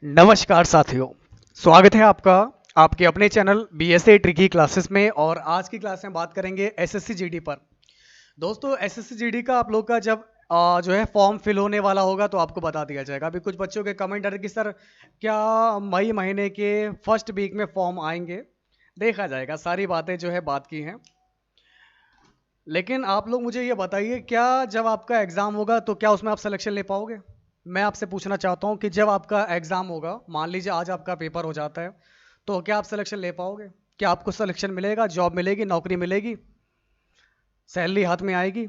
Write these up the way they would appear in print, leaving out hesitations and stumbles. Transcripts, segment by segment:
नमस्कार साथियों। स्वागत है आपका आपके अपने चैनल बीएसए ट्रिकी क्लासेस में। और आज की क्लास में बात करेंगे एसएससी जीडी पर। दोस्तों एसएससी जीडी का आप लोग का जब जो है फॉर्म फिल होने वाला होगा तो आपको बता दिया जाएगा। अभी कुछ बच्चों के कमेंट आ रहे कि सर क्या मई महीने के फर्स्ट वीक में फॉर्म आएंगे। देखा जाएगा, सारी बातें जो है बात की हैं। लेकिन आप लोग मुझे ये बताइए, क्या जब आपका एग्ज़ाम होगा तो क्या उसमें आप सिलेक्शन ले पाओगे? मैं आपसे पूछना चाहता हूँ कि जब आपका एग्ज़ाम होगा, मान लीजिए आज आपका पेपर हो जाता है, तो क्या आप सिलेक्शन ले पाओगे? क्या आपको सिलेक्शन मिलेगा, जॉब मिलेगी, नौकरी मिलेगी, सैलरी हाथ में आएगी,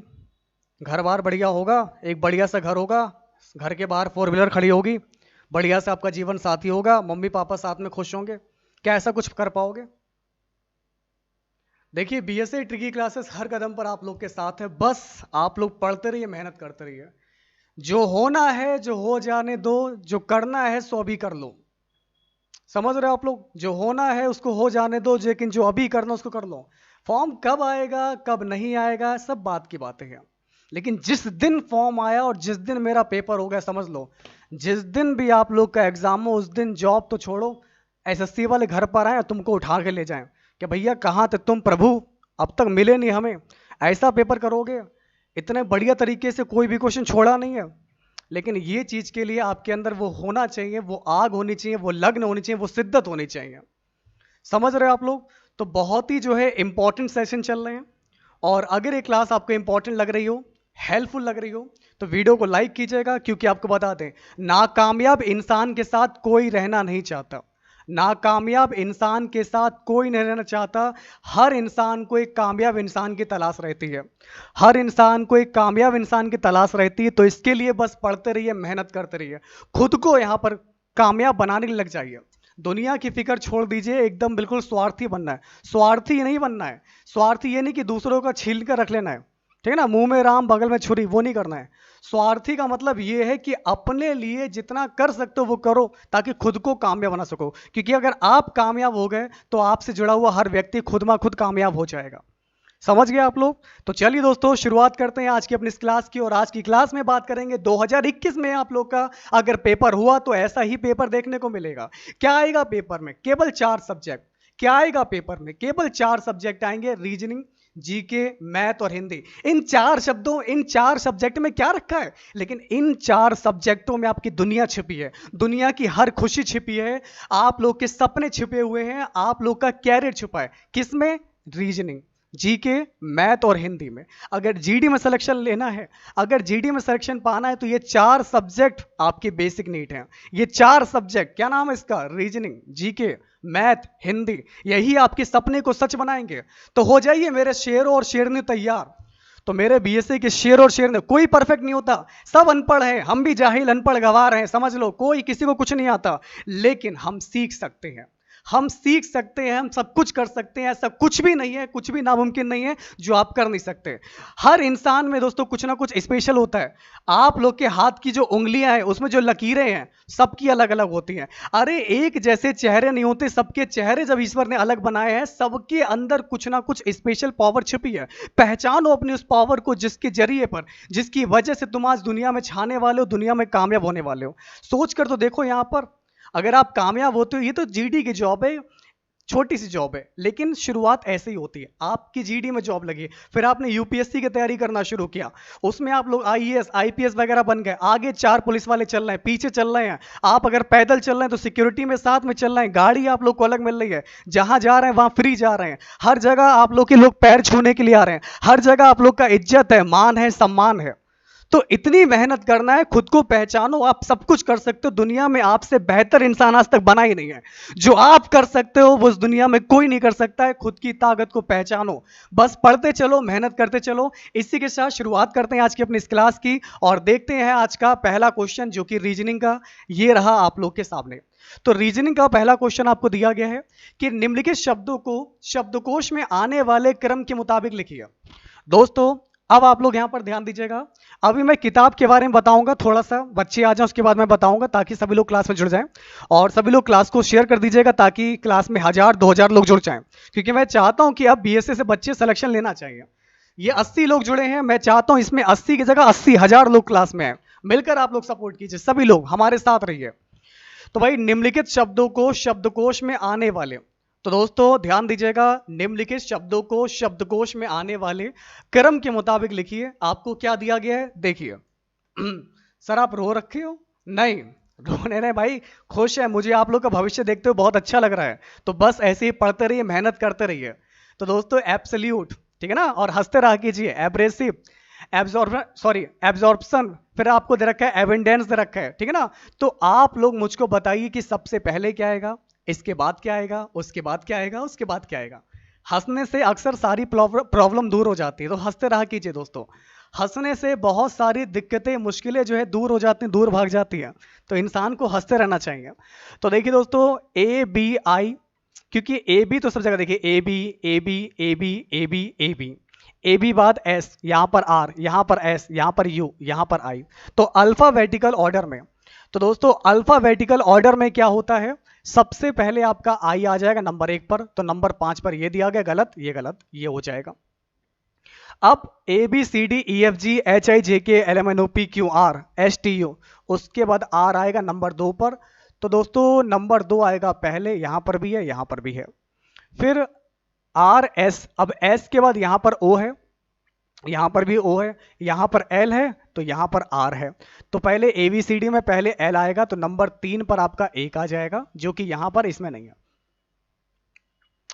घर बार बढ़िया होगा, एक बढ़िया सा घर होगा, घर के बाहर फोर व्हीलर खड़ी होगी, बढ़िया से आपका जीवन साथी होगा, मम्मी पापा साथ में खुश होंगे? क्या ऐसा कुछ कर पाओगे? देखिए बीएसए ट्रिकी क्लासेस हर कदम पर आप लोग के साथ है। बस आप लोग पढ़ते रहिए, मेहनत करते रहिए। जो होना है जो हो जाने दो, जो करना है सो अभी कर लो। समझ रहे हो आप लोग? जो होना है उसको हो जाने दो, लेकिन जो अभी करना उसको कर लो। फॉर्म कब आएगा कब नहीं आएगा सब बात की बातें हैं, लेकिन जिस दिन फॉर्म आया और जिस दिन मेरा पेपर हो गया, समझ लो जिस दिन भी आप लोग का एग्जाम हो उस दिन जॉब तो छोड़ो, एसएससी वाले घर पर आए तुमको उठा के ले जाएं कि भैया कहाँ थे तुम प्रभु, अब तक मिले नहीं हमें। ऐसा पेपर करोगे, इतने बढ़िया तरीके से कोई भी क्वेश्चन छोड़ा नहीं है। लेकिन ये चीज के लिए आपके अंदर वो होना चाहिए, वो आग होनी चाहिए, वो लगन होनी चाहिए, वो शिद्दत होनी चाहिए। समझ रहे हो आप लोग? तो बहुत ही जो है इंपॉर्टेंट सेशन चल रहे हैं। और अगर ये क्लास आपको इंपॉर्टेंट लग रही हो, हेल्पफुल लग रही हो, तो वीडियो को लाइक कीजिएगा, क्योंकि आपको बता दें नाकामयाब इंसान के साथ कोई रहना नहीं चाहता। नाकामयाब इंसान के साथ कोई नहीं रहना चाहता। हर इंसान को एक कामयाब इंसान की तलाश रहती है। हर इंसान को एक कामयाब इंसान की तलाश रहती है। तो इसके लिए बस पढ़ते रहिए, मेहनत करते रहिए, खुद को यहाँ पर कामयाब बनाने लग जाइए। दुनिया की फिक्र छोड़ दीजिए, एकदम बिल्कुल स्वार्थी बनना है। स्वार्थी नहीं बनना है। स्वार्थी ये नहीं कि दूसरों का छील कर रख लेना है, ठीक है ना, मुंह में राम बगल में छुरी, वो नहीं करना है। स्वार्थी का मतलब ये है कि अपने लिए जितना कर सकते हो वो करो, ताकि खुद को कामयाब बना सको। क्योंकि अगर आप कामयाब हो गए तो आपसे जुड़ा हुआ हर व्यक्ति खुद ब खुद कामयाब हो जाएगा। समझ गए आप लोग? तो चलिए दोस्तों शुरुआत करते हैं आज की अपनी इस क्लास की। और आज की क्लास में बात करेंगे 2021 में आप लोग का अगर पेपर हुआ तो ऐसा ही पेपर देखने को मिलेगा। क्या आएगा पेपर में? केवल 4 सब्जेक्ट। क्या आएगा पेपर में? केवल 4 सब्जेक्ट आएंगे, रीजनिंग, जीके, मैथ और हिंदी। इन 4 सब्जेक्ट में क्या रखा है? लेकिन इन 4 सब्जेक्टों में आपकी दुनिया छिपी है, दुनिया की हर खुशी छिपी है, आप लोग के सपने छिपे हुए हैं, आप लोग का कैरियर छुपा है। किसमें? रीजनिंग, जीके, मैथ और हिंदी में। अगर जीडी में सिलेक्शन लेना है, अगर जीडी में सिलेक्शन पाना है, तो ये 4 सब्जेक्ट आपके बेसिक नीड हैं। ये 4 सब्जेक्ट, क्या नाम है इसका? रीजनिंग, जीके, मैथ, हिंदी, यही आपके सपने को सच बनाएंगे। तो हो जाइए मेरे शेरों और शेरनी तैयार। तो मेरे बीएसए के शेर और शेरनी, कोई परफेक्ट नहीं होता, सब अनपढ़ है, हम भी जाहिल अनपढ़ गवार हैं, समझ लो, कोई किसी को कुछ नहीं आता। लेकिन हम सीख सकते हैं, हम सीख सकते हैं, हम सब कुछ कर सकते हैं। ऐसा कुछ भी नहीं है, कुछ भी नामुमकिन नहीं है जो आप कर नहीं सकते। हर इंसान में दोस्तों कुछ ना कुछ स्पेशल होता है। आप लोग के हाथ की जो उंगलियां हैं उसमें जो लकीरें हैं सबकी अलग अलग होती हैं। अरे एक जैसे चेहरे नहीं होते, सबके चेहरे जब ईश्वर ने अलग बनाए हैं, सबके अंदर कुछ ना कुछ स्पेशल पावर छिपी है। पहचानो अपनी उस पावर को, जिसके जरिए पर, जिसकी वजह से तुम आज दुनिया में छाने वाले हो, दुनिया में कामयाब होने वाले हो। सोच कर तो देखो, यहां पर अगर आप कामयाब होते हो, ये तो जीडी की जॉब है, छोटी सी जॉब है, लेकिन शुरुआत ऐसे ही होती है। आपकी जीडी में जॉब लगी, फिर आपने यूपीएससी की तैयारी करना शुरू किया, उसमें आप लोग आईएएस आईपीएस वगैरह बन गए, आगे 4 पुलिस वाले चल रहे हैं, पीछे चल रहे हैं। आप अगर पैदल चल रहे हैं तो सिक्योरिटी में साथ में चल रहे हैं, गाड़ी आप लोग को अलग मिल रही है, जहां जा रहे हैं वहां फ्री जा रहे हैं। हर जगह आप लोग के लोग पैर छूने के लिए आ रहे हैं, हर जगह आप लोग का इज्जत है, मान है, सम्मान है। तो इतनी मेहनत करना है, खुद को पहचानो, आप सब कुछ कर सकते हो। दुनिया में आपसे बेहतर इंसान आज तक बना ही नहीं है। जो आप कर सकते हो वो इस दुनिया में कोई नहीं कर सकता है। खुद की ताकत को पहचानो, बस पढ़ते चलो, मेहनत करते चलो। इसी के साथ शुरुआत करते हैं आज की अपनी इस क्लास की और देखते हैं आज का पहला क्वेश्चन, जो कि रीजनिंग का ये रहा आप लोग के सामने। तो रीजनिंग का पहला क्वेश्चन आपको दिया गया है कि निम्नलिखित शब्दों को शब्दकोश में आने वाले क्रम के मुताबिक लिखिए। दोस्तों अब आप लोग यहां पर ध्यान दीजिएगा। अभी मैं किताब के बारे में बताऊंगा, थोड़ा सा बच्चे आ जाएं उसके बाद मैं बताऊंगा, ताकि सभी लोग क्लास में जुड़ जाएं। और सभी लोग क्लास को शेयर कर दीजिएगा, ताकि क्लास में 1000-2000 लोग जुड़ जाएं। क्योंकि मैं चाहता हूं कि अब बीएसए से बच्चे सिलेक्शन लेना चाहिए। ये 80 लोग जुड़े हैं, मैं चाहता हूं इसमें 80 की जगह 80,000 लोग क्लास में हैं। मिलकर आप लोग सपोर्ट कीजिए, सभी लोग हमारे साथ रहिए। तो भाई निम्नलिखित शब्दों को शब्दकोश में आने वाले, तो दोस्तों ध्यान दीजिएगा, निम्नलिखित शब्दों को शब्दकोश में आने वाले क्रम के मुताबिक लिखिए। आपको क्या दिया गया है देखिए। सर आप रो रखे हो? नहीं, रोने नहीं भाई, खुश है, मुझे आप लोग का भविष्य देखते हुए बहुत अच्छा लग रहा है, तो बस ऐसे ही पढ़ते रहिए, मेहनत करते रहिए। तो दोस्तों एब्सोल्यूट, ठीक है ना, और हंसते रहा कीजिए। एब्रेसिव, एब्जॉर्प्शन, फिर आपको दे रखा है एविडेंस दे रखा है, ठीक है ना। तो आप लोग मुझको बताइए कि सबसे पहले क्या आएगा, इसके बाद क्या आएगा, उसके बाद क्या आएगा, उसके बाद क्या आएगा। हंसने से अक्सर सारी प्रॉब्लम दूर हो जाती है, तो हंसते रहा कीजिए दोस्तों। हंसने से बहुत सारी दिक्कतें, मुश्किलें जो है दूर हो जाती हैं, दूर भाग जाती हैं, तो इंसान को हंसते रहना चाहिए। तो देखिए दोस्तों, ए बी आई, क्योंकि ए बी तो सब जगह देखिए, A B A B A B A B A B, A B बाद एस, यहां पर आर, यहां पर एस, यहां पर यू, यहां पर आई, तो अल्फाबेटिकल ऑर्डर में। तो दोस्तों अल्फाबेटिकल ऑर्डर में क्या होता है, सबसे पहले आपका आई आ जाएगा नंबर 1 पर, तो नंबर 5 पर ये दिया गया, गलत, ये गलत, ये हो जाएगा। अब A B C D E F G H I J K L M N O P Q R S T U, उसके बाद आर आएगा नंबर 2 पर। तो दोस्तों नंबर 2 आएगा पहले, यहां पर भी है, यहां पर भी है, फिर आर एस, अब एस के बाद यहां पर ओ है, यहां पर भी ओ है, यहां पर एल है, तो यहां पर आर है। तो पहले एबीसीडी में पहले एल आएगा, तो नंबर 3 पर आपका एक आ जाएगा, जो कि यहां पर इसमें नहीं है।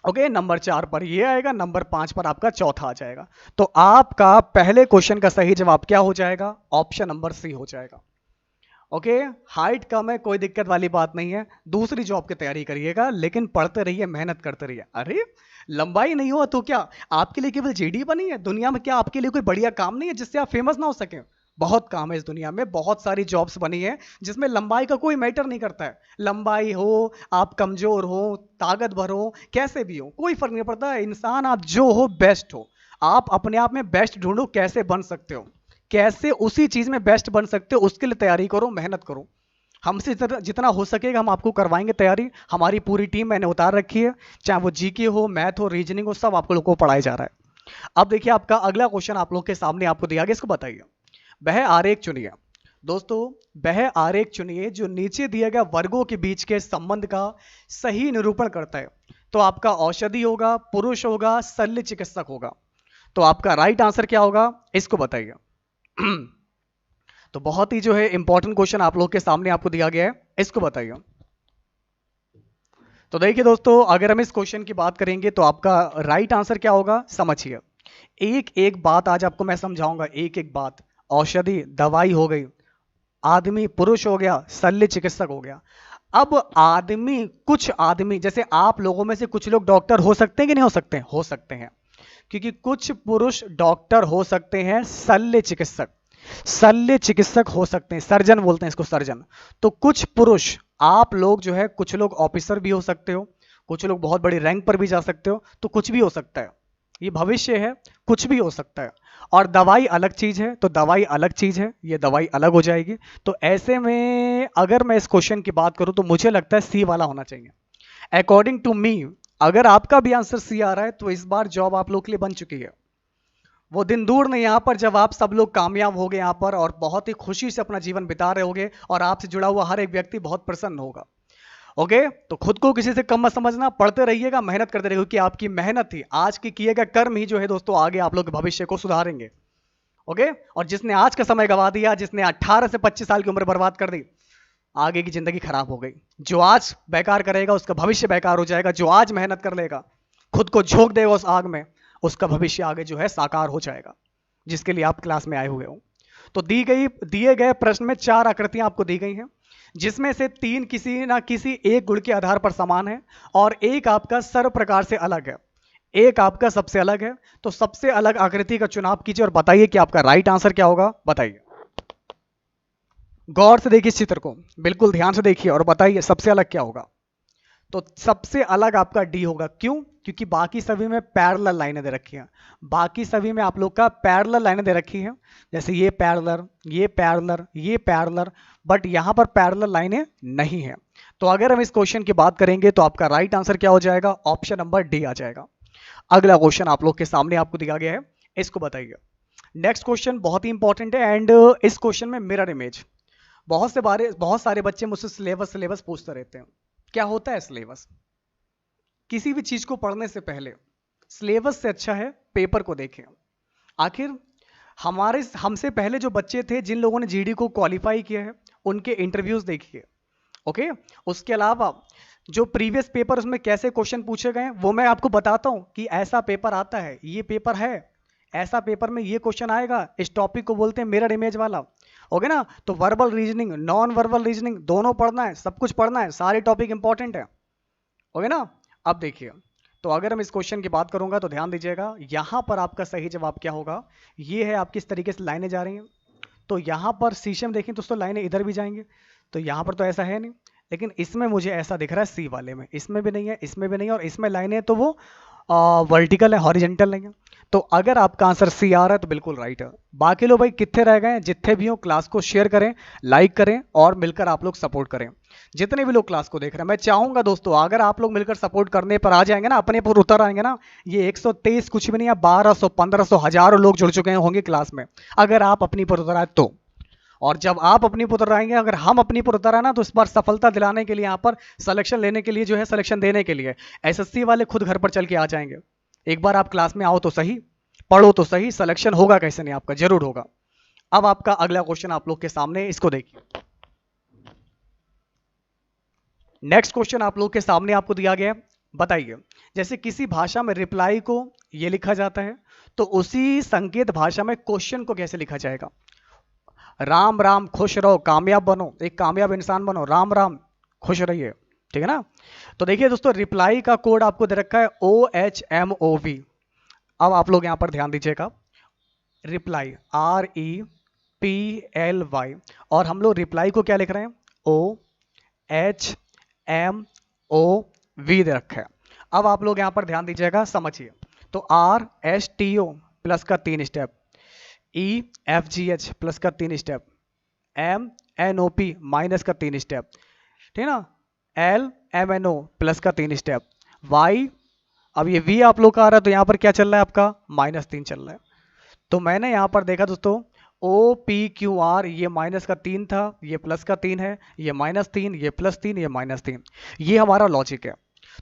ओके, नंबर 4 पर ये आएगा, नंबर 5 पर आपका चौथा आ जाएगा। तो आपका पहले क्वेश्चन का सही जवाब क्या हो जाएगा, ऑप्शन नंबर सी हो जाएगा। ओके, हाइट कम है, कोई दिक्कत वाली बात नहीं है, दूसरी जॉब की तैयारी करिएगा, लेकिन पढ़ते रहिए, मेहनत करते रहिए। अरे लंबाई नहीं हुआ तो क्या आपके लिए केवल जीडी बनी है दुनिया में, क्या आपके लिए कोई बढ़िया काम नहीं है जिससे आप फेमस ना हो सके? बहुत काम है इस दुनिया में, बहुत सारी जॉब्स बनी है जिसमें लंबाई का कोई मैटर नहीं करता है। लंबाई हो, आप कमजोर हो, ताकतवर हो, कैसे भी हो, कोई फर्क नहीं पड़ता। इंसान आप जो हो, बेस्ट हो, आप अपने आप में बेस्ट ढूंढो, कैसे बन सकते हो, कैसे उसी चीज में बेस्ट बन सकते हो, उसके लिए तैयारी करो, मेहनत करो। हमसे जितना हो सकेगा हम आपको करवाएंगे तैयारी, हमारी पूरी टीम मैंने उतार रखी है, चाहे वो जीके हो, मैथ हो, रीजनिंग हो, सब आप लोगों को पढ़ाया जा रहा है। अब देखिए आपका अगला क्वेश्चन आप लोग के सामने आपको दिया गया, इसको बताइए। वह आरेख चुनिए। दोस्तों वह आरेख चुनिए जो नीचे दिए गए वर्गों के बीच के संबंध का सही निरूपण करता है। तो आपका औषधि होगा, पुरुष होगा, शल्य चिकित्सक होगा। तो आपका राइट आंसर क्या होगा, इसको बताइए। तो बहुत ही जो है इंपॉर्टेंट क्वेश्चन आप लोग के सामने आपको दिया गया है, इसको बताइए। तो देखिए दोस्तों, अगर हम इस क्वेश्चन की बात करेंगे तो आपका राइट आंसर क्या होगा, समझिए। एक एक बात आज आपको मैं समझाऊंगा, एक एक बात। औषधि दवाई हो गई, आदमी पुरुष हो गया, शल्य चिकित्सक हो गया। अब आदमी, कुछ आदमी जैसे आप लोगों में से कुछ लोग डॉक्टर हो सकते हैं कि नहीं हो सकते? हो सकते हैं, क्योंकि कुछ पुरुष डॉक्टर हो सकते हैं, शल्य चिकित्सक हो सकते हैं, सर्जन बोलते हैं इसको, सर्जन। तो कुछ पुरुष आप लोग जो है, कुछ लोग ऑफिसर भी हो सकते हो, कुछ लोग बहुत बड़ी रैंक पर भी जा सकते हो, तो कुछ भी हो सकता है, ये भविष्य है, कुछ भी हो सकता है। और दवाई अलग चीज है, तो दवाई अलग चीज है, ये दवाई अलग हो जाएगी। तो ऐसे में अगर मैं इस क्वेश्चन की बात करूं तो मुझे लगता है सी वाला होना चाहिए, अकॉर्डिंग टू मी। अगर आपका भी आंसर सी आ रहा है तो इस बार जॉब आप लोग के लिए बन चुकी है। वो दिन दूर नहीं यहाँ पर जब आप सब लोग कामयाब होगे यहाँ पर, और बहुत ही खुशी से अपना जीवन बिता रहे होगे, और आपसे जुड़ा हुआ हर एक व्यक्ति बहुत प्रसन्न होगा। ओके, तो खुद को किसी से कम मत समझना, पढ़ते रहिएगा, मेहनत करते रहिएगा, क्योंकि आपकी मेहनत ही, आज की किए गए कर्म ही जो है दोस्तों आगे आप लोग के भविष्य को सुधारेंगे। ओके, और जिसने आज का समय गवा दिया, जिसने 18 से 25 साल की उम्र बर्बाद कर दी, आगे की जिंदगी खराब हो गई। जो आज बेकार करेगा उसका भविष्य बेकार हो जाएगा, जो आज मेहनत कर लेगा, खुद को झोंक देगा उस आग में, उसका भविष्य आगे जो है साकार हो जाएगा, जिसके लिए आप क्लास में आए हुए हो। तो दिए गए प्रश्न में 4 आकृतियां आपको दी गई हैं, जिसमें से 3 किसी ना किसी एक गुण के आधार पर समान है, और एक आपका सर्व प्रकार से अलग है, एक आपका सबसे अलग है। तो सबसे अलग आकृति का चुनाव कीजिए और बताइए कि आपका राइट आंसर क्या होगा, बताइए। गौर से देखिए इस चित्र को, बिल्कुल ध्यान से देखिए और बताइए सबसे अलग क्या होगा। तो सबसे अलग आपका डी होगा, क्यों? क्योंकि बाकी सभी में पैरेलल लाइनें दे रखी हैं, बाकी सभी में आप लोग का पैरेलल लाइनें दे रखी हैं, जैसे ये पैरेलल, ये पैरेलल, ये पैरेलल, बट यहां पर पैरेलल लाइनें नहीं है। तो अगर हम इस क्वेश्चन की बात करेंगे तो आपका राइट आंसर क्या हो जाएगा, ऑप्शन नंबर डी आ जाएगा। अगला क्वेश्चन आप लोग के सामने आपको दिया गया है, इसको बताइए। नेक्स्ट क्वेश्चन बहुत ही इंपॉर्टेंट है, एंड इस क्वेश्चन में मिरर इमेज, बहुत सारे बच्चे मुझसे सिलेबस पूछते रहते हैं। क्या होता है सिलेबस? किसी भी चीज को पढ़ने से पहले सिलेबस से अच्छा है पेपर को देखें। आखिर हमसे पहले जो बच्चे थे, जिन लोगों ने जीडी को क्वालिफाई किया है, उनके इंटरव्यूज देखिए। ओके, उसके अलावा जो प्रीवियस पेपर उसमें कैसे क्वेश्चन पूछे गए वो मैं आपको बताता हूं कि ऐसा पेपर आता है, ये पेपर है, ऐसा पेपर में ये क्वेश्चन आएगा, इस टॉपिक को बोलते हैं मिरर इमेज वाला। ओके ना? तो verbal reasoning, non verbal reasoning दोनों पढ़ना है, सब कुछ पढ़ना है, सारे टॉपिक इंपॉर्टेंट है। ओके ना? अब देखिए, तो अगर हम इस क्वेश्चन की बात करूंगा तो ध्यान दीजिएगा, यहां पर आपका सही जवाब क्या होगा। ये है आपकी इस तरीके से लाइनें जा रही हैं, तो यहां पर शीशे में देखें दोस्तों लाइनें इधर भी जाएंगे, तो यहां पर तो ऐसा है नहीं, लेकिन इसमें मुझे ऐसा दिख रहा है सी वाले में, इसमें भी नहीं है, इसमें भी नहीं है, और इसमें लाइनें तो वो वर्टिकल है, हॉरिजेंटल नहीं है। तो अगर आपका आंसर सी आ रहा है तो बिल्कुल राइट है। बाकी लोग भाई कितने रह गए, जितने भी हो क्लास को शेयर करें, लाइक करें और मिलकर आप लोग सपोर्ट करें। जितने भी लोग क्लास को देख रहे हैं, मैं चाहूंगा दोस्तों अगर आप लोग मिलकर सपोर्ट करने पर आ जाएंगे ना, अपने पर उतर आएंगे ना, ये 123 कुछ भी नहीं है, 1200 1500 हजारों लोग जुड़ चुके होंगे क्लास में, अगर आप अपनी पर उतर आए तो। और जब आप अपनी पर उतर आएंगे, अगर हम अपनी पर उतर आए ना, तो इस बार सफलता दिलाने के लिए, यहाँ पर सिलेक्शन लेने के लिए जो है, सिलेक्शन देने के लिए एसएससी वाले खुद घर पर चल के आ जाएंगे। एक बार आप क्लास में आओ तो सही, पढ़ो तो सही, सिलेक्शन होगा कैसे नहीं, आपका जरूर होगा। अब आपका अगला क्वेश्चन आप लोग के सामने, इसको देखिए। नेक्स्ट क्वेश्चन आप लोग के सामने आपको दिया गया है, बताइए जैसे किसी भाषा में रिप्लाई को ये लिखा जाता है, तो उसी संकेत भाषा में क्वेश्चन को कैसे लिखा जाएगा। राम राम खुश रहो, कामयाब बनो, एक कामयाब इंसान बनो, राम राम खुश रहिए, ठीक है ना। तो देखिए दोस्तों, रिप्लाई का कोड आपको दे रखा है OHMOV। अब आप लोग यहां पर ध्यान दीजिएगा, रिप्लाई REPLY, और हम लोग रिप्लाई को क्या लिख रहे हैं, OHMOV दे रखा है। अब आप लोग यहां पर ध्यान दीजिएगा, समझिए। तो RSTO प्लस का 3 स्टेप, EFGH प्लस का 3 स्टेप, MNOP माइनस का 3 स्टेप, ठीक है ना, LMNO प्लस का 3 स्टेप, Y, अब ये V आप लोग का आ रहा है, तो यहां पर क्या चल रहा है आपका, -3 चल रहा है। तो मैंने यहां पर देखा दोस्तों, OPQR, ये माइनस का 3 था, ये प्लस का 3 है, ये -3, ये +3, ये -3, ये हमारा लॉजिक है।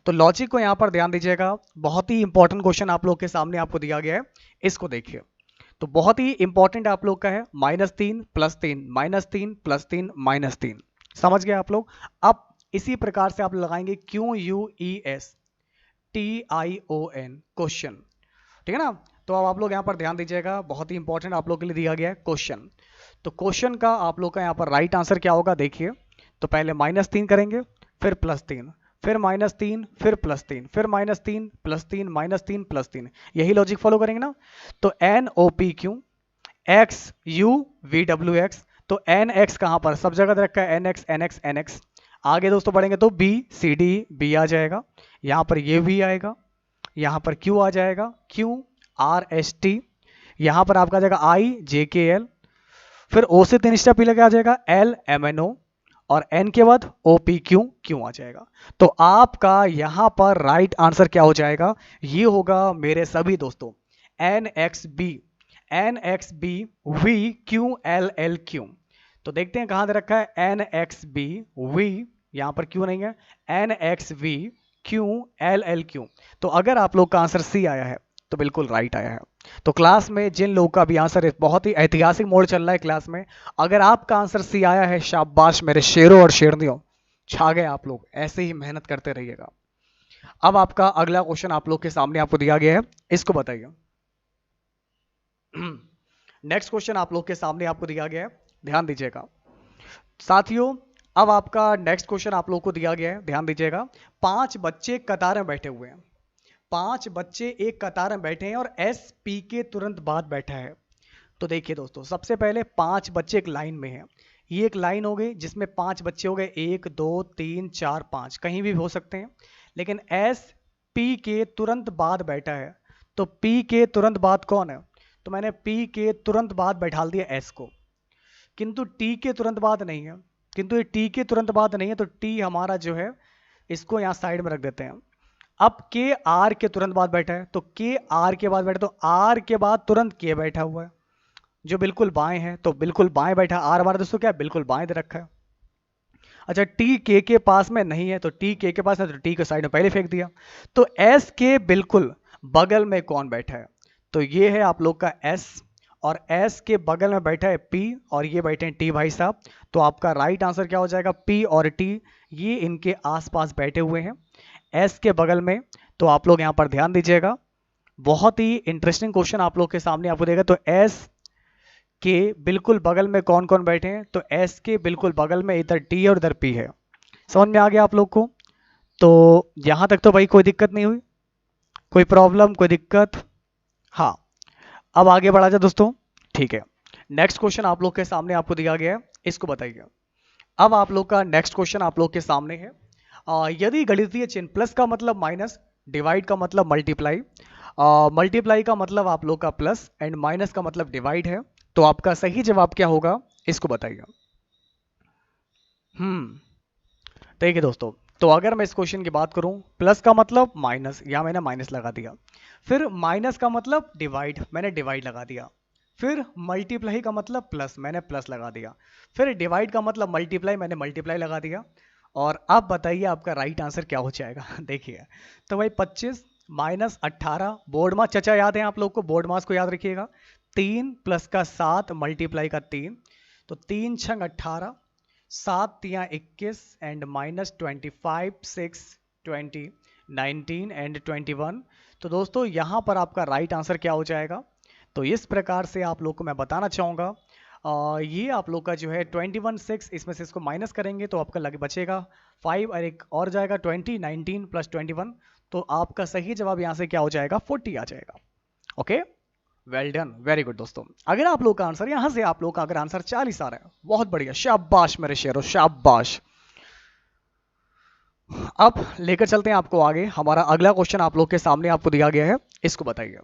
तो लॉजिक को यहां पर ध्यान दीजिएगा, बहुत ही इंपॉर्टेंट क्वेश्चन आप लोग के सामने आपको दिया गया है, इसको देखिए। तो बहुत ही इंपॉर्टेंट आप लोग का है, -3 +3 -3 +3 -3, समझ गए आप लोग। अब इसी प्रकार से आप लगाएंगे QUESTION क्वेश्चन, ठीक है ना। तो अब आप लोग यहां पर ध्यान दीजिएगा, बहुत ही इंपॉर्टेंट आप लोग के लिए दिया गया है क्वेश्चन। तो क्वेश्चन का आप लोग का यहां पर राइट आंसर क्या होगा, देखिए। तो पहले -3 करेंगे, फिर +3, फिर -3, फिर +3, फिर -3 +3 -3 +3, यही लॉजिक फॉलो करेंगे ना। तो NOPQ XUVWX, तो NX कहां पर, सब जगह रखा है, NX NX NX। आगे दोस्तों बढ़ेंगे तो BCD B आ जाएगा, यहां पर ये V आएगा, यहां पर Q आ जाएगा, QRST, यहां पर आपका आ जाएगा IJKL, फिर O से 3 स्टेप लगे आ जाएगा LMNO, और N के बाद OPQ Q आ जाएगा। तो आपका यहां पर राइट आंसर क्या हो जाएगा, ये होगा मेरे सभी दोस्तों NXB VQLLQ। तो देखते हैं कहां दे रखा है NXB V, यहां पर क्यों नहीं है, NXV QLLQ। तो अगर आप लोग का आंसर C आया है तो बिल्कुल राइट आया है। तो क्लास में जिन लोगों का भी आंसर बहुत ही ऐतिहासिक मोड चल रहा है क्लास में, अगर आपका आंसर सी आया है, शाबाश मेरे शेरों और शेरनियों, छा गए आप लोग, ऐसे ही मेहनत करते रहिएगा। अब आपका अगला क्वेश्चन आप लोग के सामने आपको दिया गया है, इसको बताइए। नेक्स्ट क्वेश्चन आप लोग के सामने आपको दिया गया है, ध्यान दीजिएगा साथियों। अब आपका नेक्स्ट क्वेश्चन आप लोग को दिया गया है, ध्यान दीजिएगा। 5 बच्चे कतार में बैठे हुए हैं, 5 बच्चे एक कतार में बैठे हैं और SP के तुरंत बाद बैठा है। तो देखिए दोस्तों, सबसे पहले 5 बच्चे एक लाइन में हैं, ये एक लाइन हो गई जिसमें 5 बच्चे हो गए, 1 2 3 4 5, कहीं भी हो सकते हैं, लेकिन SP के तुरंत बाद बैठा है। तो P के तुरंत बाद कौन है, तो मैंने P के तुरंत बाद बैठा दिया S को, किंतु T के तुरंत बाद नहीं है, किंतु ये T के तुरंत बाद नहीं है, तो T हमारा जो है इसको यहाँ साइड में रख देते हैं। अब K R के तुरंत बाद बैठा है, तो K R के बाद बैठा, तो R के बाद तुरंत K बैठा हुआ है, जो बिल्कुल बाएं है, तो बिल्कुल बाएं बैठा। आर हमारा दोस्तों क्या है, बिल्कुल बाएं दे रखा है। अच्छा, टी के पास में नहीं है, तो टी के पास है तो टी को साइड में पहले फेंक दिया। तो एस के बिल्कुल बगल में कौन बैठा है, तो ये है आप लोग का एस, और एस के बगल में बैठा है पी, और ये बैठे हैं टी भाई साहब। तो आपका राइट आंसर क्या हो जाएगा, पी और टी, ये इनके आसपास बैठे हुए हैं एस के बगल में। तो आप लोग यहाँ पर ध्यान दीजिएगा, बहुत ही इंटरेस्टिंग क्वेश्चन आप लोग के सामने आपको देगा। तो एस के बिल्कुल बगल में कौन कौन बैठे हैं, तो एस के बिल्कुल बगल में इधर टी और इधर पी है। समझ में आ गया आप लोग को? तो यहां तक तो भाई कोई दिक्कत नहीं हुई, कोई प्रॉब्लम, कोई दिक्कत? हाँ, अब आगे बढ़ा जाए दोस्तों। ठीक है, नेक्स्ट क्वेश्चन आप लोग के सामने आपको दिया गया है, इसको बताइए। अब आप लोग का नेक्स्ट क्वेश्चन आप लोग के सामने है, यदि गणितीय चिन्ह प्लस का मतलब माइनस, डिवाइड का मतलब मल्टीप्लाई, मल्टीप्लाई का मतलब आप लोग का प्लस, एंड माइनस का मतलब डिवाइड है, तो आपका सही जवाब क्या होगा, इसको बताइए। देखिए दोस्तों, तो अगर मैं इस क्वेश्चन की बात करूं, प्लस का मतलब माइनस, यहां मैंने माइनस लगा दिया। फिर माइनस का मतलब डिवाइड, मैंने डिवाइड लगा दिया। फिर मल्टीप्लाई का मतलब प्लस, मैंने प्लस लगा दिया। फिर डिवाइड का मतलब मल्टीप्लाई, मैंने मल्टीप्लाई लगा दिया। और अब बताइए आपका राइट आंसर क्या हो जाएगा। देखिए, तो भाई 25 माइनस 18, बोर्ड मास चचा याद है आप लोग को, बोर्ड मास को याद रखिएगा। 3 प्लस का 7 मल्टीप्लाई का 3, तो 3 छंग 18, 7 तिया 21, एंड माइनस 25, 6, 20, 19 एंड 21। तो दोस्तों यहाँ पर आपका राइट आंसर क्या हो जाएगा, तो इस प्रकार से आप लोग को मैं बताना चाहूँगा। ये आप लोग का जो है 21, 6, इसमें से इसको माइनस करेंगे तो आपका लगे बचेगा 5, और एक और जाएगा 20, 19 प्लस 21, तो आपका सही जवाब यहाँ से क्या हो जाएगा, 40 आ जाएगा। Okay, well done, very good दोस्तों। अगर आप लोग का आंसर यहाँ से आप लोग का अगर आंसर 40 आ रहा है, बहुत बढ़िया, शाबाश मेरे शेरों, शाबाश। अब लेकर चलते हैं आपको आगे। हमारा अगला क्वेश्चन आप लोग के सामने आपको दिया गया है, इसको बताइए।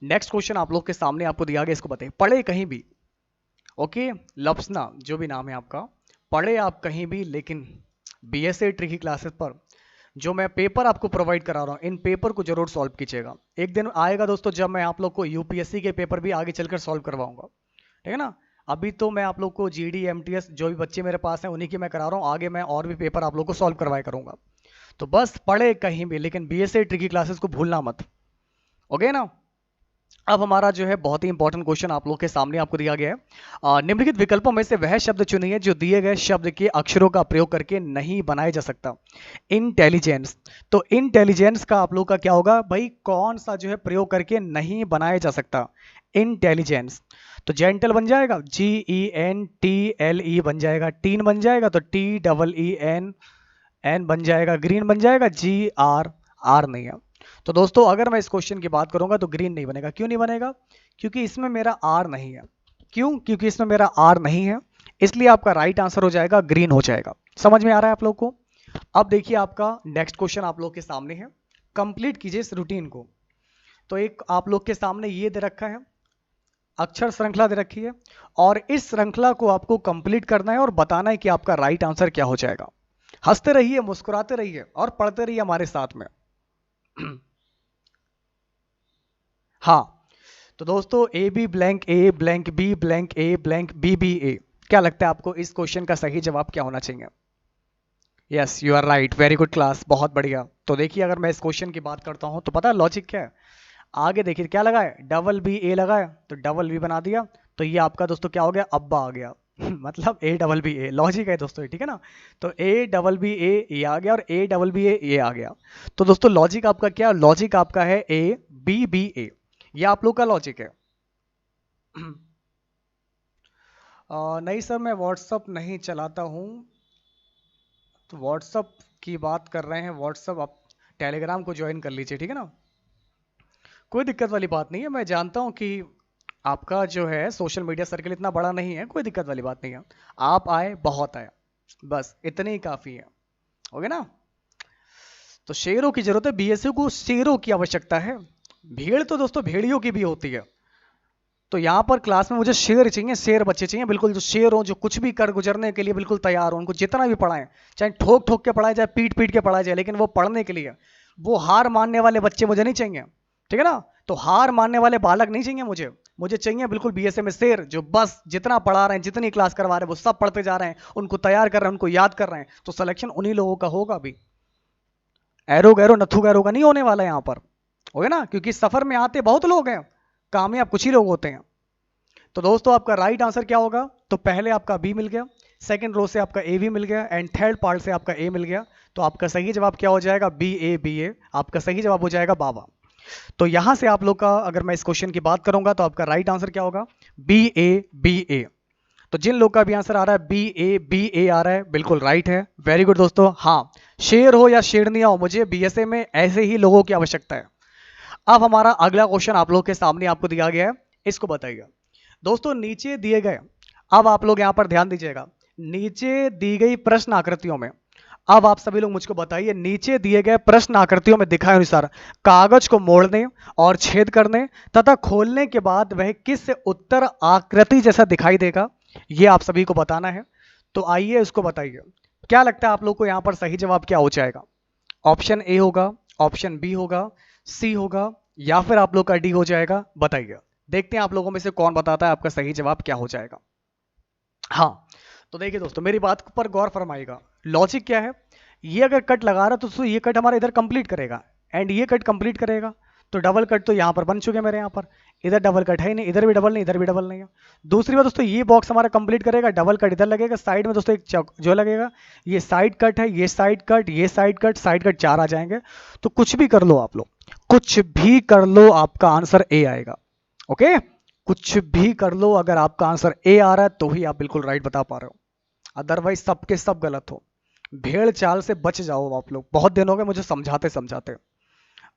नेक्स्ट क्वेश्चन आप लोग के सामने आपको दिया गया, इसको बताइए। पढ़े कहीं भी, ओके, लप्सना जो भी नाम है आपका, पढ़े आप कहीं भी, लेकिन बीएसए ट्रिकी क्लासेस पर जो मैं पेपर आपको प्रोवाइड करा रहा हूँ, इन पेपर को जरूर सॉल्व कीजिएगा। एक दिन आएगा दोस्तों जब मैं आप लोग को यूपीएससी के पेपर भी आगे चलकर सॉल्व करवाऊंगा, ठीक है ना। अभी तो मैं आप लोग को जीडी एमटीएस जो भी बच्चे मेरे पास हैं उन्हीं की मैं करा रहा हूँ, आगे मैं और भी पेपर आप लोग को सॉल्व करवाया करूंगा। तो बस पढ़े कहीं भी, लेकिन बीएसए ट्रिकी क्लासेस को भूलना मत, ओके ना। अब हमारा जो है बहुत ही इंपॉर्टेंट क्वेश्चन आप लोग के सामने आपको दिया गया है। निम्नलिखित विकल्पों में से वह शब्द चुनिए जो दिए गए शब्द के अक्षरों का प्रयोग करके नहीं बनाया जा सकता। इंटेलिजेंस, तो इंटेलिजेंस का आप लोग का क्या होगा भाई, कौन सा जो है प्रयोग करके नहीं बनाया जा सकता, इंटेलिजेंस। तो जेंटल बन जाएगा, GENTLE बन जाएगा, टीन बन जाएगा तो TEEN बन जाएगा, ग्रीन बन जाएगा, GR नहीं है। तो दोस्तों अगर मैं इस क्वेश्चन की बात करूंगा तो ग्रीन नहीं बनेगा। क्यों नहीं बनेगा, क्योंकि इसमें मेरा आर नहीं है। क्यों, क्योंकि इसमें मेरा आर नहीं है, इसलिए आपका राइट आंसर हो जाएगा ग्रीन हो जाएगा। समझ में आ रहा है आप लोग को? अब देखिए आपका नेक्स्ट क्वेश्चन आप लोग के सामने है, कंप्लीट कीजिए इस रूटीन को। तो एक आप लोग के सामने ये दे रखा है, अक्षर श्रृंखला दे रखी है, और इस श्रृंखला को आपको कंप्लीट करना है और बताना है कि आपका राइट आंसर क्या हो जाएगा। हंसते रहिए, मुस्कुराते रहिए और पढ़ते रहिए हमारे साथ में। हाँ, तो दोस्तों A B blank A blank B blank A blank B B A, क्या लगता है आपको इस क्वेश्चन का सही जवाब क्या होना चाहिए? Yes, you are right, very good class, बहुत बढ़िया। तो देखिए अगर मैं इस क्वेश्चन की बात करता हूं तो पता है लॉजिक क्या है, आगे देखिए क्या लगा है, डबल बी ए लगा है तो डबल बी बना दिया, तो ये आपका दोस्तों क्या हो गया, अब्बा आ गया। मतलब A double B A, logic है दोस्तों, ठीक है ना। तो ए डबल बी ए ये आ गया और ए डबल बी ए ये आ गया। तो दोस्तों लॉजिक आपका क्या, लॉजिक आपका है ए बी बी ए, ये आप लोग का लॉजिक है। नहीं सर मैं व्हाट्सअप नहीं चलाता हूँ। तो व्हाट्सअप की बात कर रहे हैं, व्हाट्सअप आप टेलीग्राम को ज्वाइन कर लीजिए, ठीक है ना। कोई दिक्कत वाली बात नहीं है, मैं जानता हूं कि आपका जो है सोशल मीडिया सर्कल इतना बड़ा नहीं है, कोई दिक्कत वाली बात नहीं है। आप आए बहुत आए, बस इतने ही काफी है, ओके ना। तो शेरों की जरूरत है, बीएसयू को शेरों की आवश्यकता है। भीड़ तो दोस्तों भेड़ियों की भी होती है। तो यहाँ पर क्लास में मुझे शेर चाहिए, शेर बच्चे चाहिए, बिल्कुल जो शेर हो, जो कुछ भी कर गुजरने के लिए बिल्कुल तैयार हो। उनको जितना भी पढ़ाएं, चाहे ठोक ठोक के पढ़ाया जाए, पीट पीट के पढ़ाया जाए, लेकिन वो पढ़ने के लिए, वो हार मानने वाले बच्चे मुझे नहीं चाहिए, ठीक है ना। तो हार मानने वाले बालक नहीं चाहिए मुझे, मुझे चाहिए बिल्कुल बीएसए में शेर, जो बस जितना पढ़ा रहे हैं, जितनी क्लास करवा रहे हैं वो सब पढ़ते जा रहे हैं, उनको तैयार कर रहे हैं, उनको याद कर रहे हैं, तो सिलेक्शन उन्हीं लोगों का होगा भी। एरो गैरो नथु गैरो का नहीं होने वाला है यहाँ पर, हो गया ना, क्योंकि सफर में आते बहुत लोग हैं, कामयाब कुछ ही लोग होते हैं। तो दोस्तों आपका राइट आंसर क्या होगा? तो पहले आपका बी मिल गया, सेकंड रो से आपका ए भी मिल गया, एंड थर्ड पार्ट से आपका ए मिल गया। तो आपका सही जवाब क्या हो जाएगा? बी ए, आपका सही जवाब हो जाएगा बाबा। तो यहां से आप लोग का, अगर मैं इस क्वेश्चन की बात करूंगा तो आपका राइट आंसर क्या होगा? बी ए। तो जिन लोग का भी आंसर आ रहा है बी ए आ रहा है, बिल्कुल राइट है, वेरी गुड दोस्तों। हाँ, शेर हो या शेरनी हो, मुझे बीएसए में ऐसे ही लोगों की आवश्यकता है। अब हमारा अगला क्वेश्चन आप लोग के सामने आपको दिया गया है, इसको बताइए दोस्तों। नीचे दिए गए, अब आप लोग यहां पर ध्यान दीजिएगा, नीचे दी गई प्रश्न आकृतियों में, अब आप सभी लोग मुझको बताइए, नीचे दिए गए प्रश्न आकृतियों में दिखाए अनुसार कागज को मोड़ने और छेद करने तथा खोलने के बाद वह किस उत्तर आकृति जैसा दिखाई देगा, यह आप सभी को बताना है। तो आइए इसको बताइए, क्या लगता है आप लोग को यहां पर सही जवाब क्या हो जाएगा? ऑप्शन ए होगा, ऑप्शन बी होगा, सी होगा, या फिर आप लोग का डी हो जाएगा? बताइए, देखते हैं आप लोगों में से कौन बताता है आपका सही जवाब क्या हो जाएगा। हाँ, तो देखिए दोस्तों, मेरी बात पर गौर फरमाइएगा, लॉजिक क्या है, ये अगर कट लगा रहा है तो दोस्तों ये कट हमारा इधर कंप्लीट करेगा, एंड ये कट कंप्लीट करेगा, तो डबल कट तो यहाँ पर बन चुके हैं मेरे यहाँ पर, इधर डबल कट है ही नहीं, इधर भी डबल नहीं, इधर भी डबल नहीं है। दूसरी बात दोस्तों, ये बॉक्स हमारा कंप्लीट करेगा, डबल कट इधर लगेगा, साइड में दोस्तों एक चौक जो लगेगा, ये साइड कट है, ये साइड कट, ये साइड कट, साइड कट 4 आ जाएंगे। तो कुछ भी कर लो आप लोग, कुछ भी कर लो, आपका आंसर ए आएगा। ओके, कुछ भी कर लो, अगर आपका आंसर ए आ रहा है तो ही आप बिल्कुल राइट बता पा रहे हो, अदरवाइज सबके सब गलत हो। भेड़ चाल से बच जाओ आप लोग, बहुत दिन हो गए मुझे समझाते समझाते।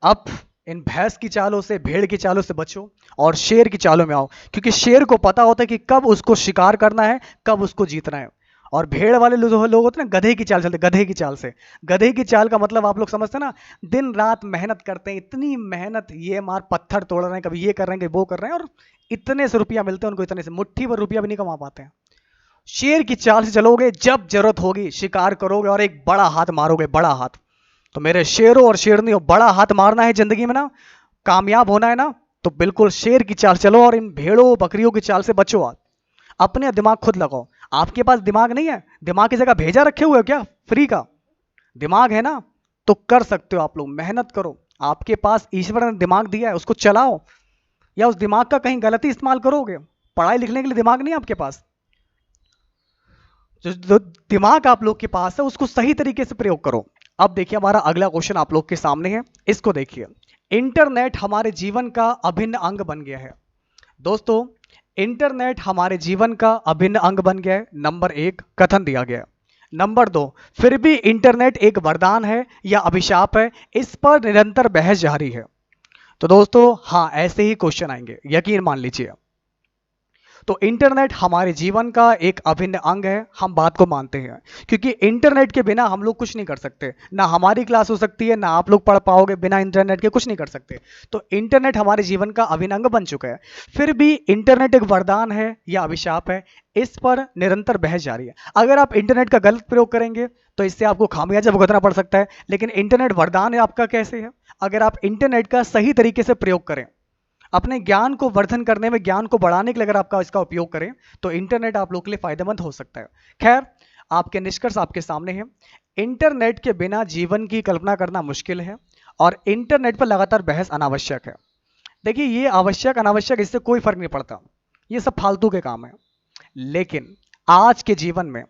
अब इन भैंस की चालों से, भेड़ की चालों से बचो और शेर की चालों में आओ, क्योंकि शेर को पता होता है कि कब उसको शिकार करना है, कब उसको जीतना है। और भेड़ वाले लोग होते हैं ना, गधे की चाल चलते, गधे की चाल से। गधे की चाल का मतलब आप लोग समझते हैं ना, दिन रात मेहनत करते हैं, इतनी मेहनत, ये मार पत्थर तोड़ रहे हैं, कभी ये कर रहे हैं, कभी वो कर रहे हैं, और इतने से रुपया मिलते हैं उनको, इतने से मुट्ठी भर रुपया भी नहीं कमा पाते हैं। शेर की चाल से चलोगे, जब जरूरत होगी शिकार करोगे और एक बड़ा हाथ मारोगे, बड़ा हाथ। तो मेरे शेरों और शेरनियों, बड़ा हाथ मारना है जिंदगी में ना, कामयाब होना है ना, तो बिल्कुल शेर की चाल चलो और इन भेड़ों बकरियों की चाल से बचो। आप अपने दिमाग खुद लगाओ। आपके पास दिमाग नहीं है, दिमाग की जगह भेजा रखे हुए हो क्या? फ्री का दिमाग है ना, तो कर सकते हो आप लोग, मेहनत करो। आपके पास ईश्वर ने दिमाग दिया है, उसको चलाओ, या उस दिमाग का कहीं गलती इस्तेमाल करोगे? पढ़ाई लिखने के लिए दिमाग नहीं है आपके पास, जो दिमाग आप लोग के पास है उसको सही तरीके से प्रयोग करो। अब देखिए हमारा अगला क्वेश्चन आप लोग के सामने है, इसको देखिए। इंटरनेट हमारे जीवन का अभिन्न अंग बन गया है। दोस्तों, इंटरनेट हमारे जीवन का अभिन्न अंग बन गया है, नंबर 1 कथन दिया गया है। नंबर 2, फिर भी इंटरनेट एक वरदान है या अभिशाप है, इस पर निरंतर बहस जारी है। तो दोस्तों हाँ, ऐसे ही क्वेश्चन आएंगे, यकीन मान लीजिए। तो इंटरनेट हमारे जीवन का एक अभिन्न अंग है, हम बात को मानते हैं, क्योंकि इंटरनेट के बिना हम लोग कुछ नहीं कर सकते, ना हमारी क्लास हो सकती है, ना आप लोग पढ़ पाओगे, बिना इंटरनेट के कुछ नहीं कर सकते। तो इंटरनेट हमारे जीवन का अभिन्न अंग बन चुका है। फिर भी इंटरनेट एक वरदान है या अभिशाप है, इस पर निरंतर बहस जारी है। अगर आप इंटरनेट का गलत प्रयोग करेंगे तो इससे आपको खामियाजा भुगतना पड़ सकता है, लेकिन इंटरनेट वरदान है आपका कैसे है? अगर आप इंटरनेट का सही तरीके से प्रयोग करें, अपने ज्ञान को वर्धन करने में, ज्ञान को बढ़ाने के लिए अगर आपका इसका उपयोग करें, तो इंटरनेट आप लोग के लिए फायदेमंद हो सकता है। खैर, आपके निष्कर्ष आपके सामने हैं। इंटरनेट के बिना जीवन की कल्पना करना मुश्किल है और इंटरनेट पर लगातार बहस अनावश्यक है। देखिए, ये आवश्यक अनावश्यक इससे कोई फर्क नहीं पड़ता, ये सब फालतू के काम है। लेकिन आज के जीवन में,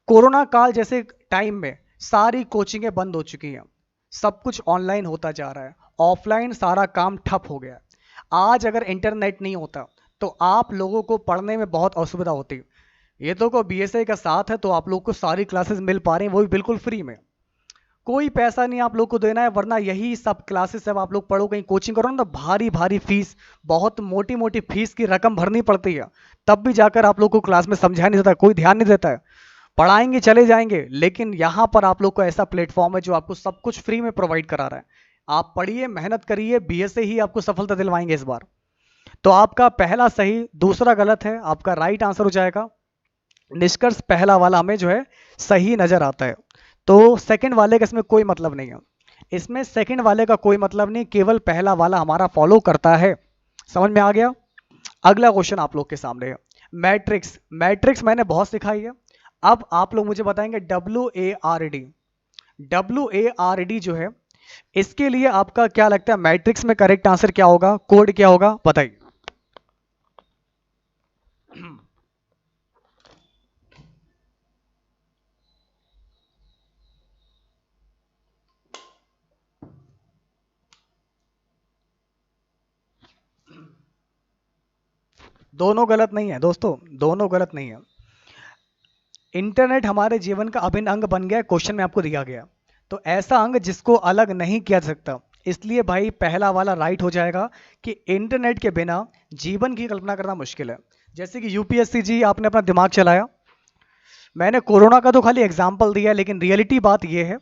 कोरोना काल जैसे टाइम में, सारी कोचिंगें बंद हो चुकी हैं, सब कुछ ऑनलाइन होता जा रहा है, ऑफलाइन सारा काम ठप हो गया है। आज अगर इंटरनेट नहीं होता तो आप लोगों को पढ़ने में बहुत असुविधा होती। ये तो को बीएसए का साथ है तो आप लोग को सारी क्लासेस मिल पा रही हैं, वो भी बिल्कुल फ्री में, कोई पैसा नहीं आप लोग को देना है। वरना यही सब क्लासेस जब आप लोग पढ़ो, कहीं कोचिंग करो ना, तो भारी भारी फीस, बहुत मोटी मोटी फीस की रकम भरनी पड़ती है, तब भी जाकर आप लोग को क्लास में समझा नहीं देता, कोई ध्यान नहीं देता है। पढ़ाएंगे चले जाएंगे, लेकिन यहाँ पर आप लोग को ऐसा प्लेटफॉर्म है जो आपको सब कुछ फ्री में प्रोवाइड करा रहा है। आप पढ़िए, मेहनत करिए, बीएसए ही आपको सफलता दिलवाएंगे इस बार। तो आपका पहला सही, दूसरा गलत है, आपका राइट आंसर हो जाएगा। निष्कर्ष पहला वाला हमें जो है सही नजर आता है। तो सेकंड वाले का इसमें कोई मतलब नहीं है, इसमें सेकंड वाले का कोई मतलब नहीं, केवल पहला वाला हमारा फॉलो करता है। समझ में आ गया? अगला क्वेश्चन आप लोग के सामने है मैट्रिक्स। मैट्रिक्स मैंने बहुत सिखाई है, अब आप लोग मुझे बताएंगे WARD। WARD जो है, इसके लिए आपका क्या लगता है मैट्रिक्स में करेक्ट आंसर क्या होगा, कोड क्या होगा, बताइए। दोनों गलत नहीं है दोस्तों, दोनों गलत नहीं है। इंटरनेट हमारे जीवन का अभिन्न अंग बन गया, क्वेश्चन में आपको दिया गया, तो ऐसा अंग जिसको अलग नहीं किया जा सकता, इसलिए भाई पहला वाला राइट हो जाएगा कि इंटरनेट के बिना जीवन की कल्पना करना मुश्किल है। जैसे कि यूपीएससी जी आपने अपना दिमाग चलाया, मैंने कोरोना का तो खाली एग्जाम्पल दिया, लेकिन रियलिटी बात यह है,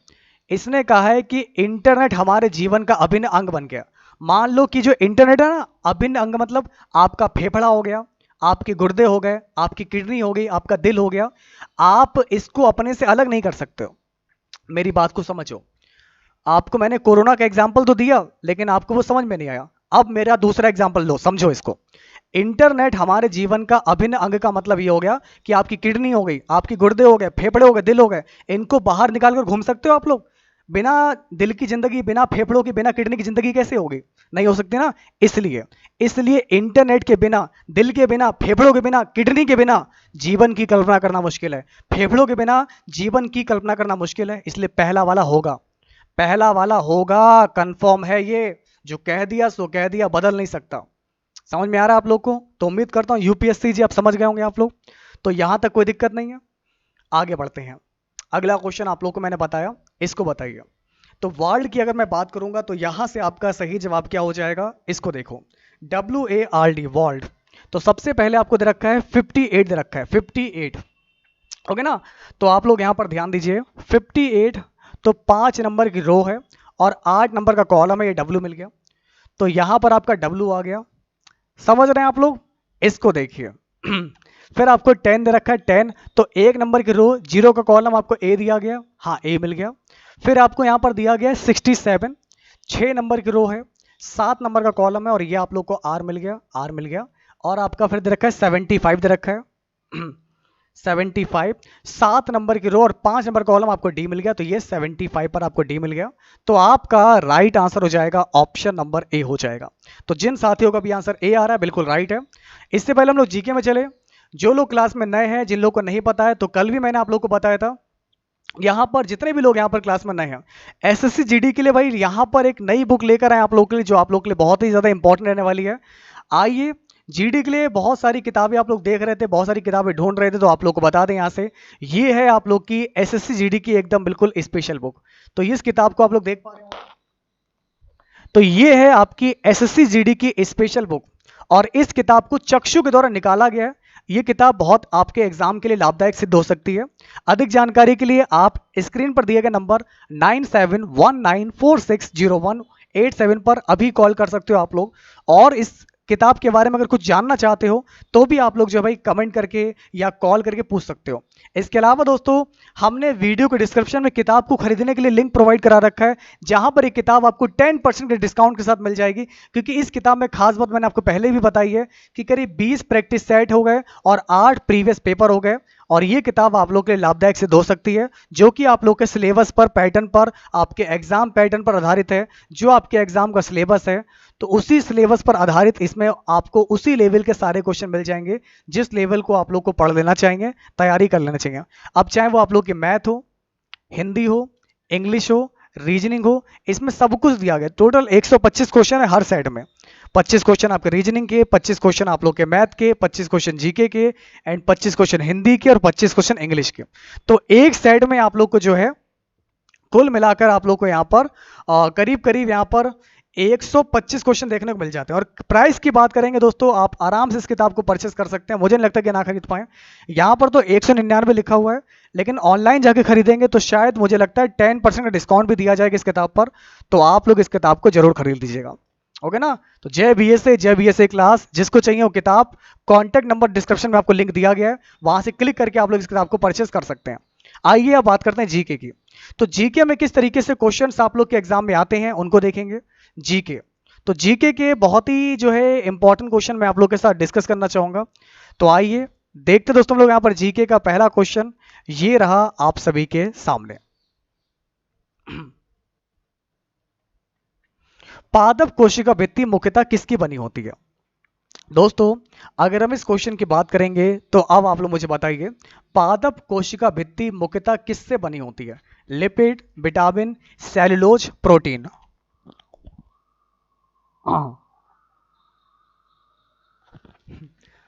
इसने कहा है कि इंटरनेट हमारे जीवन का अभिन्न अंग बन गया। मान लो कि जो इंटरनेट है ना, अभिन्न अंग मतलब आपका फेफड़ा हो गया, आपके गुर्दे हो गए, आपकी किडनी हो गई, आपका दिल हो गया, आप इसको अपने से अलग नहीं कर सकते हो। मेरी बात को समझो, आपको मैंने कोरोना का एग्जाम्पल तो दिया, लेकिन आपको वो समझ में नहीं आया। अब मेरा दूसरा एग्जाम्पल लो, समझो इसको। इंटरनेट हमारे जीवन का अभिन्न अंग का मतलब ये हो गया कि आपकी किडनी हो गई, आपके गुर्दे हो गए, फेफड़े हो गए, दिल हो गए, इनको बाहर निकाल कर घूम सकते हो आप लोग। बिना दिल की जिंदगी, बिना फेफड़ों की, बिना किडनी की जिंदगी कैसे होगी, नहीं हो सकती ना। इसलिए इसलिए इंटरनेट के बिना, दिल के बिना, फेफड़ों के बिना, किडनी के बिना जीवन की कल्पना करना मुश्किल है। फेफड़ों के बिना जीवन की कल्पना करना मुश्किल है, इसलिए पहला वाला होगा, पहला वाला होगा, कंफर्म है ये। जो कह दिया सो कह दिया, बदल नहीं सकता। समझ में आ रहा है आप लोग को? तो उम्मीद करता हूं यूपीएससी जी आप समझ गए होंगे आप लोग, तो यहां तक कोई दिक्कत नहीं है। आगे बढ़ते हैं, अगला क्वेश्चन आप लोग को मैंने बताया, इसको बताइए। तो वर्ल्ड की अगर मैं बात करूंगा तो यहां से आपका सही जवाब क्या हो जाएगा, इसको देखो, WARD वर्ल्ड। तो सबसे पहले आपको दे रखा है 58, दे रखा है 58, ओके ना। तो आप लोग यहां पर ध्यान दीजिए, 58 तो 5 नंबर की रो है और 8 नंबर का कॉलम है, ये W मिल गया, तो यहां पर आपका W आ गया। समझ रहे हैं आप लोग? इसको देखिए फिर आपको 10 दे रखा है, 10 तो 1 नंबर की रो, 0 का कॉलम आपको A दिया गया, हाँ A मिल गया। फिर आपको यहां पर दिया गया 67, 6 नंबर की रो है, 7 नंबर का कॉलम है और ये आप लोग को R मिल गया, R मिल गया। और आपका फिर दे रखा है 75 दे रखा है 75, 7 नंबर की रो और 5 नंबर कॉलम आपको डी मिल गया, तो ये 75 पर आपको डी मिल गया। तो आपका राइट आंसर हो जाएगा ऑप्शन नंबर ए हो जाएगा। तो जिन साथियों का भी आंसर ए आ रहा है बिल्कुल राइट है। इससे पहले हम लोग जीके में चले, जो लोग क्लास में नए हैं, जिन लोग को नहीं पता है, तो कल भी मैंने आप लोग को बताया था, यहाँ पर जितने भी लोग यहाँ पर क्लास में नए हैं, एसएससी जीडी के लिए भाई यहाँ पर एक नई बुक लेकर आए आप लोग के लिए, जो आप लोग के लिए बहुत ही ज्यादा इंपॉर्टेंट रहने वाली है। आइए, जीडी के लिए बहुत सारी किताबें आप लोग देख रहे थे, बहुत सारी किताबें ढूंढ रहे थे, तो आप लोग को बता दें यहाँ से, ये है आप लोग की एसएससी जीडी की एकदम बिल्कुल स्पेशल बुक। तो इस किताब को आप लोग देख पा रहे हैं, तो ये है आपकी एसएससी जीडी की स्पेशल बुक, और इस किताब को चक्षु के द्वारा निकाला गया है। ये किताब बहुत आपके एग्जाम के लिए लाभदायक सिद्ध हो सकती है। अधिक जानकारी के लिए आप स्क्रीन पर दिए गए नंबर 9719460187 पर अभी कॉल कर सकते हो आप लोग, और इस किताब के बारे में अगर कुछ जानना चाहते हो तो भी आप लोग जो भाई कमेंट करके या कॉल करके पूछ सकते हो। इसके अलावा दोस्तों, हमने वीडियो के डिस्क्रिप्शन में किताब को खरीदने के लिए लिंक प्रोवाइड करा रखा है, जहां पर एक किताब आपको 10% के डिस्काउंट के साथ मिल जाएगी, क्योंकि इस किताब में खास बात मैंने आपको पहले भी बताई है कि करीब 20 प्रैक्टिस सेट हो गए और 8 प्रीवियस पेपर हो गए, और ये किताब आप लोग के लिए लाभदायक सिद्ध हो सकती है, जो कि आप लोग के सिलेबस पर, पैटर्न पर, आपके एग्जाम पैटर्न पर आधारित है। जो आपके एग्जाम का सिलेबस है, तो उसी सिलेबस पर आधारित इसमें आपको उसी लेवल के सारे क्वेश्चन मिल जाएंगे, जिस लेवल को आप लोग को पढ़ लेना चाहिए, तैयारी कर लेना चाहिए। अब चाहे वो आप लोग की मैथ हो, हिंदी हो, इंग्लिश हो, रीजनिंग हो, इसमें सब कुछ दिया गया। टोटल 125 क्वेश्चन है हर सेट में, 25 क्वेश्चन आपके रीजनिंग के, 25 क्वेश्चन आप लोग के मैथ के, 25 क्वेश्चन जीके के, एंड 25 क्वेश्चन हिंदी के, और 25 क्वेश्चन इंग्लिश के। तो एक सेट में आप लोग को जो है कुल मिलाकर आप लोग को यहाँ पर करीब करीब यहाँ पर 125 क्वेश्चन देखने को मिल जाते हैं। और प्राइस की बात करेंगे दोस्तों, आप आराम से इस किताब को परचेस कर सकते हैं, मुझे नहीं लगता कि ना खरीद पाए। यहाँ पर तो 199 लिखा हुआ है, लेकिन ऑनलाइन जाके खरीदेंगे तो शायद मुझे लगता है 10% का डिस्काउंट भी दिया जाएगा इस किताब पर, तो आप लोग इस किताब को जरूर खरीद लीजिएगा। ओके ना। तो जय बीएसए क्लास, जिसको चाहिए वो किताब, कॉन्टैक्ट नंबर डिस्क्रिप्शन में आपको लिंक दिया गया है, वहां से क्लिक करके आप लोग इस किताब को परचेस कर सकते हैं। आइए अब बात करते हैं जीके की। तो जीके में किस तरीके से क्वेश्चंस आप लोग के एग्जाम में आते हैं उनको देखेंगे। जीके, तो जीके के बहुत ही जो है इंपॉर्टेंट क्वेश्चन मैं आप लोग के साथ डिस्कस करना चाहूंगा। तो आइए देखते दोस्तों हम लोग यहाँ पर जीके का पहला क्वेश्चन ये रहा आप सभी के सामने। पादप कोशिका भित्ति मुख्यतः किसकी बनी होती है? दोस्तों अगर हम इस क्वेश्चन की बात करेंगे तो अब आप लोग मुझे बताइए पादप कोशिका भित्ति मुख्यतः किससे बनी होती है? Lipid, vitamin, cellulose, protein.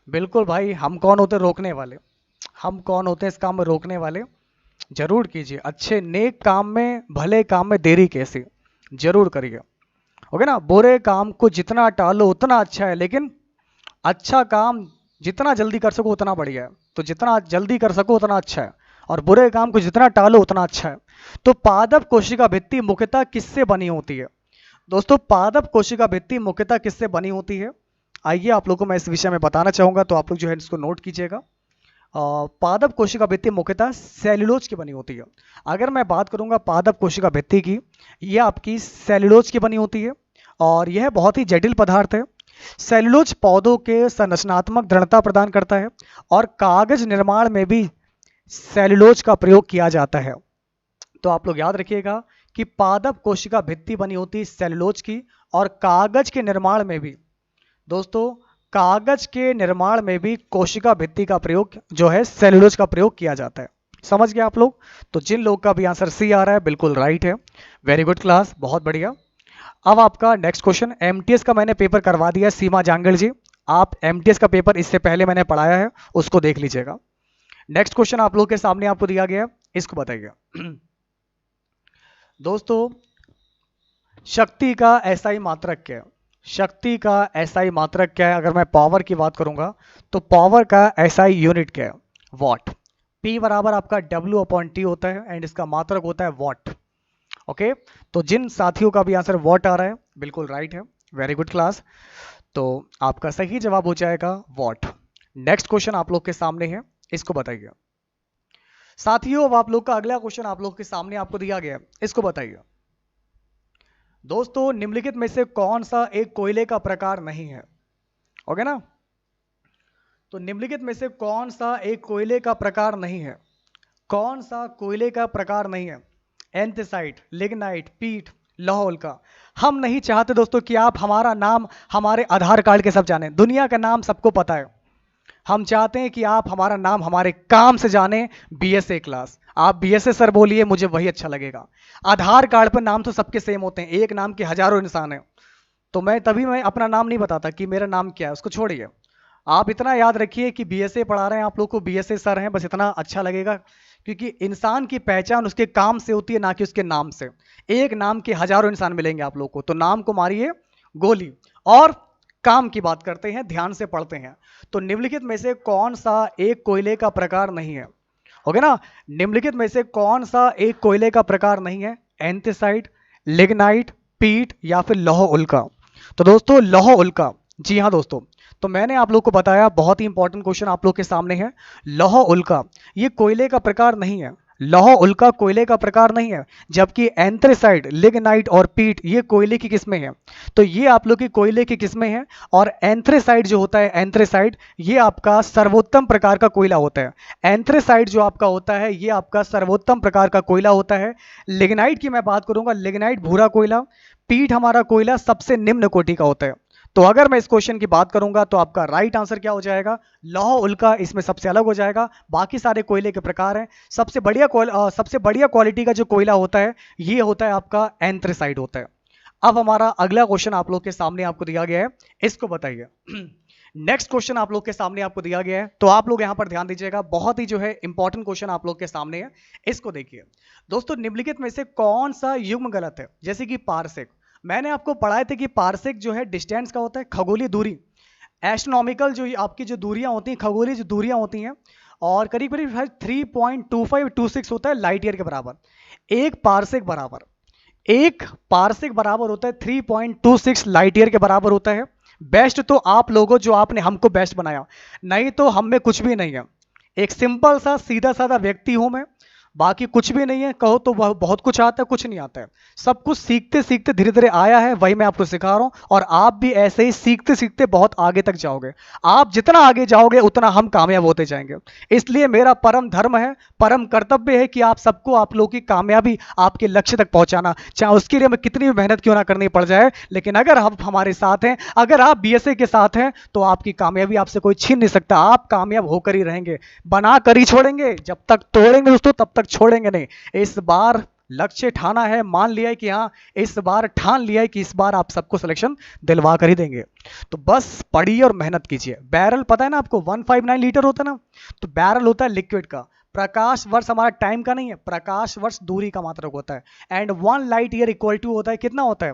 बिल्कुल भाई, हम कौन होते रोकने वाले? हम कौन होते हैं इस काम में रोकने वाले? जरूर कीजिए, अच्छे नेक काम में भले काम में देरी कैसी, जरूर करिए। ओके ना, बुरे काम को जितना टालो उतना अच्छा है, लेकिन अच्छा काम जितना जल्दी कर सको उतना बढ़िया है। तो जितना जल्दी कर सको उतना अच्छा है, और बुरे काम को जितना टालो उतना अच्छा है। तो पादप कोशिका भित्ति मुख्यतः किससे बनी होती है? दोस्तों पादप कोशिका भित्ति मुख्यतः किससे बनी होती है? आइए आप लोगों को मैं इस विषय में बताना चाहूंगा, तो आप लोग जो है इसको नोट कीजिएगा। पादप कोशिका भित्ति मुख्यतः सेल्यूलोज की बनी होती है। अगर मैं बात करूंगा पादप कोशिका भित्ति की, यह आपकी सेल्यूलोज की बनी होती है, और यह बहुत ही जटिल पदार्थ है। सेल्यूलोज पौधों के संरचनात्मक दृढ़ता प्रदान करता है, और कागज निर्माण में भी सेल्यूलोज का प्रयोग किया जाता है। तो आप लोग याद रखिएगा कि पादप कोशिका भित्ति बनी होती है सेल्यूलोज की, और कागज के निर्माण में भी, दोस्तों कागज के निर्माण में भी कोशिका भित्ति का प्रयोग जो है सेल्यूलोज का प्रयोग किया जाता है। समझ गए आप लोग? तो जिन लोग का भी आंसर सी आ रहा है बिल्कुल राइट है। वेरी गुड क्लास, बहुत बढ़िया। अब आपका नेक्स्ट क्वेश्चन, एमटीएस का मैंने पेपर करवा दिया सीमा जांगड़ जी, आप एमटीएस का पेपर इससे पहले मैंने पढ़ाया है, उसको देख लीजिएगा। नेक्स्ट क्वेश्चन आप लोग के सामने आपको दिया गया है, इसको बताइए। दोस्तों शक्ति का एसआई मात्रक क्या है? शक्ति का एसआई मात्रक क्या है? अगर मैं पावर की बात करूंगा तो पावर का एसआई यूनिट क्या है? वॉट। P बराबर आपका W/T होता है, एंड इसका मात्रक होता है वॉट। ओके, तो जिन साथियों का भी आंसर वॉट आ रहा है बिल्कुल राइट है। वेरी गुड क्लास, तो आपका सही जवाब हो जाएगा वॉट। नेक्स्ट क्वेश्चन आप लोग के सामने है, इसको बताइए। साथियों अब आप लोग का अगला क्वेश्चन आप लोग के सामने आपको दिया गया है, इसको बताइए। दोस्तों निम्नलिखित में से कौन सा एक कोयले का प्रकार नहीं है? ओके ना, तो निम्नलिखित में से कौन सा एक कोयले का प्रकार नहीं है? कौन सा कोयले का प्रकार नहीं है? एंथ्रासाइट, लिग्नाइट, पीट, लौह उल्का। हम नहीं चाहते दोस्तों कि आप हमारा नाम हमारे आधार कार्ड के सब जाने, दुनिया का नाम सबको पता है। हम चाहते हैं कि आप हमारा नाम हमारे काम से जाने, बीएसए क्लास। आप बीएसए सर बोलिए, मुझे वही अच्छा लगेगा। आधार कार्ड पर नाम तो सबके सेम होते हैं, एक नाम के हजारों इंसान हैं। तो मैं अपना नाम नहीं बताता कि मेरा नाम क्या है, उसको छोड़िए। आप इतना याद रखिए कि बीएसए पढ़ा रहे हैं आप लोग को, बीएसए सर हैं, बस इतना अच्छा लगेगा, क्योंकि इंसान की पहचान उसके काम से होती है, ना कि उसके नाम से। एक नाम के हजारों इंसान मिलेंगे आप लोग को, तो नाम को मारिए गोली, और काम की बात करते हैं, ध्यान से पढ़ते हैं। तो निम्नलिखित में से कौन सा एक कोयले का प्रकार नहीं है? ओके ना, निम्नलिखित में से कौन सा एक कोयले का प्रकार नहीं है? एंथ्रासाइट, लिग्नाइट, पीट, या फिर लौह उल्का। तो दोस्तों लौह उल्का, जी हाँ दोस्तों, तो मैंने आप लोग को बताया, बहुत ही इंपॉर्टेंट क्वेश्चन आप लोग के सामने है। लौह उल्का ये कोयले का प्रकार नहीं है, लौह उल्का कोयले का प्रकार नहीं है, जबकि एंथ्रासाइट, लिग्नाइट और पीट ये कोयले की किस्में हैं। तो ये आप लोग की कोयले की किस्में हैं, और एंथ्रासाइट जो होता है, एंथ्रासाइट ये आपका सर्वोत्तम प्रकार का कोयला होता है। एंथ्रासाइट जो आपका होता है ये आपका सर्वोत्तम प्रकार का कोयला होता है। लिग्नाइट की मैं बात करूंगा, लिग्नाइट भूरा कोयला, पीट हमारा कोयला सबसे निम्न कोटि का होता है। तो अगर मैं इस क्वेश्चन की बात करूंगा तो आपका राइट आंसर क्या हो जाएगा? लौह उल्का इसमें सबसे अलग हो जाएगा। बाकी सारे कोयले के प्रकार हैं, सबसे बढ़िया क्वालिटी का जो कोयला होता है ये होता है आपका एंथ्रासाइट होता है। अब हमारा अगला क्वेश्चन आप लोग के सामने आपको दिया गया है, इसको बताइए। नेक्स्ट क्वेश्चन आप लोग के सामने आपको दिया गया है, तो आप लोग यहां पर ध्यान दीजिएगा, बहुत ही जो है इंपॉर्टेंट क्वेश्चन आप लोग के सामने है, इसको देखिए। दोस्तों निम्नलिखित में से कौन सा युग्म गलत है? जैसे कि पारसेक, मैंने आपको पढ़ाए थे कि पारसेक जो है डिस्टेंस का होता है, खगोलीय दूरी। एस्ट्रोनॉमिकल जो आपकी जो दूरियां होती हैं, खगोलीय जो दूरियां होती हैं, और करीब करीब 3.2526 होता है लाइट ईयर के बराबर। एक पारसेक बराबर होता है 3.26 लाइट ईयर के बराबर होता है। बेस्ट तो आप लोगों, जो आपने हमको बेस्ट बनाया, नहीं तो हम में कुछ भी नहीं है। एक सिंपल सा सीधा साधा व्यक्ति हूं मैं, बाकी कुछ भी नहीं है। कहो तो बहुत कुछ आता है, कुछ नहीं आता है। सब कुछ सीखते सीखते धीरे धीरे आया है, वही मैं आपको सिखा रहा हूं। और आप भी ऐसे ही सीखते सीखते बहुत आगे तक जाओगे। आप जितना आगे जाओगे उतना हम कामयाब होते जाएंगे। इसलिए मेरा परम धर्म है, परम कर्तव्य है कि आप सबको, आप लोगों की कामयाबी, आपके लक्ष्य तक पहुंचाना, चाहे उसके लिए हमें कितनी भी मेहनत क्यों ना करनी पड़ जाए। लेकिन अगर आप हमारे साथ हैं, अगर आप बीएसए के साथ हैं, तो आपकी कामयाबी आपसे कोई छीन नहीं सकता। आप कामयाब होकर ही रहेंगे, बना कर ही छोड़ेंगे। जब तक तोड़ेंगे दोस्तों तब तक छोड़ेंगे नहीं। इस बार लक्ष्य ठाना है, मान लिया है कि हाँ, इस बार ठान लिया है कि इस बार आप सबको सिलेक्शन दिलवा कर ही देंगे। तो बस पढ़िए और मेहनत कीजिए। बैरल पता है ना आपको, 159 लीटर होता है ना, तो बैरल होता है लिक्विड का। प्रकाश वर्ष हमारा टाइम का नहीं है, प्रकाश वर्ष दूरी का मात्रक होता है। And 1 light year equal to होता है, कितना होता है,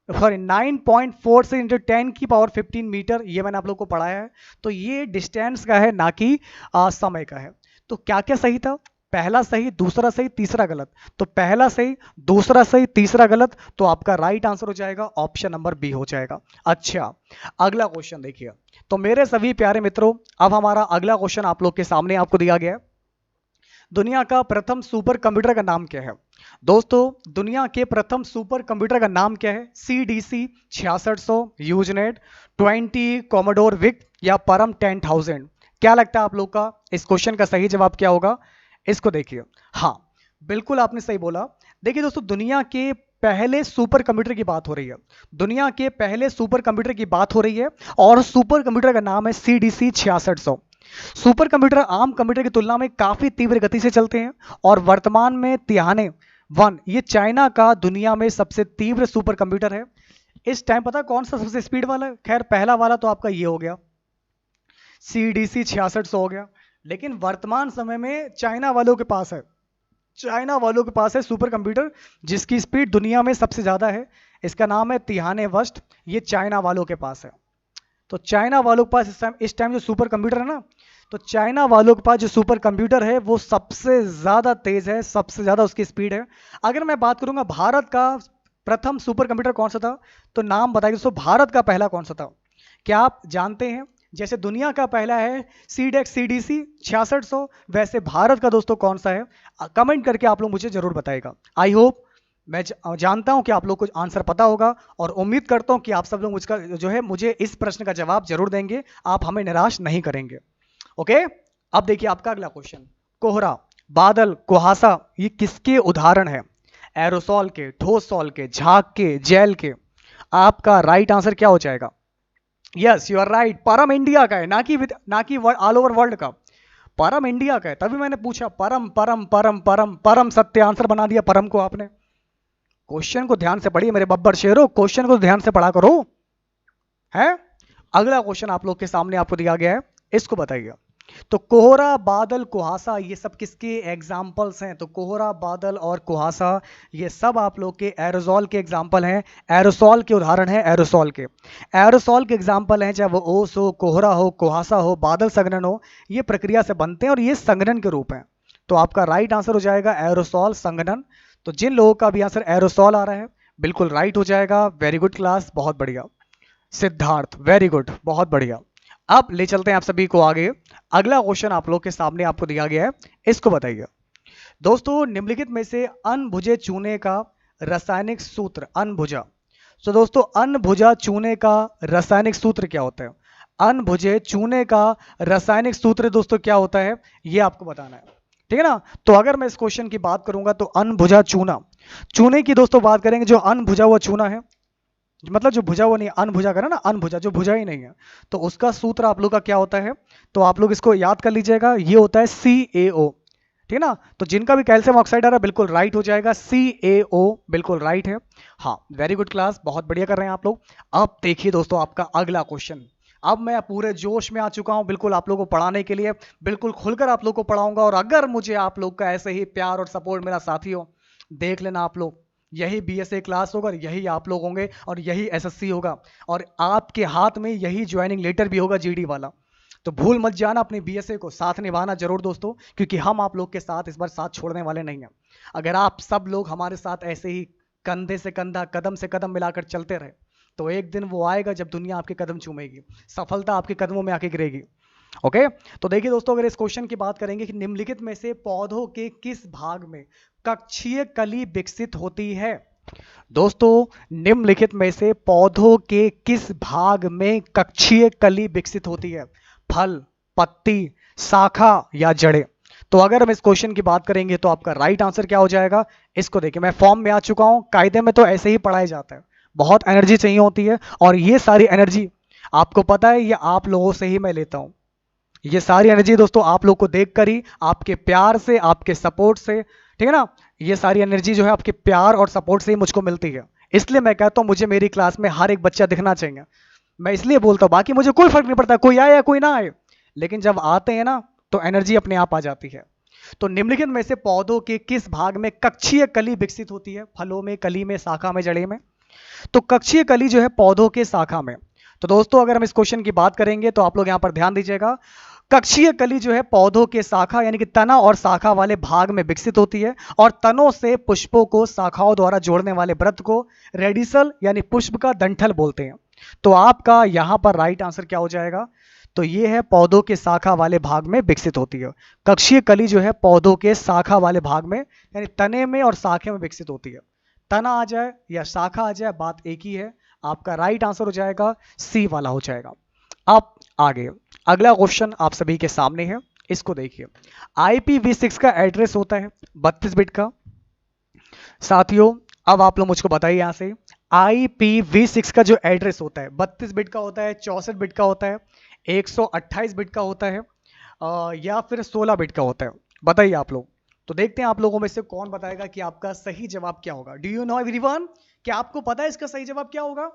9.4 से इंटू 10⁻15 मीटर। ये मैंने आप लोग को पढ़ाया है। तो ये डिस्टेंस का है, ना कि समय का है। तो क्या क्या सही था, पहला सही, दूसरा सही, तीसरा गलत। तो पहला सही, दूसरा सही, तीसरा गलत, तो आपका राइट आंसर हो जाएगा ऑप्शन नंबर बी हो जाएगा। अच्छा, अगला क्वेश्चन देखिए। तो मेरे सभी प्यारे मित्रों, अब हमारा अगला क्वेश्चन आप लोग के सामने आपको दिया गया है। दुनिया का प्रथम सुपर कंप्यूटर का नाम क्या है। दोस्तों, दुनिया के प्रथम सुपर कंप्यूटर का नाम क्या है। CDC 6600, यूजनेट 20, कोमोडोर विक या परम 10,000। क्या लगता है आप लोग का इस क्वेश्चन का सही जवाब क्या होगा। इसको देखिए। हाँ, बिल्कुल आपने सही बोला। देखिए दोस्तों, दुनिया के पहले सुपर कंप्यूटर की बात हो रही है। दुनिया के पहले सुपर कंप्यूटर की बात हो रही है, और सुपर कंप्यूटर का नाम है CDC 6600। सुपर कंप्यूटर आम कंप्यूटर की तुलना में काफी तीव्र गति से चलते हैं, और वर्तमान में तिहाने 1 ये चाइना का दुनिया में सबसे तीव्र सुपर कंप्यूटर है। इस टाइम पता कौन सा सबसे स्पीड वाला है। खैर, पहला वाला तो आपका ये हो गया, CDC 6600 हो गया। लेकिन वर्तमान समय में चाइना वालों के पास है, चाइना वालों के पास है सुपर कंप्यूटर जिसकी स्पीड दुनिया में सबसे ज्यादा है। इसका नाम है तिहाने वस्ट। ये चाइना वालों के पास है। तो चाइना वालों के पास इस टाइम जो सुपर कंप्यूटर है ना, तो चाइना वालों के पास जो सुपर कंप्यूटर है वो सबसे ज्यादा तेज है, सबसे ज्यादा उसकी स्पीड है। अगर मैं बात करूंगा भारत का प्रथम सुपर कंप्यूटर कौन सा था, तो नाम बताइए दोस्तों, भारत का पहला कौन सा था। क्या आप जानते हैं। जैसे दुनिया का पहला है CDC 6600, वैसे भारत का दोस्तों कौन सा है। कमेंट करके आप लोग मुझे जरूर बताएगा। आई होप, मैं जानता हूं कि आप लोग को आंसर पता होगा, और उम्मीद करता हूं कि आप सब लोग मुझका जो है मुझे इस प्रश्न का जवाब जरूर देंगे। आप हमें निराश नहीं करेंगे। ओके, अब देखिए आपका अगला क्वेश्चन। कोहरा, बादल, कुहासा, ये किसके उदाहरण है। एरोसॉल के, ठोस सॉल के, झाग के, जेल के। आपका राइट आंसर क्या हो जाएगा। Yes, you are right. Param India का है, ना कि ऑल ओवर वर्ल्ड का। परम इंडिया का है, तभी मैंने पूछा परम परम परम परम परम सत्य। आंसर बना दिया परम को आपने। क्वेश्चन को ध्यान से पढ़िए मेरे बब्बर शेरों, क्वेश्चन को ध्यान से पढ़ा करो है। अगला क्वेश्चन आप लोग के सामने आपको दिया गया है, इसको बताइए। तो कोहरा, बादल, कुहासा, ये सब किसके एग्जाम्पल्स हैं। तो कोहरा, बादल और कुहासा ये सब आप लोग के एरोसॉल के एग्जाम्पल हैं। एरोसॉल के उदाहरण हैं, एरोसॉल के। एरोसॉल के एग्जाम्पल हैं, चाहे वो ओस हो, कोहरा हो, कुहासा हो, बादल संघनन हो, ये प्रक्रिया से बनते हैं और ये संघनन के रूप हैं। तो आपका राइट आंसर हो जाएगा एरोसॉल संघनन। तो जिन लोगों का भी आंसर एरोसॉल आ रहा है, बिल्कुल राइट हो जाएगा। वेरी गुड क्लास, बहुत बढ़िया। सिद्धार्थ, वेरी गुड, बहुत बढ़िया। अब ले चलते हैं आप सभी को आगे। अगला क्वेश्चन आप लोग के सामने आपको दिया गया है, इसको बताइए। दोस्तों, निम्नलिखित में से अनभुजे चूने का रासायनिक सूत्र, अनभुजा। तो दोस्तों, अनभुजा चूने का रासायनिक सूत्र क्या होता है। अनभुजे चूने का रासायनिक सूत्र दोस्तों क्या होता है, ये आपको बताना है, ठीक है ना। तो अगर मैं इस क्वेश्चन की बात करूंगा, तो अनभुजा चूना, चूने की दोस्तों बात करेंगे, जो अनभुजा हुआ चूना है, मतलब जो भुजा हुआ नहीं, अनभुजा करा ना, अनभुजा जो भुजा ही नहीं है, तो उसका सूत्र आप लोग का क्या होता है। तो आप लोग इसको याद कर लीजिएगा, ये होता है CaO, ठीक है ना। तो जिनका भी कैल्शियम ऑक्साइड आ रहा है बिल्कुल राइट हो जाएगा, CaO बिल्कुल राइट है। हाँ, वेरी गुड क्लास, बहुत बढ़िया कर रहे हैं आप लोग। अब देखिए दोस्तों आपका अगला क्वेश्चन। अब मैं पूरे जोश में आ चुका हूं, बिल्कुल आप लोगों को पढ़ाने के लिए, बिल्कुल खुलकर आप लोग को पढ़ाऊंगा। और अगर मुझे आप लोग का ऐसे ही प्यार और सपोर्ट मेरा साथी हो, देख लेना आप लोग, यही BSA क्लास होगा, और यही आप लोग होंगे, और यही SSC होगा, और आपके हाथ में यही ज्वाइनिंग लेटर भी होगा GD वाला। तो भूल मत जाना अपने BSA को साथ निभाना जरूर दोस्तों, क्योंकि हम आप लोग के साथ इस बार साथ छोड़ने वाले नहीं हैं। अगर आप सब लोग हमारे साथ ऐसे ही कंधे से कंधा, कदम से कदम मिलाकर चलते रहे, तो एक दिन वो आएगा जब दुनिया आपके कदम चूमेगी, सफलता आपके कदमों में आके गिरेगी। ओके, तो देखिए दोस्तों, अगर इस क्वेश्चन की बात करेंगे कि निम्नलिखित में से पौधों के किस भाग में कक्षीय कली विकसित होती है। दोस्तों, निम्नलिखित में से पौधों के किस भाग में कक्षीय कली विकसित होती है? फल, पत्ती, शाखा या जड़ें? तो अगर हम इस क्वेश्चन की बात करेंगे तो आपका राइट आंसर क्या हो जाएगा? इसको देखिए, मैं फॉर्म में आ चुका हूं। कायदे में तो ऐसे ही पढ़ाया जाता है, बहुत एनर्जी चाहिए होती है, और ये सारी एनर्जी आपको पता है, ये आप लोगों से ही मैं लेता हूं। ये सारी एनर्जी दोस्तों आप लोग को देखकर ही, आपके प्यार से, आपके सपोर्ट से, ठीक है ना, ये सारी एनर्जी जो है आपके प्यार और सपोर्ट से ही मुझको मिलती है। इसलिए मैं कहता हूं मुझे मेरी क्लास में हर एक बच्चा दिखना चाहिए। मैं इसलिए बोलता हूं, बाकी मुझे कोई फर्क नहीं पड़ता कोई आए या कोई ना आए, लेकिन जब आते हैं ना तो एनर्जी अपने आप आ जाती है। तो निम्नलिखित में से पौधों के किस भाग में कक्षीय कली विकसित होती है? फलों में, कली में, शाखा में, जड़े में? तो कक्षीय कली जो है पौधों के शाखा में। तो दोस्तों, अगर हम इस क्वेश्चन की बात करेंगे तो आप लोग यहां पर ध्यान दीजिएगा। कक्षीय कली जो है पौधों के शाखा यानी कि तना और शाखा वाले भाग में विकसित होती है, और तनों से पुष्पों को शाखाओं द्वारा जोड़ने वाले व्रत को रेडिसल यानी पुष्प का डंठल बोलते हैं। तो आपका यहां पर राइट आंसर क्या हो जाएगा? तो ये है पौधों के शाखा वाले भाग में विकसित होती है। कक्षीय कली जो है पौधों के शाखा वाले भाग में यानी तने में और शाखे में विकसित होती है। तना आ जाए या शाखा आ जाए, बात एक ही है। आपका राइट आंसर हो जाएगा सी वाला हो जाएगा। अब आगे अगला क्वेश्चन आप सभी के सामने है, इसको देखिए। IPv6 का एड्रेस होता है 32 बिट का। साथियों, अब आप लोग मुझको बताइए यहां से, IPv6 का जो एड्रेस होता है 32 बिट का होता है, 64 बिट का होता है, 128 बिट का होता है, या फिर 16 बिट का होता है? बताइए आप लोग। तो देखते हैं आप लोगों में से कौन बताएगा कि आपका सही जवाब क्या होगा। डू यू नो एवरीवन, क्या आपको पता है इसका सही जवाब क्या होगा?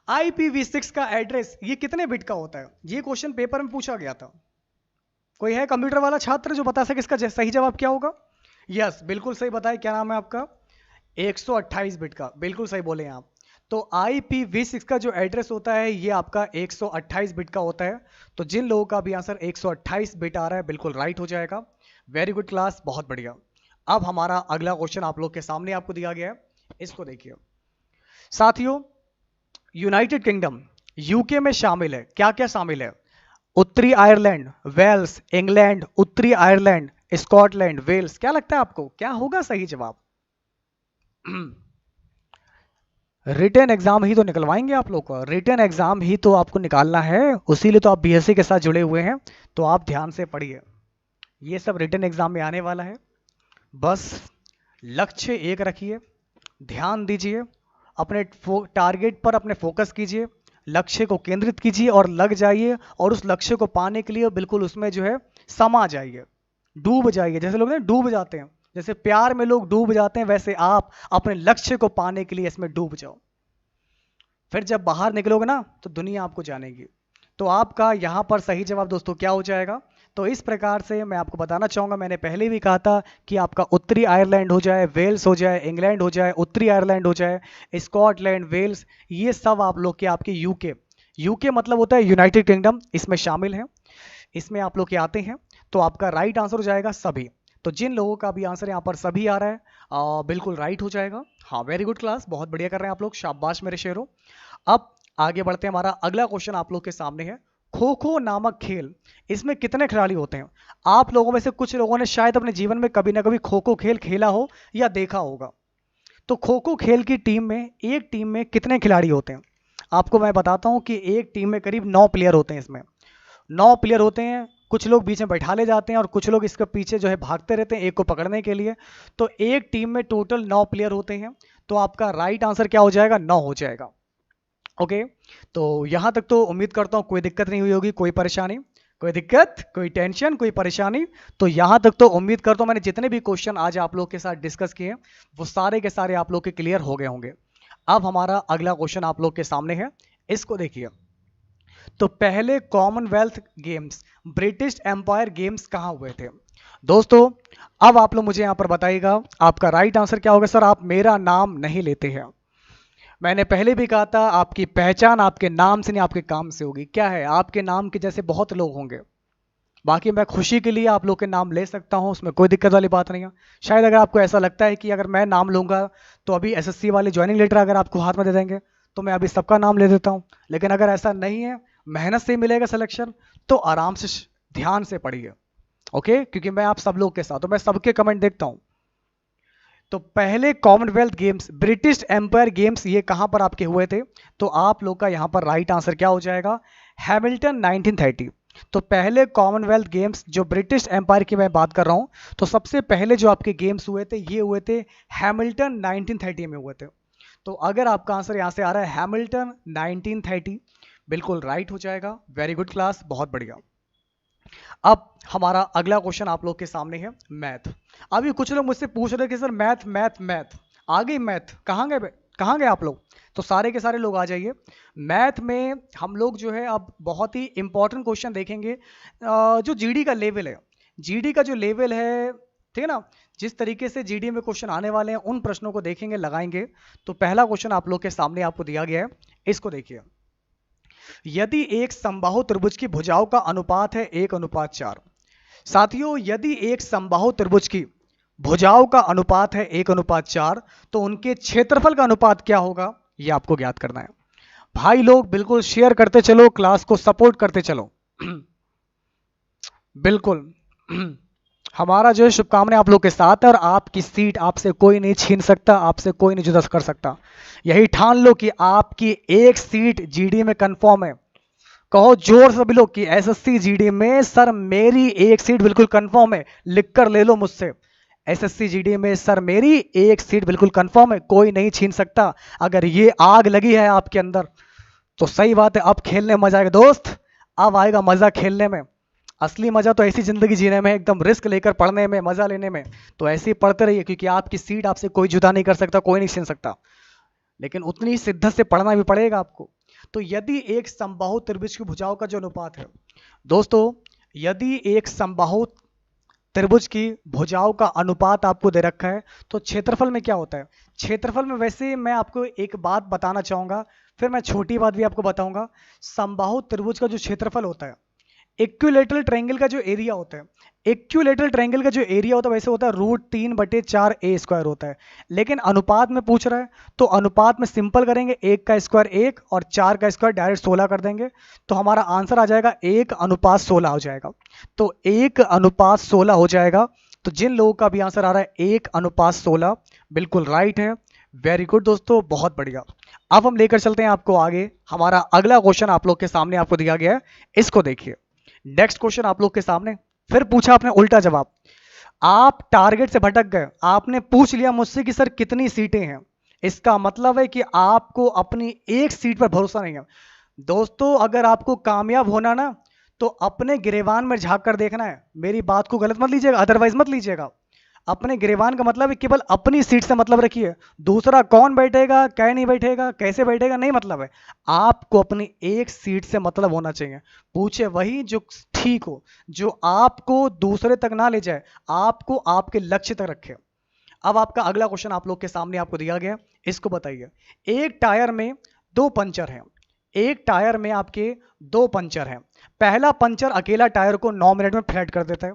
IPv6 का एड्रेस ये कितने बिट का होता है? ये क्वेश्चन पेपर में पूछा गया था। कोई है कंप्यूटर वाला छात्र जो बता सके इसका सही जवाब क्या होगा? यस, बिल्कुल सही बताए। क्या नाम है आपका? 128 बिट का, बिल्कुल सही बोले आप। तो IPv6 का जो एड्रेस होता है ये आपका 128 बिट का होता है। तो जिन लोगों का भी आंसर 128 बिट आ रहा है बिल्कुल राइट हो जाएगा। वेरी गुड क्लास, बहुत बढ़िया। अब हमारा अगला क्वेश्चन आप लोग के सामने आपको दिया गया है, इसको देखिए। साथियों, यूनाइटेड किंगडम यूके में शामिल है, क्या क्या शामिल है? उत्तरी आयरलैंड, वेल्स, इंग्लैंड, उत्तरी आयरलैंड, स्कॉटलैंड, वेल्स। क्या लगता है आपको क्या होगा सही जवाब? रिटन एग्जाम ही तो निकलवाएंगे आप लोग को, रिटन एग्जाम ही तो आपको निकालना है, उसीलिए तो आप बीएससी के साथ जुड़े हुए हैं। तो आप ध्यान से पढ़िए, ये सब रिटन एग्जाम में आने वाला है। बस लक्ष्य एक रखिए, ध्यान दीजिए, अपने टारगेट पर अपने फोकस कीजिए, लक्ष्य को केंद्रित कीजिए और लग जाइए, और उस लक्ष्य को पाने के लिए बिल्कुल उसमें जो है समा जाइए, डूब जाइए। जैसे लोग ना डूब जाते हैं, जैसे प्यार में लोग डूब जाते हैं, वैसे आप अपने लक्ष्य को पाने के लिए इसमें डूब जाओ। फिर जब बाहर निकलोगे ना तो दुनिया आपको जानेगी। तो आपका यहां पर सही जवाब दोस्तों क्या हो जाएगा? तो इस प्रकार से मैं आपको बताना चाहूंगा, मैंने पहले भी कहा था कि आपका उत्तरी आयरलैंड हो जाए, वेल्स हो जाए, इंग्लैंड हो जाए, उत्तरी आयरलैंड हो जाए, स्कॉटलैंड, वेल्स, ये सब आप लोग के आपके यूके, यूके मतलब होता है यूनाइटेड किंगडम, इसमें शामिल है, इसमें आप लोग के आते हैं। तो आपका राइट आंसर हो जाएगा सभी। तो जिन लोगों का भी आंसर यहाँ पर सभी आ रहा है बिल्कुल राइट हो जाएगा। हाँ, वेरी गुड क्लास, बहुत बढ़िया कर रहे हैं आप लोग, शाबाश मेरे शेरों। अब आगे बढ़ते हैं, हमारा अगला क्वेश्चन आप लोग के सामने है। खो खो नामक खेल, इसमें कितने खिलाड़ी होते हैं? आप लोगों में से कुछ लोगों ने शायद अपने जीवन में कभी ना कभी खो खो खेल खेला हो या देखा होगा। तो खो खो खेल की टीम में, एक टीम में कितने खिलाड़ी होते हैं? आपको मैं बताता हूं कि एक टीम में करीब 9 प्लेयर होते हैं। इसमें 9 प्लेयर होते हैं, कुछ लोग बीच में बैठा ले जाते हैं और कुछ लोग इसके पीछे जो है भागते रहते हैं एक को पकड़ने के लिए। तो एक टीम में टोटल 9 प्लेयर होते हैं। तो आपका राइट आंसर क्या हो जाएगा? 9 हो जाएगा। ओके, तो यहां तक तो उम्मीद करता हूं कोई दिक्कत नहीं हुई होगी, कोई परेशानी, कोई दिक्कत, कोई टेंशन, कोई परेशानी। तो यहां तक तो उम्मीद करता हूं मैंने जितने भी क्वेश्चन आज आप लोग के साथ डिस्कस किए वो सारे के सारे आप लोग के क्लियर हो गए होंगे। अब हमारा अगला क्वेश्चन आप लोग के सामने है, इसको देखिए। तो पहले Commonwealth Games, British Empire Games कहां हुए थे? दोस्तों, अब आप लोग मुझे यहां पर बताइएगा आपका राइट आंसर क्या होगा। सर आप मेरा नाम नहीं लेते हैं, मैंने पहले भी कहा था आपकी पहचान आपके नाम से नहीं आपके काम से होगी। क्या है, आपके नाम के जैसे बहुत लोग होंगे, बाकी मैं खुशी के लिए आप लोग के नाम ले सकता हूं, उसमें कोई दिक्कत वाली बात नहीं है। शायद अगर आपको ऐसा लगता है कि अगर मैं नाम लूंगा तो अभी एसएससी वाले ज्वाइनिंग लेटर अगर आपको हाथ में दे देंगे तो मैं अभी सबका नाम ले देता हूं, लेकिन अगर ऐसा नहीं है, मेहनत से ही मिलेगा सिलेक्शन, तो आराम से ध्यान से पढ़िए, ओके, क्योंकि मैं आप सब लोग के साथ हूं, मैं सबके कमेंट देखता हूं। तो पहले Commonwealth Games, British Empire Games, ये कहां पर आपके हुए थे? तो आप लोग का यहां पर राइट आंसर क्या हो जाएगा? हैमिल्टन 1930। तो पहले कॉमनवेल्थ गेम्स जो ब्रिटिश एम्पायर की मैं बात कर रहा हूं, तो सबसे पहले जो आपके गेम्स हुए थे ये हुए थे हैमिल्टन 1930 में हुए थे। तो अगर आपका आंसर यहां से आ रहा है हैमिल्टन 1930, बिल्कुल राइट हो जाएगा। वेरी गुड क्लास, बहुत बढ़िया। अब हमारा अगला क्वेश्चन आप लोग के सामने है मैथ। अभी कुछ लोग मुझसे पूछ रहे कि सर मैथ मैथ मैथ आ गई, मैथ कहाँ गए, कहाँ गए आप लोग? तो सारे के सारे लोग आ जाइए। मैथ में हम लोग जो है अब बहुत ही इंपॉर्टेंट क्वेश्चन देखेंगे। जो जीडी का लेवल है, जीडी का जो लेवल है, ठीक है ना, जिस तरीके से जीडी में क्वेश्चन आने वाले हैं उन प्रश्नों को देखेंगे, लगाएंगे। तो पहला क्वेश्चन आप लोग के सामने आपको दिया गया है, इसको देखिए। यदि एक समबाहु त्रिभुज की भुजाओं का अनुपात है 1:4। साथियों, यदि एक समबाहु त्रिभुज की भुजाओं का अनुपात है 1:4, तो उनके क्षेत्रफल का अनुपात क्या होगा, यह आपको ज्ञात करना है। भाई लोग बिल्कुल शेयर करते चलो, क्लास को सपोर्ट करते चलो। बिल्कुल हमारा जो है शुभकामनाएं आप लोग के साथ है, और आपकी सीट आपसे कोई नहीं छीन सकता, आपसे कोई नहीं जुदा कर सकता। यही ठान लो कि आपकी एक सीट जीडी में कंफर्म है। कहो जोर से भी लोग कि एसएससी जीडी में सर मेरी एक सीट बिल्कुल कंफर्म है, लिखकर ले लो मुझसे। एसएससी जीडी में सर मेरी एक सीट बिल्कुल कंफर्म है, कोई नहीं छीन सकता। अगर ये आग लगी है आपके अंदर तो सही बात है, अब खेलने में मजा आएगा दोस्त, अब आएगा मजा खेलने में। असली मजा तो ऐसी जिंदगी जीने में, एकदम रिस्क लेकर पढ़ने में, मजा लेने में। तो ऐसे ही पढ़ते रहिए, क्योंकि आपकी सीट आपसे कोई जुदा नहीं कर सकता, कोई नहीं छीन सकता। लेकिन उतनी शिद्दत से पढ़ना भी पड़ेगा आपको। तो यदि एक समबाहु त्रिभुज की भुजाओं का जो अनुपात है दोस्तों, यदि एक समबाहु त्रिभुज की भुजाओं का अनुपात आपको दे रखा है, तो क्षेत्रफल में क्या होता है? क्षेत्रफल में वैसे मैं आपको एक बात बताना चाहूंगा, फिर मैं छोटी बात भी आपको बताऊंगा। समबाहु त्रिभुज का जो क्षेत्रफल होता है, इक्विलेटरल ट्रायंगल का जो एरिया होता है, इक्विलेटरल ट्रायंगल का जो एरिया होता है वैसे होता है √3/4 होता है। लेकिन अनुपात में पूछ रहा है, तो अनुपात में सिंपल करेंगे, 1 का स्क्वायर 1 और 4 का स्क्वायर डायरेक्ट 16 कर देंगे। तो हमारा आंसर आ जाएगा 1:16 हो जाएगा। तो 1:16 हो जाएगा। तो जिन लोगों का भी आंसर आ रहा है 1:16, बिल्कुल राइट है। वेरी गुड दोस्तों, बहुत बढ़िया। अब हम लेकर चलते हैं आपको आगे। हमारा अगला क्वेश्चन आप लोग के सामने आपको दिया गया है, इसको देखिए। नेक्स्ट क्वेश्चन आप लोग के सामने, फिर पूछा आपने उल्टा जवाब। आप टारगेट से भटक गए, आपने पूछ लिया मुझसे कि सर कितनी सीटें हैं। इसका मतलब है कि आपको अपनी एक सीट पर भरोसा नहीं है। दोस्तों, अगर आपको कामयाब होना ना, तो अपने गिरेबान में झांक कर देखना है। मेरी बात को गलत मत लीजिएगा, अदरवाइज मत लीजिएगा। अपने गिरेबान का मतलब है केवल अपनी सीट से मतलब रखिए। दूसरा कौन बैठेगा, क्या नहीं बैठेगा, कैसे बैठेगा, नहीं मतलब है। आपको अपनी एक सीट से मतलब होना चाहिए। पूछे वही जो ठीक हो, जो आपको दूसरे तक ना ले जाए, आपको आपके लक्ष्य तक रखे। अब आपका अगला क्वेश्चन आप लोग के सामने आपको दिया गया, इसको बताइए। एक टायर में 2 पंचर हैं, एक टायर में आपके 2 पंचर हैं। पहला पंचर अकेला टायर को 9 मिनट में फ्लैट कर देता है,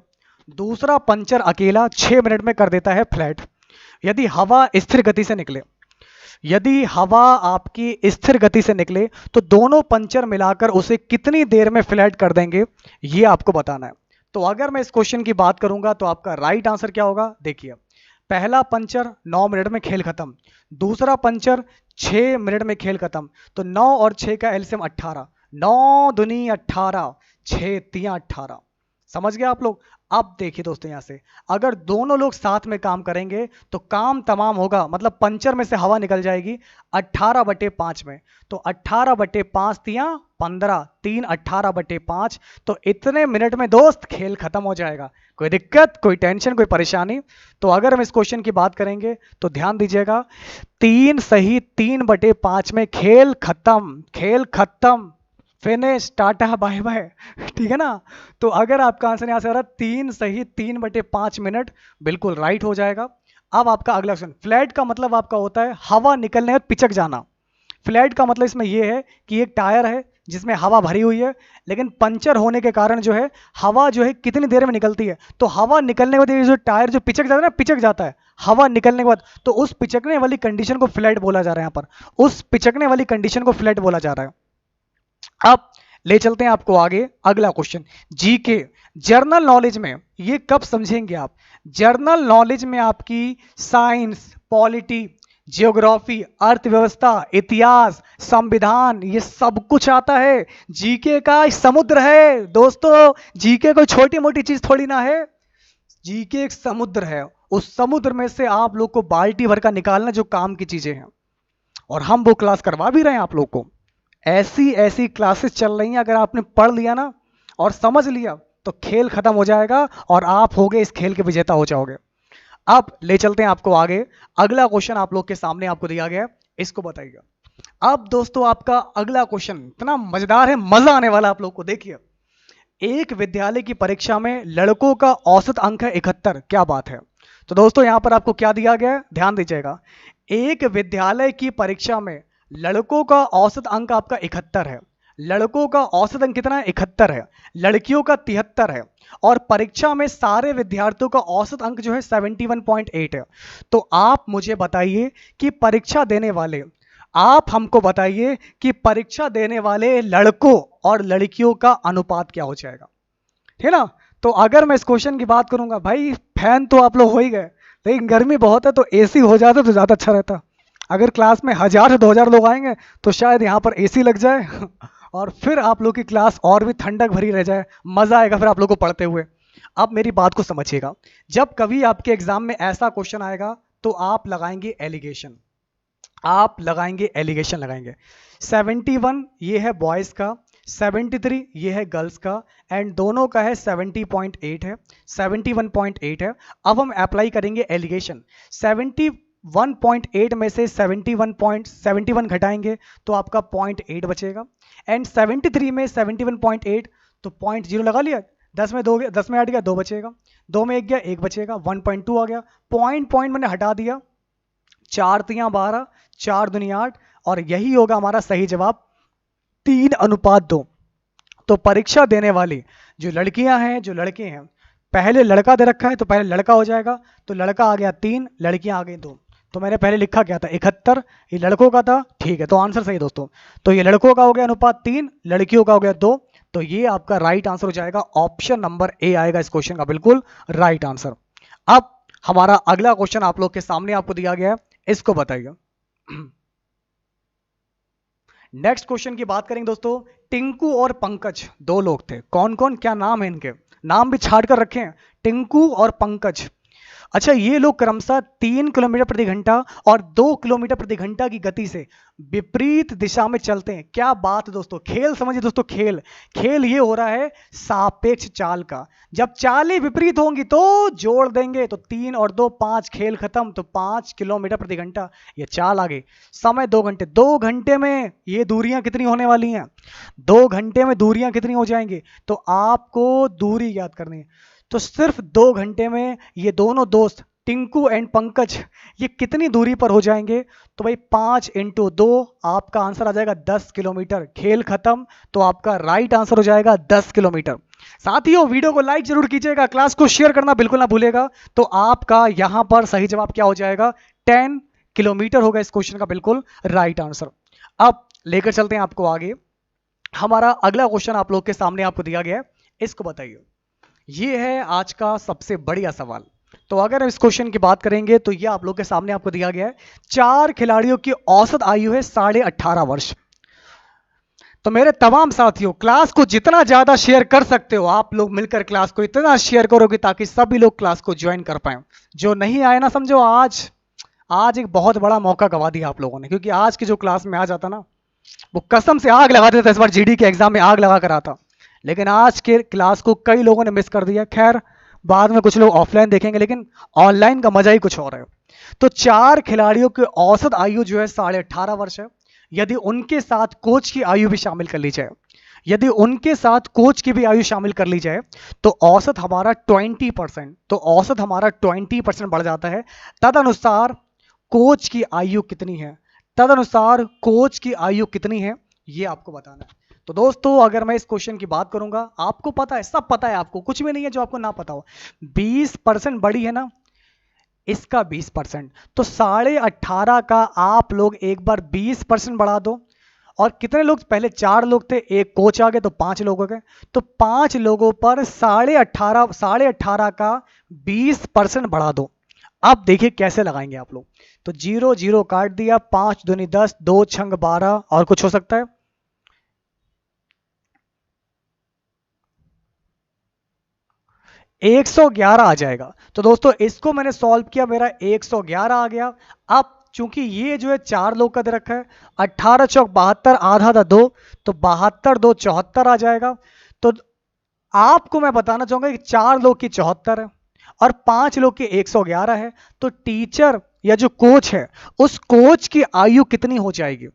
दूसरा पंचर अकेला 6 मिनट में कर देता है फ्लैट। यदि हवा स्थिर गति से निकले, यदि हवा आपकी स्थिर गति से निकले, तो दोनों पंचर मिलाकर उसे कितनी देर में फ्लैट कर देंगे, ये आपको बताना है। तो अगर मैं इस क्वेश्चन की बात करूंगा तो आपका राइट आंसर क्या होगा, देखिए। पहला पंचर 9 मिनट में खेल खत्म, दूसरा पंचर 6 मिनट में खेल खत्म। तो 9 और 6 का एलसीएम 18, 9 दूनी 18, 6 तियां 18। समझ गए आप लोग? अब देखिए दोस्तों, यहां से अगर दोनों लोग साथ में काम करेंगे तो काम तमाम होगा, मतलब पंचर में से हवा निकल जाएगी 18/5 में। तो 18/5 तियां 15, 3 18/5। तो इतने मिनट में दोस्त खेल खत्म हो जाएगा। कोई दिक्कत, कोई टेंशन, कोई परेशानी? तो अगर हम इस क्वेश्चन की बात करेंगे तो ध्यान दीजिएगा, 3 सही 3/5 में खेल खत्म, खेल खत्म, फिनिश, टाटा बाय बाय। ठीक है ना? तो अगर आपका आंसर यहां से आ रहा है 3 सही 3/5 मिनट, बिल्कुल राइट हो जाएगा। अब आपका अगला क्वेश्चन, फ्लैट का मतलब आपका होता है हवा निकलने में पिचक जाना। फ्लैट का मतलब इसमें यह है कि एक टायर है जिसमें हवा भरी हुई है, लेकिन पंचर होने के कारण जो है हवा जो है कितनी देर में निकलती है। तो हवा निकलने के बाद जो टायर जो पिचक जाता है ना, पिचक जाता है हवा निकलने के बाद, तो उस पिचकने वाली कंडीशन को फ्लैट बोला जा रहा है। यहां पर उस पिचकने वाली कंडीशन को फ्लैट बोला जा रहा है। अब ले चलते हैं आपको आगे। अगला क्वेश्चन जीके जर्नल नॉलेज में, ये कब समझेंगे आप? जर्नल नॉलेज में आपकी साइंस, पॉलिटी, जियोग्राफी, अर्थव्यवस्था, इतिहास, संविधान, ये सब कुछ आता है। जीके का समुद्र है दोस्तों, जीके कोई छोटी मोटी चीज थोड़ी ना है। जीके एक समुद्र है, उस समुद्र में से आप लोग को बाल्टी भर का निकालना जो काम की चीजें हैं, और हम वो क्लास करवा भी रहे हैं आप लोग को। ऐसी ऐसी क्लासेस चल रही हैं, अगर आपने पढ़ लिया ना और समझ लिया तो खेल खत्म हो जाएगा और आप होगे इस खेल के विजेता हो जाओगे। अब ले चलते हैं आपको आगे। अगला क्वेश्चन आप लोग के सामने आपको दिया गया है, इसको बताइएगा। अब दोस्तों आपका अगला क्वेश्चन इतना मजेदार है, मजा आने वाला आप लोग को। देखिए, एक विद्यालय की परीक्षा में लड़कों का औसत अंक है 71। क्या बात है। तो दोस्तों यहां पर आपको क्या दिया गया है, ध्यान दीजिएगा। एक विद्यालय की परीक्षा में लड़कों का औसत अंक आपका 71 है। लड़कों का औसत अंक कितना है? 71 है। लड़कियों का 73 है। और परीक्षा में सारे विद्यार्थियों का औसत अंक जो है 71.8 है। तो आप मुझे बताइए कि परीक्षा देने वाले, आप हमको बताइए कि परीक्षा देने वाले लड़कों और लड़कियों का अनुपात क्या हो जाएगा, है ना? तो अगर मैं इस क्वेश्चन की बात करूंगा, भाई फैन तो आप लोग हो ही गए, लेकिन गर्मी बहुत है तो एसी हो जाता तो ज्यादा अच्छा रहता। अगर क्लास में 1000 से 2000 लोग आएंगे तो शायद यहाँ पर एसी लग जाए और फिर आप लोग की क्लास और भी ठंडक भरी रह जाए, मजा आएगा फिर आप लोग को पढ़ते हुए। अब मेरी बात को समझिएगा, जब कभी आपके एग्जाम में ऐसा क्वेश्चन आएगा तो आप लगाएंगे एलिगेशन, आप लगाएंगे एलिगेशन लगाएंगे। 71 ये है बॉयज का, 73 ये है गर्ल्स का, एंड दोनों का है 70.8 है, 71.8 है। अब हम अप्लाई करेंगे एलिगेशन। 71.8 में से 71 घटाएंगे तो आपका 0.8 बचेगा, एंड 73 में 71.8 तो 0.0 लगा लिया। 10 में 2 10 में 8 गया, 2 बचेगा, 2 में 1 गया, 1 बचेगा, 1.2 आ गया। पॉइंट मैंने हटा दिया, 4 तियां 12, 4 दुनी 8, और यही होगा हमारा सही जवाब, 3:2। तो परीक्षा देने वाली जो लड़कियां हैं, जो लड़के हैं, पहले लड़का दे रखा है तो पहले लड़का हो जाएगा, तो लड़का आ गया 3, लड़कियां आ गई 2। तो मैंने पहले लिखा क्या था, 71, ये लड़कों का था, ठीक है, तो आंसर सही दोस्तों। तो ये लड़कों का हो गया अनुपात 3, लड़कियों का हो गया 2। तो ये आपका राइट आंसर हो जाएगा, ऑप्शन नंबर ए आएगा इस क्वेश्चन का बिल्कुल राइट आंसर। अब हमारा अगला क्वेश्चन आप लोग के सामने आपको दिया गया है, इसको बताइए। नेक्स्ट क्वेश्चन की बात करेंगे दोस्तों। टिंकू और पंकज दो लोग थे, कौन कौन, क्या नाम है इनके, नाम भी छाट कर रखे हैं, टिंकू और पंकज। अच्छा, ये लोग क्रमशः 3 किलोमीटर प्रति घंटा और 2 किलोमीटर प्रति घंटा की गति से विपरीत दिशा में चलते हैं। क्या बात है दोस्तों, खेल समझिए दोस्तों, खेल खेल ये हो रहा है सापेक्ष चाल का। जब चालें विपरीत होंगी तो जोड़ देंगे, तो 3 और 2 5, खेल खत्म, तो 5 किलोमीटर प्रति घंटा ये चाल आ गई। समय 2 घंटे, 2 घंटे में ये दूरियां कितनी होने वाली हैं, 2 घंटे में दूरियां कितनी हो जाएंगी, तो आपको दूरी याद करनी है। तो सिर्फ 2 घंटे में ये दोनों दोस्त टिंकू एंड पंकज ये कितनी दूरी पर हो जाएंगे, तो भाई 5 × 2 आपका आंसर आ जाएगा 10 किलोमीटर। खेल खत्म, तो आपका राइट आंसर हो जाएगा 10 किलोमीटर। साथियों वीडियो को लाइक जरूर कीजिएगा, क्लास को शेयर करना बिल्कुल ना भूलेगा। तो आपका यहां पर सही जवाब क्या हो जाएगा, 10 किलोमीटर होगा इस क्वेश्चन का बिल्कुल राइट आंसर। अब लेकर चलते हैं आपको आगे। हमारा अगला क्वेश्चन आप लोग के सामने आपको दिया गया है, इसको बताइए। ये है आज का सबसे बढ़िया सवाल। तो अगर हम इस क्वेश्चन की बात करेंगे तो ये आप लोग के सामने आपको दिया गया है, 4 खिलाड़ियों की औसत आयु है 18.5 वर्ष। तो मेरे तमाम साथियों, क्लास को जितना ज्यादा शेयर कर सकते हो आप लोग मिलकर, क्लास को इतना शेयर करोगे ताकि सभी लोग क्लास को ज्वाइन कर पाए। जो नहीं आए ना, समझो आज एक बहुत बड़ा मौका गवा दिया आप लोगों ने, क्योंकि आज की जो क्लास में आ जाता ना, वो कसम से आग लगा देता। इस बार जीडी के एग्जाम में आग लगा कर आता, लेकिन आज के क्लास को कई लोगों ने मिस कर दिया। खैर बाद में कुछ लोग ऑफलाइन देखेंगे, लेकिन ऑनलाइन का मजा ही कुछ और है। तो 4 खिलाड़ियों की औसत आयु जो है 18.5 वर्ष है। यदि उनके साथ कोच की आयु भी शामिल कर ली जाए, यदि उनके साथ कोच की भी आयु शामिल कर ली जाए, तो औसत हमारा 20%, तो औसत हमारा 20% बढ़ जाता है। तदनुसार कोच की आयु कितनी है, तदनुसार कोच की आयु कितनी है, ये आपको बताना है। तो दोस्तों अगर मैं इस क्वेश्चन की बात करूंगा, आपको पता है, सब पता है आपको, कुछ भी नहीं है जो आपको ना पता हो। 20% बड़ी है ना, इसका 20%, तो 18.5 का आप लोग एक बार 20% बढ़ा दो, और कितने लोग, पहले 4 लोग थे, एक कोच आ गए तो 5 लोग हो गए। तो 5 लोगों पर 18.5 का 20% बढ़ा दो। अब देखिए कैसे लगाएंगे आप लोग। तो 0 0 काट दिया, 5 दूनी 10, 2 छंग 12, और कुछ हो सकता है? 111 आ जाएगा। तो दोस्तों इसको मैंने सॉल्व किया, मेरा 111 आ गया। अब चूंकि ये जो है 4 लोग का दे रखा है, 18 चौक 72, आधा था 2, तो 72 2 74 आ जाएगा। तो आपको मैं बताना चाहूंगा कि 4 लोग की 74 है और 5 लोग की 111 है। तो टीचर या जो कोच है, उस कोच की आयु कितनी हो जाएगी?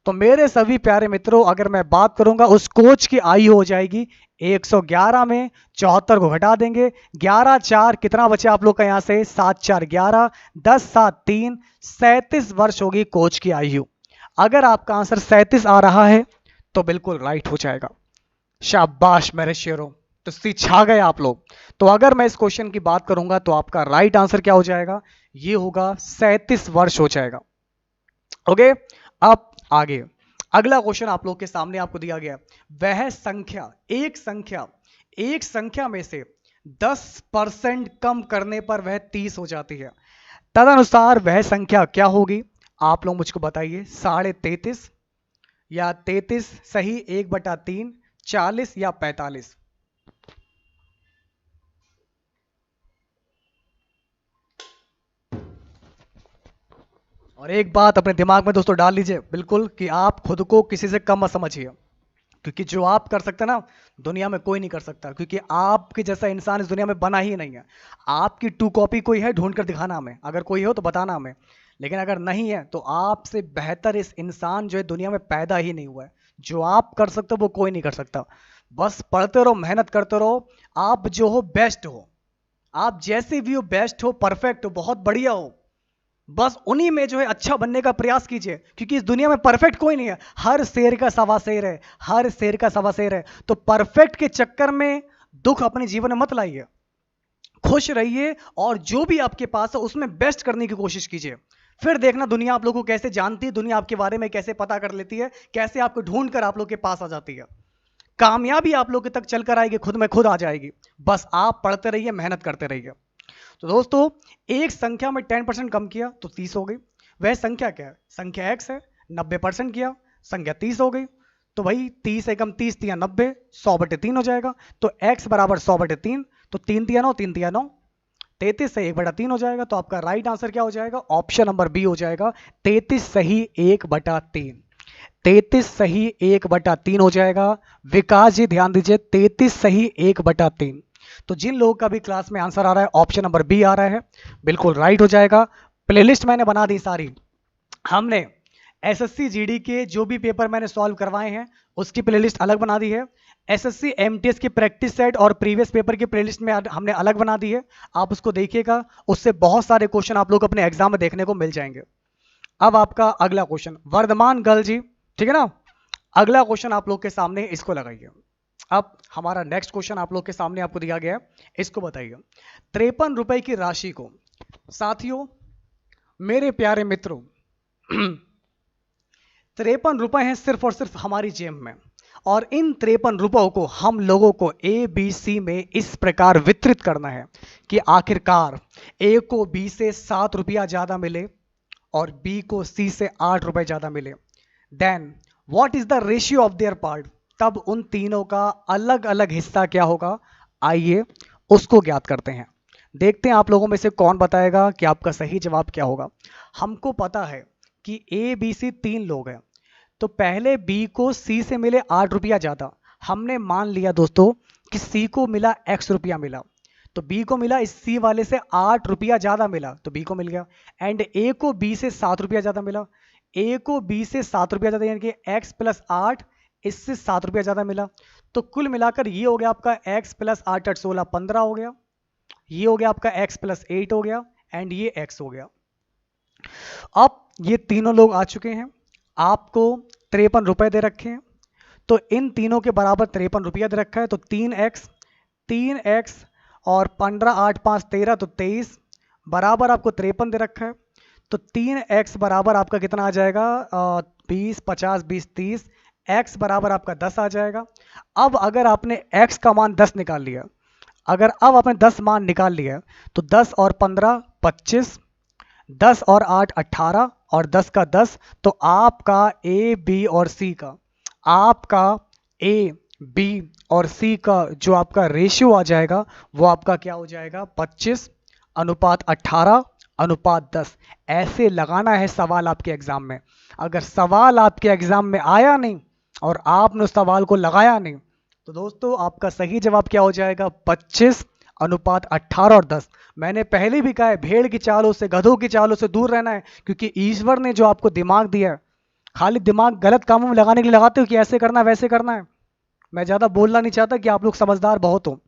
तो मेरे सभी प्यारे मित्रों, अगर मैं बात करूंगा, उस कोच की आयु हो जाएगी 111 में 74 को घटा देंगे, 11 4 कितना बचे आप लोग का यहां से? 7 4 11, 10 7 3, 37 वर्ष होगी कोच की आयु। अगर आपका आंसर 37 आ रहा है तो बिल्कुल राइट हो जाएगा। शाबाश मेरे शेरों, तो सी छा गए आप लोग। तो अगर मैं इस क्वेश्चन की बात करूंगा तो आपका राइट आंसर क्या हो जाएगा? ये होगा 37 वर्ष हो जाएगा। ओके, अब आगे अगला क्वेश्चन आप लोग के सामने आपको दिया गया। वह संख्या, एक संख्या में से 10% कम करने पर वह 30 हो जाती है। तदनुसार वह संख्या क्या होगी? आप लोग मुझको बताइए। 33.5 या 33 सही 1/3, 40 या 45? और एक बात अपने दिमाग में दोस्तों डाल लीजिए बिल्कुल, कि आप खुद को किसी से कम मत समझिए, क्योंकि जो आप कर सकते हैं ना, दुनिया में कोई नहीं कर सकता, क्योंकि आपके जैसा इंसान इस दुनिया में बना ही नहीं है। आपकी टू कॉपी कोई है, ढूंढ कर दिखाना हमें, अगर कोई हो तो बताना हमें, लेकिन अगर नहीं है तो आपसे बेहतर इस इंसान जो है दुनिया में पैदा ही नहीं हुआ है। जो आप कर सकते हो वो कोई नहीं कर सकता। बस पढ़ते रहो, मेहनत करते रहो। आप जो हो बेस्ट हो, आप जैसे भी हो बेस्ट हो, परफेक्ट हो, बहुत बढ़िया हो। बस उन्हीं में जो है अच्छा बनने का प्रयास कीजिए, क्योंकि इस दुनिया में परफेक्ट कोई नहीं है। हर शेर का सवा शेर है, हर शेर का सवा शेर है। तो परफेक्ट के चक्कर में दुख अपने जीवन में मत लाइए, खुश रहिए, और जो भी आपके पास है उसमें बेस्ट करने की कोशिश कीजिए। फिर देखना दुनिया आप लोगों को कैसे जानती है, दुनिया आपके बारे में कैसे पता कर लेती है, कैसे आपको ढूंढ कर आप लोग के पास आ जाती है। कामयाबी आप लोग तक चल कर आएगी, खुद में खुद आ जाएगी। बस आप पढ़ते रहिए, मेहनत करते रहिए। तो दोस्तों एक संख्या में 10% कम किया तो 30 हो गई। वह संख्या क्या है? संख्या x है। 90% किया, संख्या 30 हो गई। तो भाई 30 एकम 30 तिया 90, 100/3 हो जाएगा। तो x बराबर 100/3, तो 3 तिया 9, 3 तिया 9, 33 से 1/3 हो जाएगा। तो आपका राइट आंसर क्या हो जाएगा? ऑप्शन नंबर बी हो जाएगा, 33 सही 1/3। 33 सही 1/3 हो जाएगा। विकास जी ध्यान दीजिए, 33 सही 1/3। तो जिन लोगों का भी क्लास में आंसर आ रहा है ऑप्शन नंबर बी आ रहा है, बिल्कुल राइट हो जाएगा। प्लेलिस्ट मैंने बना दी सारी। हमने एसएससी जीडी के जो भी पेपर मैंने सॉल्व करवाए हैं उसकी प्लेलिस्ट अलग बना दी है। एसएससी एमटीएस की प्रैक्टिस सेट और प्रीवियस पेपर की प्लेलिस्ट में हमने अलग बना दी है। आप उसको देखिएगा, उससे बहुत सारे क्वेश्चन आप लोग अपने एग्जाम में देखने को मिल जाएंगे। अब आपका अगला क्वेश्चन, वर्धमान गर्ल जी, ठीक है ना? अगला क्वेश्चन आप लोग के सामने, इसको लगाइए। अब हमारा नेक्स्ट क्वेश्चन आप लोग के सामने आपको दिया गया है, इसको बताइए। 53 रुपए की राशि को, साथियों मेरे प्यारे मित्रों, 53 रुपए हैं सिर्फ और सिर्फ हमारी जेब में, और इन 53 रुपयों को हम लोगों को ABC में इस प्रकार वितरित करना है कि आखिरकार A को B से 7 रुपया ज्यादा मिले और B को C से 8 रुपए ज्यादा मिले। Then what is the ratio of their part? तब उन तीनों का अलग अलग हिस्सा क्या होगा? आइए उसको ज्ञात करते हैं। देखते हैं आप लोगों में से कौन बताएगा कि आपका सही जवाब क्या होगा। हमको पता है कि ABC 3 लोग हैं, तो पहले B को C से मिले 8 रुपया ज्यादा। हमने मान लिया दोस्तों कि C को मिला X रुपया मिला, तो B को मिला इस C वाले से 8 रुपया ज्यादा मिला, तो B को मिल गया। एंड A को B से 7 रुपया ज्यादा मिला, A को B से 7 रुपया ज्यादा, यानी कि X + 8 इससे 7 रुपया ज्यादा मिला। तो कुल मिलाकर ये हो गया आपका X + 8 8 16 15 हो गया। ये हो गया आपका X + 8 हो गया, एंड ये X हो गया। अब ये तीनों लोग आ चुके हैं, आपको 53 रुपए दे रखे हैं, तो इन तीनों के बराबर 53 रुपया दे रखा है। तो 3x और 15 8 5 13, तो 23 बराबर आपको 53 दे रखा है। तो 3x बराबर आपका कितना आ जाएगा? 20 50 20 30, x बराबर आपका 10 आ जाएगा। अब अगर आपने x का मान 10 निकाल लिया, अगर अब आपने 10 मान निकाल लिया तो 10 और 15 25, 10 और 8 18 और 10 का 10, तो आपका ए बी और सी का, आपका ए बी और सी का जो आपका रेशियो आ जाएगा वो आपका क्या हो जाएगा, 25:18:10। ऐसे लगाना है सवाल आपके एग्जाम में। अगर सवाल आपके एग्जाम में आया नहीं और आपने उस सवाल को लगाया नहीं तो दोस्तों आपका सही जवाब क्या हो जाएगा, 25:18:10। मैंने पहले भी कहा है, भेड़ की चालों से, गधों की चालों से दूर रहना है, क्योंकि ईश्वर ने जो आपको दिमाग दिया है, खाली दिमाग गलत कामों में लगाने के लिए लगाते हो कि ऐसे करना है वैसे करना है। मैं ज़्यादा बोलना नहीं चाहता कि आप लोग समझदार बहुत हो।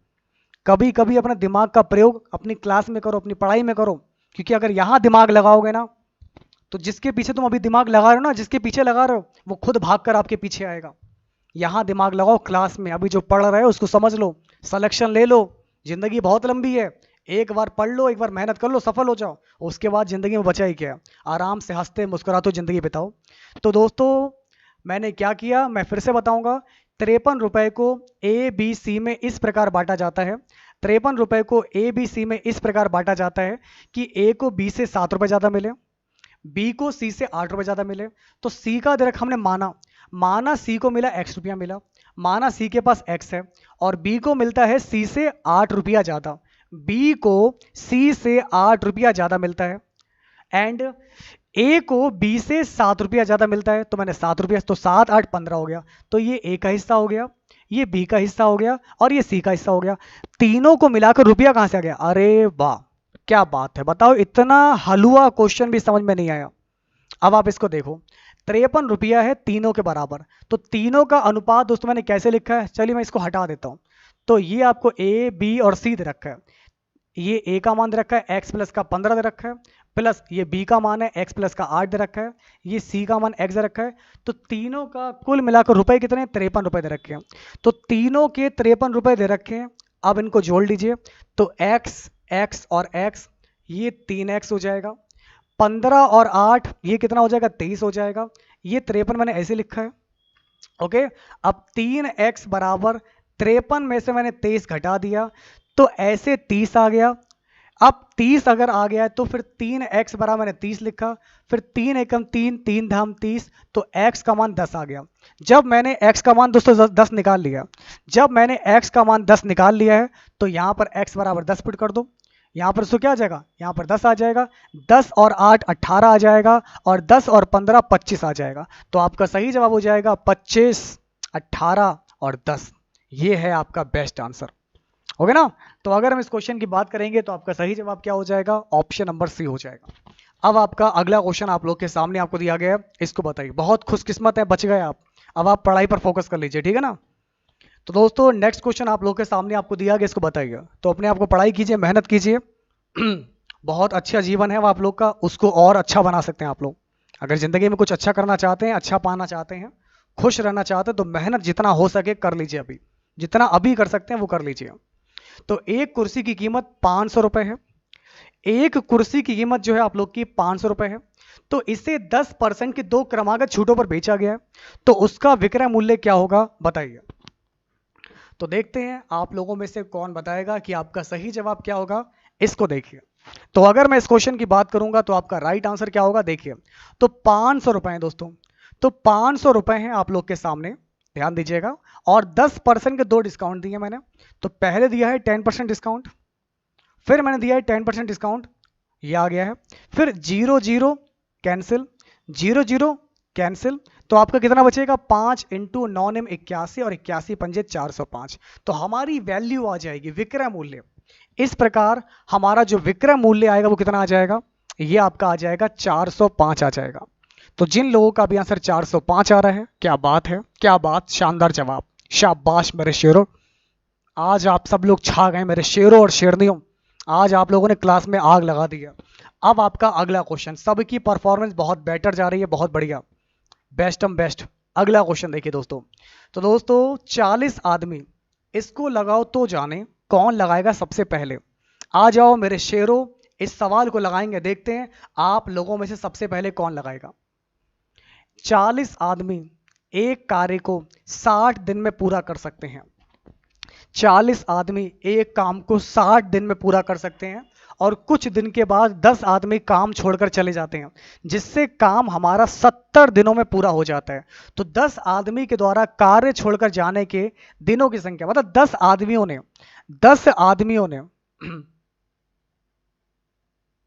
कभी कभी अपना दिमाग का प्रयोग अपनी क्लास में करो, अपनी पढ़ाई में करो, क्योंकि अगर यहाँ दिमाग लगाओगे ना तो जिसके पीछे तुम अभी दिमाग लगा रहे हो ना, जिसके पीछे लगा रहे हो वो खुद भागकर आपके पीछे आएगा। यहाँ दिमाग लगाओ क्लास में, अभी जो पढ़ रहे हो उसको समझ लो, सिलेक्शन ले लो। जिंदगी बहुत लंबी है, एक बार पढ़ लो, एक बार मेहनत कर लो, सफल हो जाओ, उसके बाद जिंदगी में बचा ही क्या, आराम से हंसते मुस्कुराते जिंदगी बिताओ। तो दोस्तों मैंने क्या किया मैं फिर से बताऊंगा। 53 रुपए को ए बी सी में इस प्रकार बांटा जाता है, 53 रुपए को ए बी सी में इस प्रकार बांटा जाता है कि ए को बी से 7 रुपए ज्यादा मिले, बी को सी से 8 रुपए ज्यादा मिले। तो सी का दरक हमने माना सी को मिला x रुपया मिला, माना सी के पास x है और बी को मिलता है सी से 8 रुपया ज्यादा, बी को सी से 8 रुपया ज्यादा मिलता है एंड ए को बी से 7 रुपया ज्यादा मिलता है। तो मैंने 7 रुपया, तो 7 8 15 हो गया, तो ये ए का हिस्सा हो गया, ये बी का हिस्सा हो गया और ये सी का हिस्सा हो गया। तीनों को मिलाकर रुपया कहां से आ गया, अरे वाह क्या बात है, बताओ इतना हलवा क्वेश्चन भी समझ में नहीं आया। अब आप इसको देखो, 53 रुपया है तीनों के बराबर, तो तीनों का अनुपात दोस्तों मैंने कैसे लिखा है, चलिए मैं इसको हटा देता हूं। तो ये आपको ए बी और सी दे रखा है, ये ए का मान दे रखा है x प्लस का 15 दे रखा है, प्लस ये बी का मान है x प्लस का 8 दे रखा है, ये सी का मान x दे रखा है। तो तीनों का कुल मिलाकर रुपए कितने, 53 रुपए दे रखे हैं। तो तीनों के 53 रुपए दे रखे हैं। अब इनको जोड़ लीजिए, तो x x और x, ये 3x हो जाएगा, 15 और 8 ये कितना हो जाएगा, 23 हो जाएगा। ये 53 मैंने ऐसे लिखा है, ओके। अब 3x बराबर 53 में से मैंने 23 घटा दिया तो ऐसे 30 आ गया। अब 30 अगर आ गया है तो फिर 3x बराबर मैंने 30 लिखा, फिर 3 एकम 3, 3 धाम 30, तो x का मान 10 आ गया। जब मैंने x का मान दोस्तों 10 निकाल लिया, जब मैंने x का मान 10 निकाल लिया है तो यहां पर x बराबर 10 पुट कर दो, यहां पर इसको क्या आ जाएगा, यहां पर 10 आ जाएगा, 10 और 8 18 आ जाएगा और 10 और 15 25 आ जाएगा। तो आपका सही जवाब हो जाएगा 25 18 और 10। ये है आपका बेस्ट आंसर, हो गया ना। तो अगर हम इस क्वेश्चन की बात करेंगे तो आपका सही जवाब क्या हो जाएगा, ऑप्शन नंबर सी हो जाएगा। अब आपका अगला क्वेश्चन आप लोग के सामने आपको दिया गया है, इसको बताइए। बहुत खुशकिस्मत है, बच गए आप। अब आप पढ़ाई पर फोकस कर लीजिए, ठीक है ना। तो दोस्तों नेक्स्ट क्वेश्चन आप लोग के सामने आपको दिया गया, इसको बताइए। तो अपने आप को पढ़ाई कीजिए, मेहनत कीजिए। बहुत अच्छा जीवन है वो आप लोग का, उसको और अच्छा बना सकते हैं आप लोग। अगर जिंदगी में कुछ अच्छा करना चाहते हैं, अच्छा पाना चाहते हैं, खुश रहना चाहते हैं, तो मेहनत जितना हो सके कर लीजिए। अभी जितना अभी कर सकते हैं वो कर लीजिए। तो एक कुर्सी की कीमत 500 रुपए है, एक कुर्सी की कीमत जो है आप लोग की 500 रुपए है। तो इसे 10% की 2 क्रमागत छूटों पर बेचा गया है, तो उसका विक्रय मूल्य क्या होगा बताइए। तो देखते हैं आप लोगों में से कौन बताएगा कि आपका सही जवाब क्या होगा। इसको देखिए, तो अगर मैं इस क्वेश्चन की बात करूंगा तो आपका राइट आंसर क्या होगा, देखिए। तो 500 रुपए हैं दोस्तों, तो 500 रुपए हैं आप लोग के सामने, ध्यान दीजिएगा। और 10% के 2 डिस्काउंट दिए मैंने। तो पहले दिया है 10% डिस्काउंट, फिर मैंने दिया है 10% डिस्काउंट, ये आ गया है। फिर 0 0 कैंसिल, 0 0 कैंसिल, तो आपका कितना बचेगा, 5 इंटू 9 एम 81 और 81 पंजे 405। तो हमारी वैल्यू आ जाएगी विक्रय मूल्य। इस प्रकार हमारा जो विक्रय मूल्य आएगा वो कितना आ जाएगा, ये आपका आ जाएगा 405 आ जाएगा। तो जिन लोगों का भी आंसर 405 आ रहा है, क्या बात है, क्या बात, शानदार जवाब, शाबाश मेरे शेरों। आज आप सब लोग छा गए मेरे शेरों और शेरनियों, आज आप लोगों ने क्लास में आग लगा दी है। अब आपका अगला क्वेश्चन, सबकी परफॉर्मेंस बहुत बेटर जा रही है, बहुत बढ़िया, बेस्टम बेस्ट। अगला क्वेश्चन देखिए दोस्तों। तो दोस्तों 40 आदमी, इसको लगाओ तो जाने कौन लगाएगा सबसे पहले। आ जाओ मेरे शेरों, इस सवाल को लगाएंगे, देखते हैं आप लोगों में से सबसे पहले कौन लगाएगा। 40 आदमी एक कार्य को 60 दिन में पूरा कर सकते हैं। 40 आदमी एक काम को 60 दिन में पूरा कर सकते हैं और कुछ दिन के बाद 10 आदमी काम छोड़कर चले जाते हैं, जिससे काम हमारा 70 दिनों में पूरा हो जाता है। तो 10 आदमी के द्वारा कार्य छोड़कर जाने के दिनों की संख्या, मतलब 10 आदमियों ने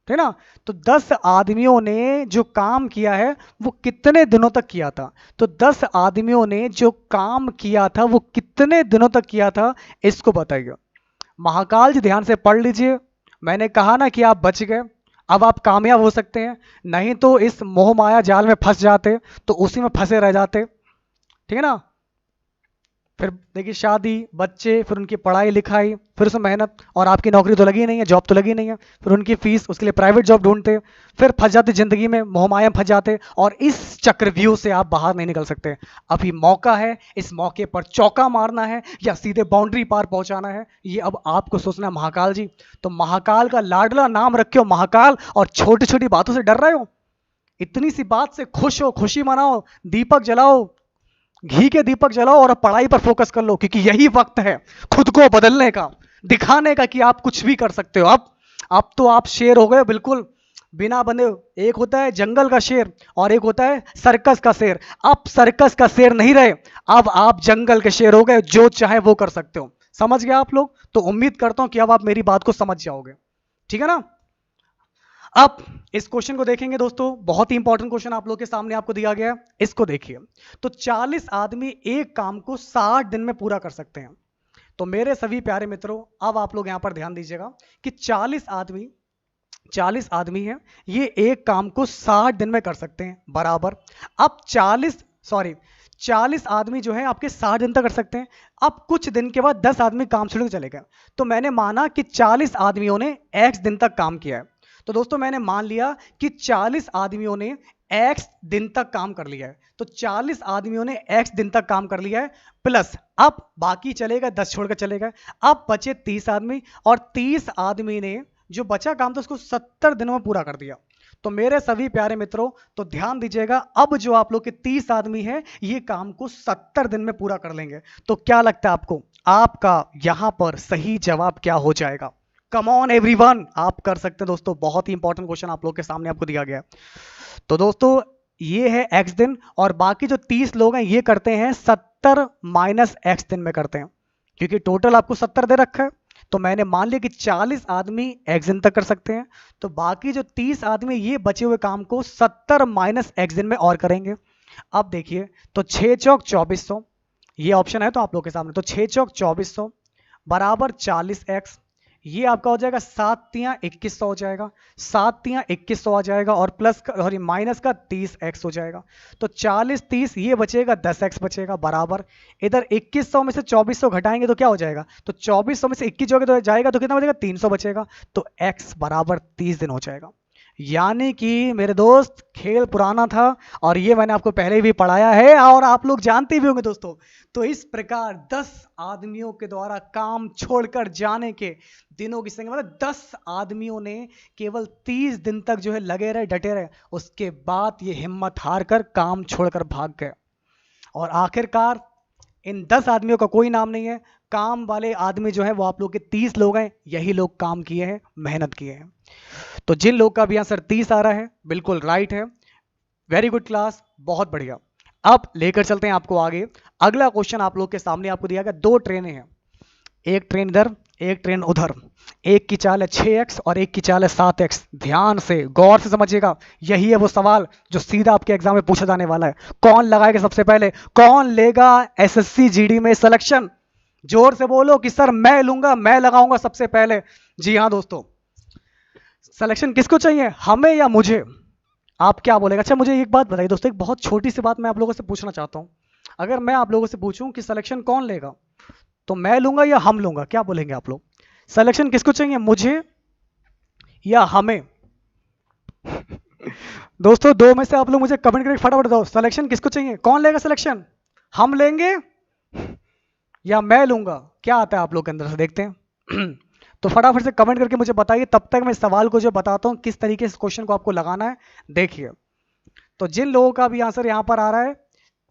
ठीक ना, तो 10 आदमियों ने जो काम किया है वो कितने दिनों तक किया था। तो 10 आदमियों ने जो काम किया था वो कितने दिनों तक किया था, इसको बताइए। महाकाल जी ध्यान से पढ़ लीजिए। मैंने कहा ना कि आप बच गए, अब आप कामयाब हो सकते हैं, नहीं तो इस मोह माया जाल में फंस जाते, तो उसी में फंसे रह जाते। ठीक है ना। फिर देखिए शादी, बच्चे, फिर उनकी पढ़ाई लिखाई, फिर उसमें मेहनत, और आपकी नौकरी तो लगी नहीं है, जॉब तो लगी नहीं है, फिर उनकी फीस, उसके लिए प्राइवेट जॉब ढूंढते, फिर फंस जाते जिंदगी में, मोहमाया में फंस जाते, और इस चक्रव्यूह से आप बाहर नहीं निकल सकते। अभी मौका है, इस मौके पर चौका मारना है या सीधे बाउंड्री पार पहुंचाना है, ये अब आपको सोचना है। महाकाल जी, तो महाकाल का लाडला नाम रखे हो महाकाल, और छोटी छोटी बातों से डर रहे हो। इतनी सी बात से खुश हो, खुशी मनाओ, दीपक जलाओ, घी के दीपक जलाओ और पढ़ाई पर फोकस कर लो, क्योंकि यही वक्त है खुद को बदलने का, दिखाने का कि आप कुछ भी कर सकते हो। अब तो आप शेर हो गए बिल्कुल बिना बंधे। एक होता है जंगल का शेर और एक होता है सर्कस का शेर। अब सर्कस का शेर नहीं रहे, अब आप जंगल के शेर हो गए, जो चाहे वो कर सकते हो। समझ गए आप लोग? तो उम्मीद करता हूं कि अब आप मेरी बात को समझ जाओगे। ठीक है ना। अब इस क्वेश्चन को देखेंगे दोस्तों, बहुत ही इंपॉर्टेंट क्वेश्चन आप लोग के सामने आपको दिया गया है, इसको देखिए। तो 40 आदमी एक काम को 60 दिन में पूरा कर सकते हैं। तो मेरे सभी प्यारे मित्रों, अब आप लोग यहां पर ध्यान दीजिएगा कि 40 आदमी हैं, ये एक काम को 60 दिन में कर सकते हैं, बराबर। अब 40 आदमी जो है आपके 60 दिन तक कर सकते हैं। अब कुछ दिन के बाद 10 आदमी काम छोड़ के चले गए, तो मैंने माना कि 40 आदमियों ने x दिन तक काम किया है। तो दोस्तों मैंने मान लिया कि 40 आदमियों ने x दिन तक काम कर लिया है। तो 40 आदमियों ने x दिन तक काम कर लिया है, प्लस अब बाकी चले गए, 10 छोड़कर चले गए, अब बचे 30 आदमी, और 30 आदमी ने जो बचा काम था उसको 70 दिनों में पूरा कर दिया। तो मेरे सभी प्यारे मित्रों, तो ध्यान दीजिएगा, अब जो आप लोग के 30 आदमी हैं ये काम को 70 दिन में पूरा कर लेंगे। तो क्या लगता है आपको, आपका यहां पर सही जवाब क्या हो जाएगा? कम ऑन एवरीवन, आप कर सकते हैं दोस्तों। बहुत ही इंपॉर्टेंट क्वेश्चन आप लोग के सामने आपको दिया गया है। तो दोस्तों ये है x दिन, और बाकी जो 30 लोग हैं ये करते हैं 70 माइनस x दिन में करते हैं, क्योंकि टोटल आपको 70 दे रखा है। तो मैंने मान लिया कि 40 आदमी x दिन तक कर सकते हैं, तो बाकी जो 30 आदमी ये बचे हुए काम को 70 माइनस x दिन में और करेंगे। अब देखिए, तो 6 चौक 2400, ये ऑप्शन है तो आप लोग के सामने, तो 6 चौक 2400 बराबर 40x, ये आपका हो जाएगा 7 तियां 2100 हो जाएगा, 7 तियां 2100 आ जाएगा, और प्लस और माइनस का 30x हो जाएगा। तो 40 30 ये बचेगा, 10x बचेगा, बराबर इधर 2100 में से 2400 घटाएंगे तो क्या हो जाएगा, तो 2400 में से 21 जोगे तो जाएगा, तो कितना बचेगा, 300 बचेगा। तो x बराबर 30 दिन हो जाएगा। यानी कि मेरे दोस्त खेल पुराना था, और ये मैंने आपको पहले भी पढ़ाया है और आप लोग जानते भी होंगे दोस्तों। तो इस प्रकार 10 आदमियों के द्वारा काम छोड़कर जाने के दिनों की संख्या, मतलब 10 आदमियों ने केवल 30 दिन तक जो है लगे रहे, डटे रहे, उसके बाद ये हिम्मत हार कर काम छोड़कर भाग गए। और आखिरकार इन 10 आदमियों का कोई नाम नहीं है, काम वाले आदमी जो है वो आप लोग के 30 लोग हैं, यही लोग काम किए हैं, मेहनत किए हैं। तो जिन लोग का भी आंसर 30 आ रहा है, बिल्कुल राइट है, वेरी गुड क्लास, बहुत बढ़िया। अब लेकर चलते हैं आपको आगे। अगला क्वेश्चन आप लोग के सामने आपको दिया गया, 2 ट्रेनें हैं, एक ट्रेन इधर एक ट्रेन उधर, एक की चाल है 6x और एक की चाल है 7x। ध्यान से गौर से समझिएगा, यही है वो सवाल जो सीधा आपके एग्जाम में पूछा जाने वाला है। कौन लगाएगा सबसे पहले, कौन लेगा एसएससी जीडी में सिलेक्शन? जोर से बोलो कि सर मैं लूंगा, मैं लगाऊंगा सबसे पहले। जी हाँ दोस्तों, सिलेक्शन किसको चाहिए, हमें या मुझे? आप क्या बोलेगा? अच्छा मुझे एक बात बताइए दोस्तों, एक बहुत छोटी सी बात मैं आप लोगों से पूछना चाहता हूं। अगर मैं आप लोगों से पूछूं कि सिलेक्शन कौन लेगा, तो मैं लूंगा या हम लूंगा, क्या बोलेंगे आप लोग? सिलेक्शन किसको चाहिए, मुझे या हमें? दोस्तों 2 में से आप लोग मुझे कमेंट करके फटाफट बताओ, सिलेक्शन किसको चाहिए, कौन लेगा सिलेक्शन? हम लेंगे या मैं लूंगा? क्या आता है आप लोग के अंदर से, देखते हैं। तो फटाफट से कमेंट करके मुझे बताइए, तब तक मैं सवाल को जो बताता हूं किस तरीके से क्वेश्चन को आपको लगाना है। देखिए, तो जिन लोगों का भी आंसर यहां पर आ रहा है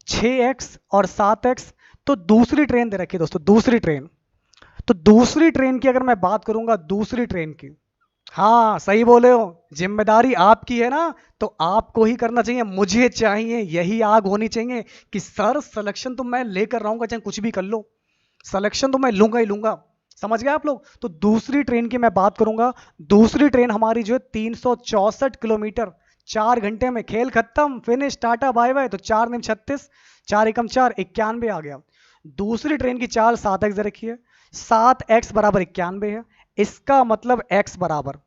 6x और 7x। तो दूसरी ट्रेन दे रखी है दोस्तों, दूसरी ट्रेन। तो दूसरी ट्रेन की अगर मैं बात करूंगा, दूसरी ट्रेन की, हाँ सही बोले हो, जिम्मेदारी आपकी है ना, तो आपको ही करना चाहिए। मुझे चाहिए यही आग होनी चाहिए कि सर सिलेक्शन तो मैं लेकर रहूंगा, चाहे कुछ भी कर लो, सिलेक्शन तो मैं लूंगा ही लूंगा। समझ गए आप लोग? तो दूसरी ट्रेन की मैं बात करूंगा, दूसरी ट्रेन हमारी जो है 364 किलोमीटर, 4 घंटे में खेल खत्म, फिनिश, टाटा बाय बाय। तो 4×9 = 36, 4×1 = 4, 91 आ गया। दूसरी ट्रेन की चाल 7x दे रखी है, 7x बराबर 91 है। इसका मतलब x बराबर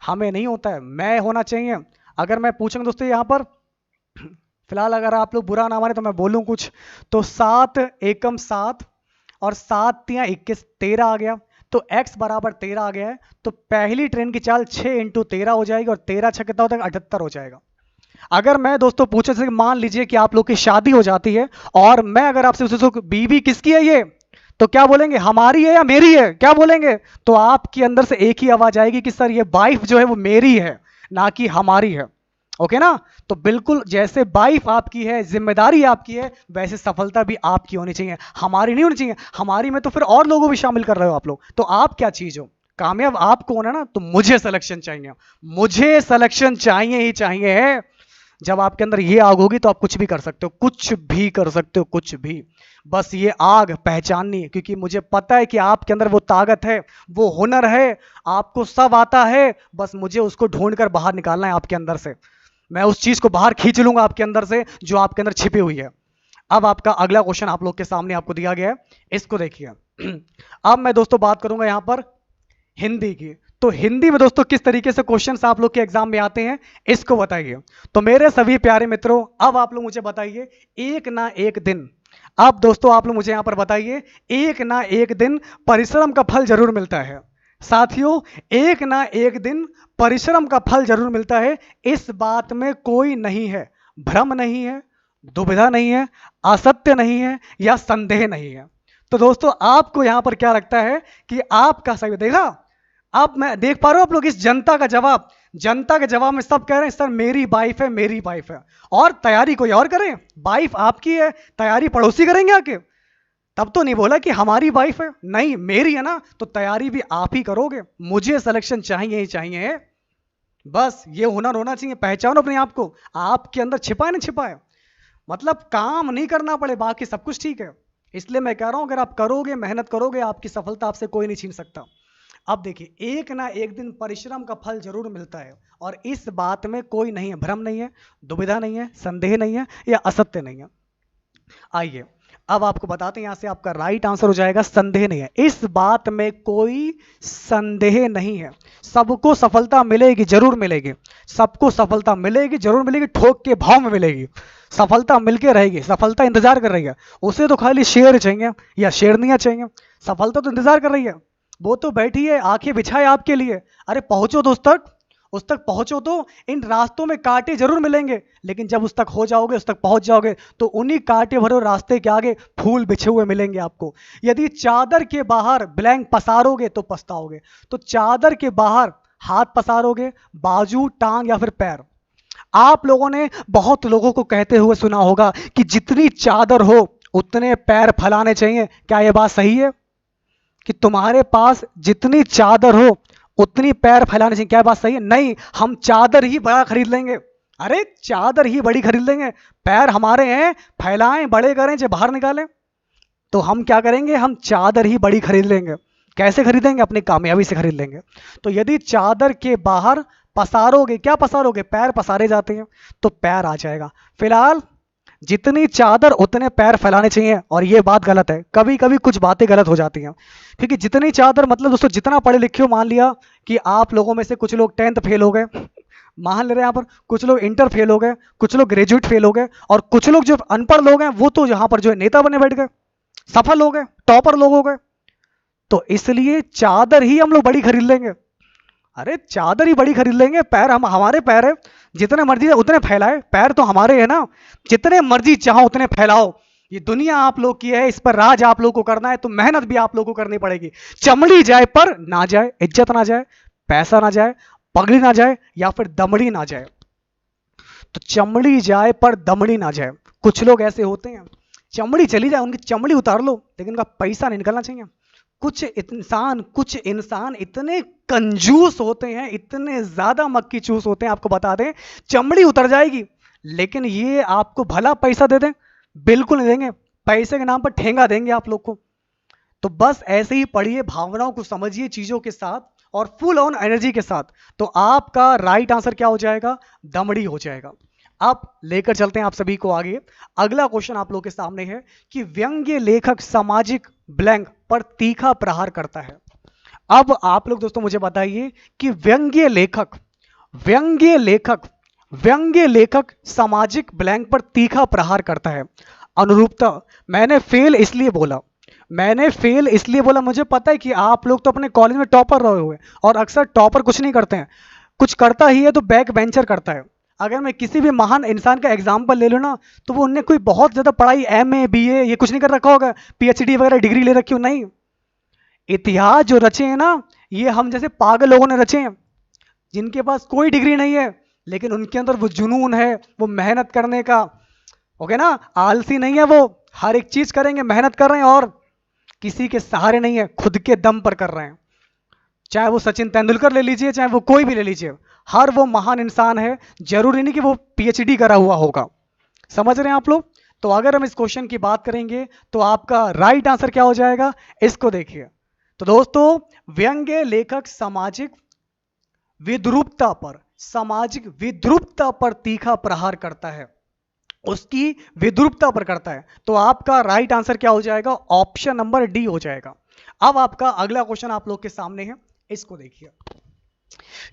हमें नहीं होता है, मैं होना चाहिए। अगर मैं पूछूंगा दोस्तों यहाँ पर, फिलहाल अगर आप लोग बुरा ना माने तो मैं बोलूं कुछ, तो 7×1 = 7 और 7×3 = 21, 13 आ गया। तो x बराबर 13 आ गया है। तो पहली ट्रेन की चाल 6×13 हो जाएगी, और 13×6 कितना होता है? 78 हो जाएगा। अगर मैं दोस्तों पूछे से मान लीजिए कि आप लोग की शादी हो जाती है, और मैं अगर आपसे पूछूं बीवी किसकी है ये, तो क्या बोलेंगे? हमारी है या मेरी है? क्या बोलेंगे? तो आपके अंदर से एक ही आवाज आएगी कि सर ये वाइफ जो है वो मेरी है, ना कि हमारी है। ओके ना? तो बिल्कुल जैसे वाइफ आपकी है, जिम्मेदारी आपकी है, वैसे सफलता भी आपकी होनी चाहिए, हमारी नहीं होनी चाहिए। हमारी में तो फिर और लोगों भी शामिल कर रहे हो आप लोग। तो आप क्या चीज हो? कामयाब आपको होना ना, तो मुझे सिलेक्शन चाहिए, मुझे सिलेक्शन चाहिए ही चाहिए। जब आपके अंदर ये आग होगी तो आप कुछ भी कर सकते हो, कुछ भी कर सकते हो, कुछ भी। बस ये आग पहचाननी है, क्योंकि मुझे पता है कि आपके अंदर वो ताकत है, वो हुनर है, आपको सब आता है। बस मुझे उसको ढूंढ कर बाहर निकालना है आपके अंदर से। मैं उस चीज को बाहर खींच लूंगा आपके अंदर से, जो आपके अंदर छिपी हुई है। अब आपका अगला क्वेश्चन आप लोग के सामने आपको दिया गया है, इसको देखिए। अब मैं दोस्तों बात करूंगा यहां पर हिंदी की। तो हिंदी में दोस्तों किस तरीके से क्वेश्चंस आप लोग के एग्जाम में आते हैं, इसको बताइए। तो मेरे सभी प्यारे मित्रों, अब आप लोग मुझे बताइए, एक ना एक दिन, अब दोस्तों आप लोग मुझे यहां पर बताइए, एक ना एक दिन परिश्रम का फल जरूर मिलता है। साथियों, एक ना एक दिन परिश्रम का फल जरूर मिलता है, इस बात में कोई नहीं है, भ्रम नहीं है, दुविधा नहीं है, असत्य नहीं है, या संदेह नहीं है। तो दोस्तों आपको यहां पर क्या लगता है कि आपका सही? देखा, अब मैं देख पा रहा हूं आप लोग इस जनता का जवाब, जनता के जवाब में सब कह रहे हैं सर मेरी वाइफ है, मेरी वाइफ है। और तैयारी कोई और करें? वाइफ आपकी है, तैयारी पड़ोसी करेंगे आके? तब तो नहीं बोला कि हमारी वाइफ है, नहीं मेरी है ना, तो तैयारी भी आप ही करोगे। मुझे सिलेक्शन चाहिए ही चाहिए। बस ये हुनर होना चाहिए, पहचानो अपने आप को, आपके अंदर छिपा है ना, छिपा है। मतलब काम नहीं करना पड़े, बाकी सब कुछ ठीक है। इसलिए मैं कह रहा हूं, अगर आप करोगे, मेहनत करोगे, आपकी सफलता आपसे कोई नहीं छीन सकता। अब देखिए, एक ना एक दिन परिश्रम का फल जरूर मिलता है, और इस बात में कोई नहीं है, भ्रम नहीं है, दुविधा नहीं है, संदेह नहीं है, या असत्य नहीं है। आइए अब आपको बताते हैं, यहां से आपका राइट आंसर हो जाएगा संदेह नहीं है। इस बात में कोई संदेह नहीं है, सबको सफलता मिलेगी, जरूर मिलेगी, सबको सफलता मिलेगी, जरूर मिलेगी, ठोक के भाव में मिलेगी। सफलता मिलके रहेगी, सफलता इंतजार कर रही है। उसे तो खाली शेर चाहिए या शेरनियां चाहिए, सफलता तो इंतजार कर रही है। वो तो बैठी है, आंखें बिछाए आपके लिए। अरे पहुंचो दोस्त तक, उस तक पहुंचो। तो इन रास्तों में कांटे जरूर मिलेंगे, लेकिन जब उस तक हो जाओगे, उस तक पहुंच जाओगे, तो उन्हीं कांटे भरे रास्ते के आगे फूल बिछे हुए मिलेंगे आपको। यदि चादर के बाहर ब्लैंक पसारोगे तो पछताओगे। तो चादर के बाहर हाथ पसारोगे, बाजू, टांग या फिर पैर। आप लोगों ने बहुत लोगों को कहते हुए सुना होगा कि जितनी चादर हो उतने पैर फैलाने चाहिए। क्या यह बात सही है कि तुम्हारे पास जितनी चादर हो उतनी पैर फैलाने चाहिए? क्या बात सही है? नहीं, हम चादर ही बड़ा खरीद लेंगे। अरे चादर ही बड़ी खरीद लेंगे, पैर हमारे हैं, फैलाएं, बड़े करें, चाहे बाहर निकालें। तो हम क्या करेंगे? हम चादर ही बड़ी खरीद लेंगे। कैसे खरीदेंगे? अपनी कामयाबी से खरीद लेंगे। तो यदि चादर के बाहर पसारोगे, क्या पसारोगे? पैर पसारे जाते हैं, तो पैर आ जाएगा। फिलहाल जितनी चादर उतने पैर फैलाने चाहिए, और ये बात गलत है। कभी कभी कुछ बातें गलत हो जाती हैं, क्योंकि जितनी चादर मतलब दोस्तों जितना पढ़े लिखे हो, मान लिया कि आप लोगों में से कुछ लोग 10th फेल हो गए, मान ले रहे हैं यहाँ पर, कुछ लोग इंटर फेल हो गए, कुछ लोग ग्रेजुएट फेल हो गए, और कुछ लोग जो अनपढ़ लोग हैं वो तो यहाँ पर जो है नेता बने बैठ गए, सफल हो गए, टॉपर लोग हो गए। तो इसलिए चादर ही हम लोग बड़ी खरीद लेंगे। अरे चादर ही बड़ी खरीद लेंगे, पैर हम, हमारे पैर है, जितने मर्जी उतने फैलाए, पैर तो हमारे है ना, जितने मर्जी चाहो उतने फैलाओ। ये दुनिया आप लोग की है, इस पर राज आप लोग को करना है, तो मेहनत भी आप लोग को करनी पड़ेगी। चमड़ी जाए पर ना जाए, इज्जत ना जाए, पैसा ना जाए, पगड़ी ना जाए, या फिर दमड़ी ना जाए। तो चमड़ी जाए पर दमड़ी ना जाए, कुछ लोग ऐसे होते हैं, चमड़ी चली जाए उनकी चमड़ी उतार लो लेकिन उनका पैसा नहीं निकलना चाहिए। कुछ इंसान इतने कंजूस होते हैं, इतने ज्यादा मक्खी चूस होते हैं, आपको बता दें, चमड़ी उतर जाएगी लेकिन ये आपको भला पैसा दे दें, बिल्कुल नहीं देंगे। पैसे के नाम पर ठेंगा देंगे आप लोग को। तो बस ऐसे ही पढ़िए, भावनाओं को समझिए चीजों के साथ और फुल ऑन एनर्जी के साथ, तो आपका राइट आंसर क्या हो जाएगा? दमड़ी हो जाएगा। अब लेकर चलते हैं आप सभी को आगे। अगला क्वेश्चन आप लोग के सामने है कि व्यंग्य लेखक सामाजिक ब्लैंक पर तीखा प्रहार करता है। अब आप लोग दोस्तों मुझे बताइए कि व्यंग्य लेखक सामाजिक ब्लैंक पर तीखा प्रहार करता है। अनुरूपता, मैंने फेल इसलिए बोला, मुझे पता है कि आप लोग तो अपने कॉलेज में टॉपर रहे हुए और अक्सर टॉपर कुछ नहीं करते हैं, कुछ करता ही है तो बैक बेंचर करता है। अगर मैं किसी भी महान इंसान का एग्जाम्पल ले लूँ ना, तो वो उनने कोई बहुत ज्यादा पढ़ाई MA BA ये कुछ नहीं कर रखा होगा, PhD वगैरह डिग्री ले रखी हो, नहीं। इतिहास जो रचे हैं ना, ये हम जैसे पागल लोगों ने रचे हैं, जिनके पास कोई डिग्री नहीं है लेकिन उनके अंदर वो जुनून है, वो मेहनत करने का, ओके ना, आलसी नहीं है, वो हर एक चीज करेंगे, मेहनत कर रहे हैं और किसी के सहारे नहीं है, खुद के दम पर कर रहे हैं। चाहे वो सचिन तेंदुलकर ले लीजिए, चाहे वो कोई भी ले लीजिए, हर वो महान इंसान है, जरूरी नहीं कि वो PhD करा हुआ होगा। समझ रहे हैं आप लोग? तो अगर हम इस क्वेश्चन की बात करेंगे तो आपका राइट आंसर क्या हो जाएगा, इसको देखिए। तो दोस्तों, व्यंग्य लेखक सामाजिक विद्रूपता पर तीखा प्रहार करता है, उसकी विद्रूपता पर करता है। तो आपका राइट आंसर क्या हो जाएगा? ऑप्शन नंबर डी हो जाएगा। अब आपका अगला क्वेश्चन आप लोग के सामने है, इसको देखिए।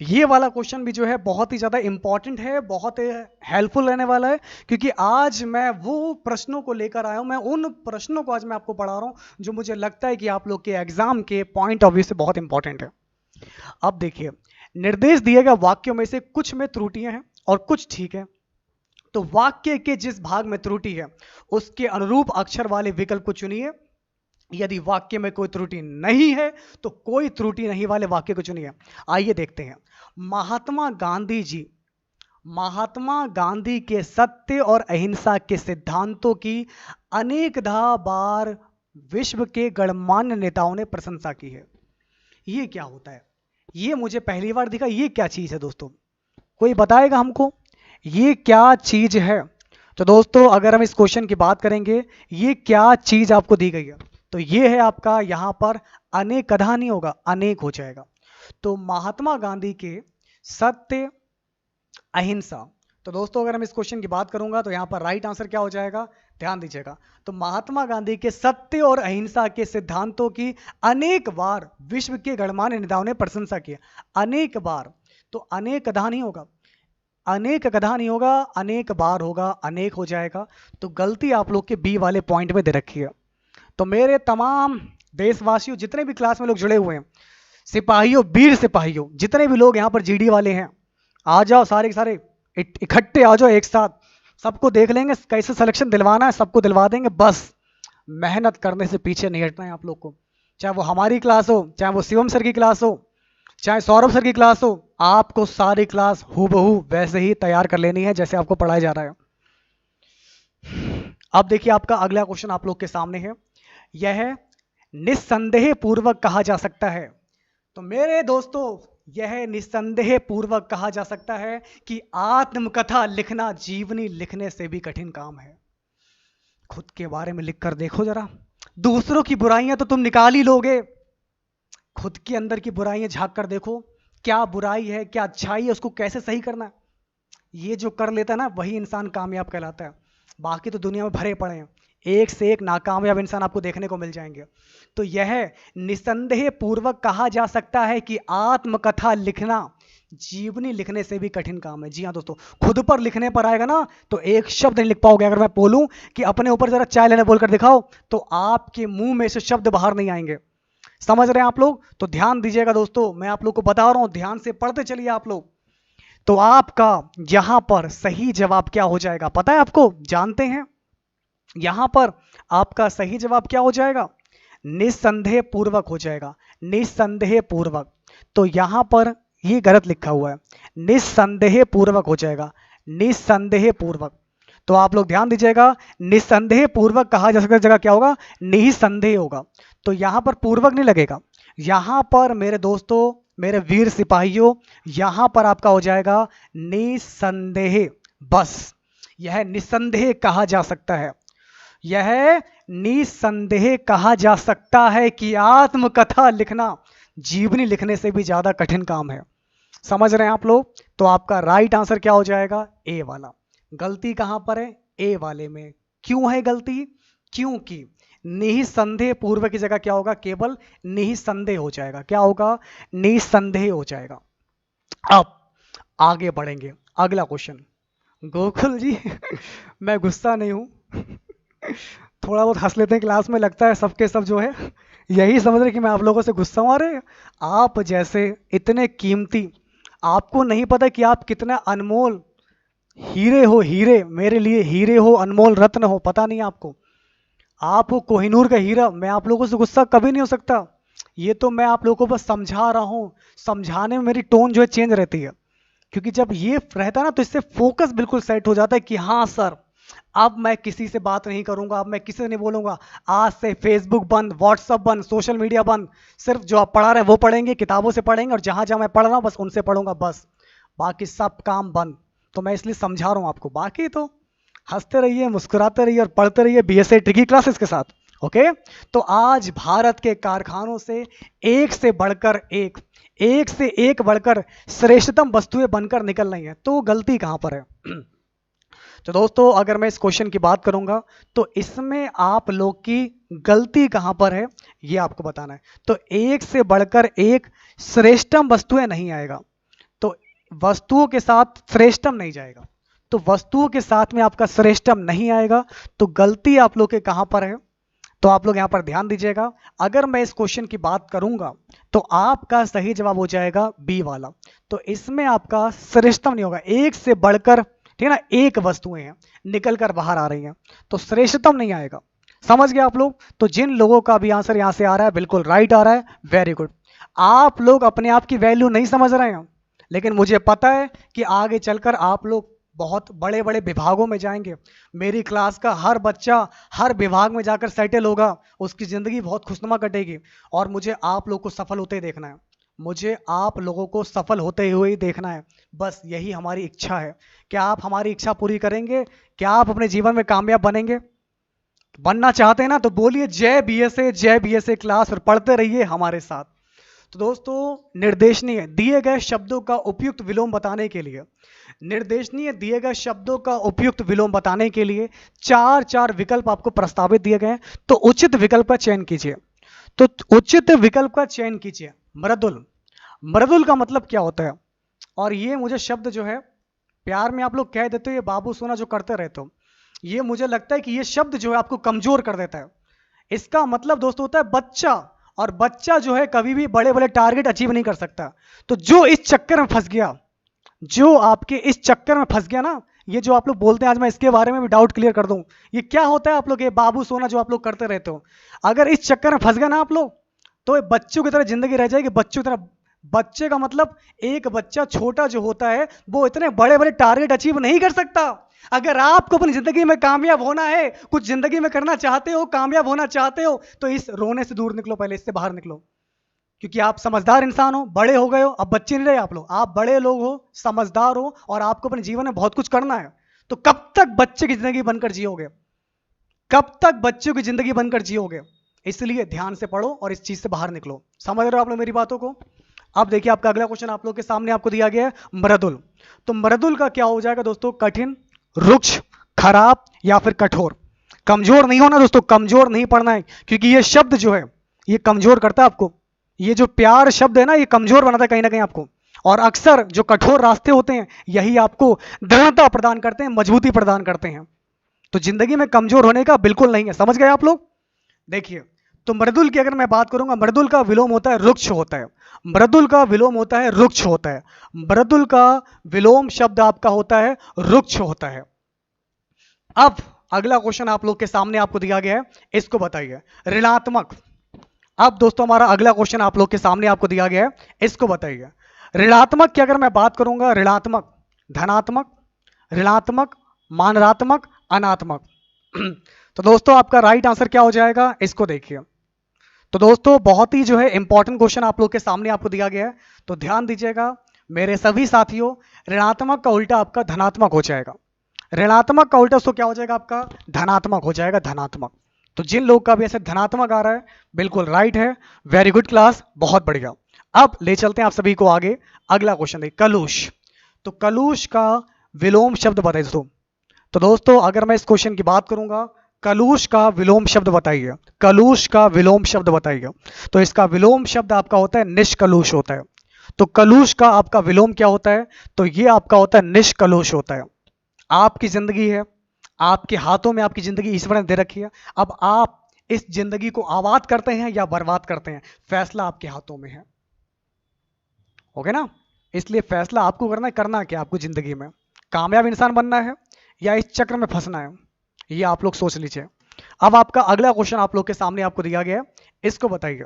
ये वाला क्वेश्चन भी जो है बहुत ही ज्यादा इंपॉर्टेंट है, बहुत हेल्पफुल रहने वाला है, क्योंकि आज मैं वो प्रश्नों को लेकर आया हूं, मैं उन प्रश्नों को आज मैं आपको पढ़ा रहा हूं जो मुझे लगता है कि आप लोग के एग्जाम के पॉइंट ऑफ व्यू से बहुत इंपॉर्टेंट है। अब देखिए, निर्देश दिए गए वाक्यों में से कुछ में त्रुटियां हैं और कुछ ठीक है। तो वाक्य के जिस भाग में त्रुटि है उसके अनुरूप अक्षर वाले विकल्प को चुनिए। यदि वाक्य में कोई त्रुटि नहीं है तो कोई त्रुटि नहीं वाले वाक्य को चुनिए। आइए देखते हैं। महात्मा गांधी के सत्य और अहिंसा के सिद्धांतों की अनेकधा बार विश्व के गणमान्य नेताओं ने प्रशंसा की है। ये क्या होता है? ये मुझे पहली बार दिखा। ये क्या चीज है दोस्तों? कोई बताएगा हमको ये क्या चीज है? तो दोस्तों, अगर हम इस क्वेश्चन की बात करेंगे, ये क्या चीज आपको दी गई है, तो ये है आपका, यहां पर अनेकधा नहीं होगा, अनेक हो जाएगा। तो महात्मा गांधी के सत्य अहिंसा, तो दोस्तों अगर हम इस क्वेश्चन की बात करूंगा तो यहां पर राइट आंसर क्या हो जाएगा? ध्यान दीजिएगा। तो महात्मा गांधी के सत्य और अहिंसा के सिद्धांतों की अनेक बार विश्व के गणमान्य नेताओं ने प्रशंसा की। अनेक बार, तो अनेकधा नहीं होगा, अनेक कथा नहीं होगा, अनेक बार होगा, अनेक हो जाएगा। तो गलती आप लोग के बी वाले पॉइंट में दे रखी है। तो मेरे तमाम देशवासियों, जितने भी क्लास में लोग जुड़े हुए हैं, सिपाहियों, वीर सिपाहियों, जितने भी लोग यहाँ पर GD वाले हैं, आ जाओ, सारे के सारे इकट्ठे आ जाओ एक साथ, सबको देख लेंगे, कैसे सिलेक्शन दिलवाना है सबको दिलवा देंगे। बस मेहनत करने से पीछे नहीं हटना है आप लोग को, चाहे वो हमारी क्लास हो, चाहे वो शिवम सर की क्लास हो, चाहे सौरभ सर की क्लास हो, आपको सारी क्लास हूबहू वैसे ही तैयार कर लेनी है जैसे आपको पढ़ाया जा रहा है। अब देखिए, आपका अगला क्वेश्चन आप लोग के सामने है, यह निस्संदेह पूर्वक कहा जा सकता है। तो मेरे दोस्तों, यह निस्संदेह पूर्वक कहा जा सकता है कि आत्मकथा लिखना जीवनी लिखने से भी कठिन काम है। खुद के बारे में लिखकर देखो जरा, दूसरों की बुराइयां तो तुम निकाल ही लोगे, खुद के अंदर की बुराइयां झांक कर देखो, क्या बुराई है, क्या अच्छाई है, उसको कैसे सही करना है। ये जो कर लेता है ना, वही इंसान कामयाब कहलाता है। बाकी तो दुनिया में भरे पड़े हैं, एक से एक नाकामयाब इंसान आपको देखने को मिल जाएंगे। तो यह निसंदेह पूर्वक कहा जा सकता है कि आत्मकथा लिखना जीवनी लिखने से भी कठिन काम है। जी हाँ दोस्तों, खुद पर लिखने पर आएगा ना तो एक शब्द नहीं लिख पाओगे। अगर मैं बोलूं कि अपने ऊपर जरा चाय लेने बोलकर दिखाओ, तो आपके मुंह में से शब्द बाहर नहीं आएंगे। समझ रहे हैं आप लोग? तो ध्यान दीजिएगा दोस्तों, मैं आप लोग को बता रहा हूं, ध्यान से पढ़ते चलिए आप लोग। तो आपका यहां पर सही जवाब क्या हो जाएगा, पता है आपको? जानते हैं यहां पर आपका सही जवाब क्या हो जाएगा? निस्संदेह पूर्वक हो जाएगा, निस्संदेह पूर्वक। तो यहां पर ये गलत लिखा हुआ है, निस्संदेह पूर्वक हो जाएगा, निस्संदेह पूर्वक। तो आप लोग ध्यान दीजिएगा, निसंदेह पूर्वक कहा जा सकता है जगह क्या होगा, निसंदेह होगा। तो यहां पर पूर्वक नहीं लगेगा, यहां पर मेरे दोस्तों, मेरे वीर सिपाहियों, यहां पर आपका हो जाएगा निसंदेह। बस यह निसंदेह कहा जा सकता है, यह निसंदेह कहा जा सकता है कि आत्मकथा लिखना जीवनी लिखने से भी ज्यादा कठिन काम है। समझ रहे हैं आप लोग? तो आपका राइट आंसर क्या हो जाएगा, ए वाला। गलती कहां पर है, ए वाले में। क्यों है गलती, क्योंकि निसंदेह पूर्व की जगह क्या होगा, केवल निसंदेह हो जाएगा। क्या होगा, निसंदेह हो जाएगा। अब आगे बढ़ेंगे, अगला क्वेश्चन। गोकुल जी मैं गुस्सा नहीं हूं थोड़ा बहुत हंस लेते हैं क्लास में, लगता है सबके सब जो है यही समझ रहे कि मैं आप लोगों से गुस्सा हूं। अरे आप जैसे इतने कीमती, आपको नहीं पता कि आप कितना अनमोल हीरे हो, हीरे मेरे लिए हीरे हो, अनमोल रत्न हो, पता नहीं आपको। आप हो कोहिनूर का हीरा। मैं आप लोगों से गुस्सा कभी नहीं हो सकता, ये तो मैं आप लोगों को बस समझा रहा हूं। समझाने में मेरी टोन जो है चेंज रहती है, क्योंकि जब ये रहता है ना तो इससे फोकस बिल्कुल सेट हो जाता है कि हाँ सर, अब मैं किसी से बात नहीं करूंगा, अब मैं किसी से नहीं बोलूंगा, आज से फेसबुक बंद, व्हाट्सअप बंद, सोशल मीडिया बंद, सिर्फ जो आप पढ़ा रहे हैं वो पढ़ेंगे, किताबों से पढ़ेंगे, और जहां जहां मैं पढ़ रहा हूं बस उनसे पढ़ूंगा, बस बाकी सब काम बंद। तो मैं इसलिए समझा रहा हूं आपको, बाकी तो हंसते रहिए, मुस्कुराते रहिए और पढ़ते रहिए बीएसए ट्रिकी क्लासेस के साथ। ओके, तो आज भारत के कारखानों से एक से बढ़कर एक, एक से एक बढ़कर श्रेष्ठतम वस्तुएं बनकर निकल रही हैं। तो गलती कहां पर है? तो दोस्तों अगर मैं इस क्वेश्चन की बात करूंगा तो इसमें आप लोग की गलती कहां पर है ये आपको बताना है। तो एक से बढ़कर एक श्रेष्ठतम वस्तुएं नहीं आएगा, तो वस्तुओं के साथ श्रेष्ठतम नहीं जाएगा, तो वस्तुओं के साथ में आपका श्रेष्ठतम नहीं आएगा। तो गलती आप लोग के कहां पर है, तो आप लोग यहां पर ध्यान दीजिएगा। अगर मैं इस क्वेश्चन की बात करूंगा तो आपका सही जवाब हो जाएगा बी वाला। तो इसमें आपका श्रेष्ठतम नहीं होगा, एक से बढ़कर, ठीक है ना, एक वस्तुएं हैं निकल कर बाहर आ रही हैं, तो श्रेष्ठतम नहीं आएगा। समझ गए आप लोग? तो जिन लोगों का भी आंसर यहां से आ रहा है बिल्कुल राइट आ रहा है, वेरी गुड। आप लोग अपने आप की वैल्यू नहीं समझ रहे हैं, लेकिन मुझे पता है कि आगे चलकर आप लोग बहुत बड़े बड़े विभागों में जाएंगे। मेरी क्लास का हर बच्चा हर विभाग में जाकर सेटल होगा, उसकी जिंदगी बहुत खुशनुमा कटेगी, और मुझे आप लोग को सफल होते देखना है, मुझे आप लोगों को सफल होते हुए ही देखना है। बस यही हमारी इच्छा है। क्या आप हमारी इच्छा पूरी करेंगे? क्या आप अपने जीवन में कामयाब बनेंगे? बनना चाहते हैं ना, तो बोलिए जय बीएसए क्लास, और पढ़ते रहिए हमारे साथ। तो दोस्तों निर्देशनीय दिए गए शब्दों का उपयुक्त विलोम बताने के लिए, निर्देशनीय दिए गए शब्दों का उपयुक्त विलोम बताने के लिए चार चार विकल्प आपको प्रस्तावित दिए गए हैं। तो उचित विकल्प का चयन कीजिए। तो उचित विकल्प का चयन कीजिए। मृदुल, मृदुल का मतलब क्या होता है? और ये मुझे शब्द जो है प्यार में आप लोग कह देते हो ये बाबू सोना जो करते रहते हो, ये मुझे लगता है कि ये शब्द जो है आपको कमजोर कर देता है। इसका मतलब दोस्तों होता है बच्चा, और बच्चा जो है कभी भी बड़े बड़े टारगेट अचीव नहीं कर सकता। तो जो इस चक्कर में फंस गया, जो आपके इस चक्कर में फंस गया ना, ये जो आप लोग बोलते हैं, आज मैं इसके बारे में भी डाउट क्लियर कर दूं, ये क्या होता है आप लोग ये बाबू सोना जो आप लोग करते रहते हो, अगर इस चक्कर में फंस गया ना आप लोग, तो बच्चों की तरह जिंदगी रह जाएगी, बच्चों की तरह। बच्चे का मतलब एक बच्चा छोटा जो होता है वो इतने बड़े बड़े टारगेट अचीव नहीं कर सकता। अगर आपको अपनी जिंदगी में कामयाब होना है, कुछ जिंदगी में करना चाहते हो, कामयाब होना चाहते हो, तो इस रोने से दूर निकलो, पहले इससे बाहर निकलो, क्योंकि आप समझदार इंसान हो, बड़े हो गए हो, अब बच्चे नहीं रहे आप लोग, आप बड़े लोग हो, समझदार हो, और आपको अपने जीवन में बहुत कुछ करना है। तो कब तक बच्चे की जिंदगी बनकर जियोगे? कब तक बच्चों की जिंदगी बनकर जियोगे? इसलिए ध्यान से पढ़ो और इस चीज से बाहर निकलो। समझ रहे हो आप लोग मेरी बातों को? अब देखिए आपका अगला क्वेश्चन आप लोग के सामने आपको दिया गया है मृदुल। तो मृदुल का क्या हो जाएगा दोस्तों? कठिन, रुक्ष, खराब या फिर कठोर। कमजोर नहीं होना दोस्तों, कमजोर नहीं पढ़ना है, क्योंकि ये शब्द जो है ये कमजोर करता है आपको। ये जो प्यार शब्द है ना, ये कमजोर बनाता है कहीं ना कहीं आपको, और अक्सर जो कठोर रास्ते होते हैं यही आपको दृढ़ता प्रदान करते हैं, मजबूती प्रदान करते हैं। तो जिंदगी में कमजोर होने का बिल्कुल नहीं है। समझ गए आप लोग? देखिए, तो मृदुल की अगर मैं बात करूंगा, मृदुल का विलोम होता है रुक्ष होता है, मृदुल का विलोम होता है रुक्ष होता है, मृदुल का विलोम शब्द आपका होता है रुक्ष होता है। अब अगला क्वेश्चन आप लोग के सामने आपको दिया गया है, इसको बताइए। ऋणात्मक। अब दोस्तों हमारा अगला क्वेश्चन आप लोग के सामने आपको दिया गया है, इसको बताइए। ऋणात्मक की अगर मैं बात करूंगा, ऋणात्मक, धनात्मक, ऋणात्मक, मानरात्मक, अनात्मक। तो दोस्तों आपका राइट आंसर क्या हो जाएगा, इसको देखिए। तो दोस्तों बहुत ही जो है इंपॉर्टेंट क्वेश्चन आप लोग के सामने आपको दिया गया है, तो ध्यान दीजिएगा मेरे सभी साथियों। ऋणात्मक का उल्टा आपका धनात्मक हो जाएगा। ऋणात्मक का उल्टा उसको क्या हो जाएगा, आपका धनात्मक हो जाएगा, धनात्मक। तो जिन लोग का भी ऐसे धनात्मक आ रहा है बिल्कुल राइट है, वेरी गुड क्लास, बहुत बढ़िया। अब ले चलते हैं आप सभी को आगे। अगला क्वेश्चन देखिए, कलुष। तो कलुष का विलोम शब्द बताइए दोस्तों। तो दोस्तों अगर मैं इस क्वेश्चन की बात करूंगा, कलुष का विलोम शब्द बताइए, कलुष का विलोम शब्द बताइए। तो इसका विलोम शब्द आपका होता है निष्कलुष होता है। तो कलुष का आपका विलोम क्या होता है, तो ये आपका होता है निष्कलुष होता है। आपकी जिंदगी है, आपके हाथों में आपकी जिंदगी ईश्वर ने दे रखी है। अब आप इस जिंदगी को आबाद करते हैं या बर्बाद करते हैं, फैसला आपके हाथों में है। ओके ना, इसलिए फैसला आपको करना है, करना क्या आपको जिंदगी में, कामयाब इंसान बनना है या इस चक्र में फंसना है, ये आप लोग सोच लीजिए। अब आपका अगला क्वेश्चन आप लोग के सामने आपको दिया गया है, इसको बताइए।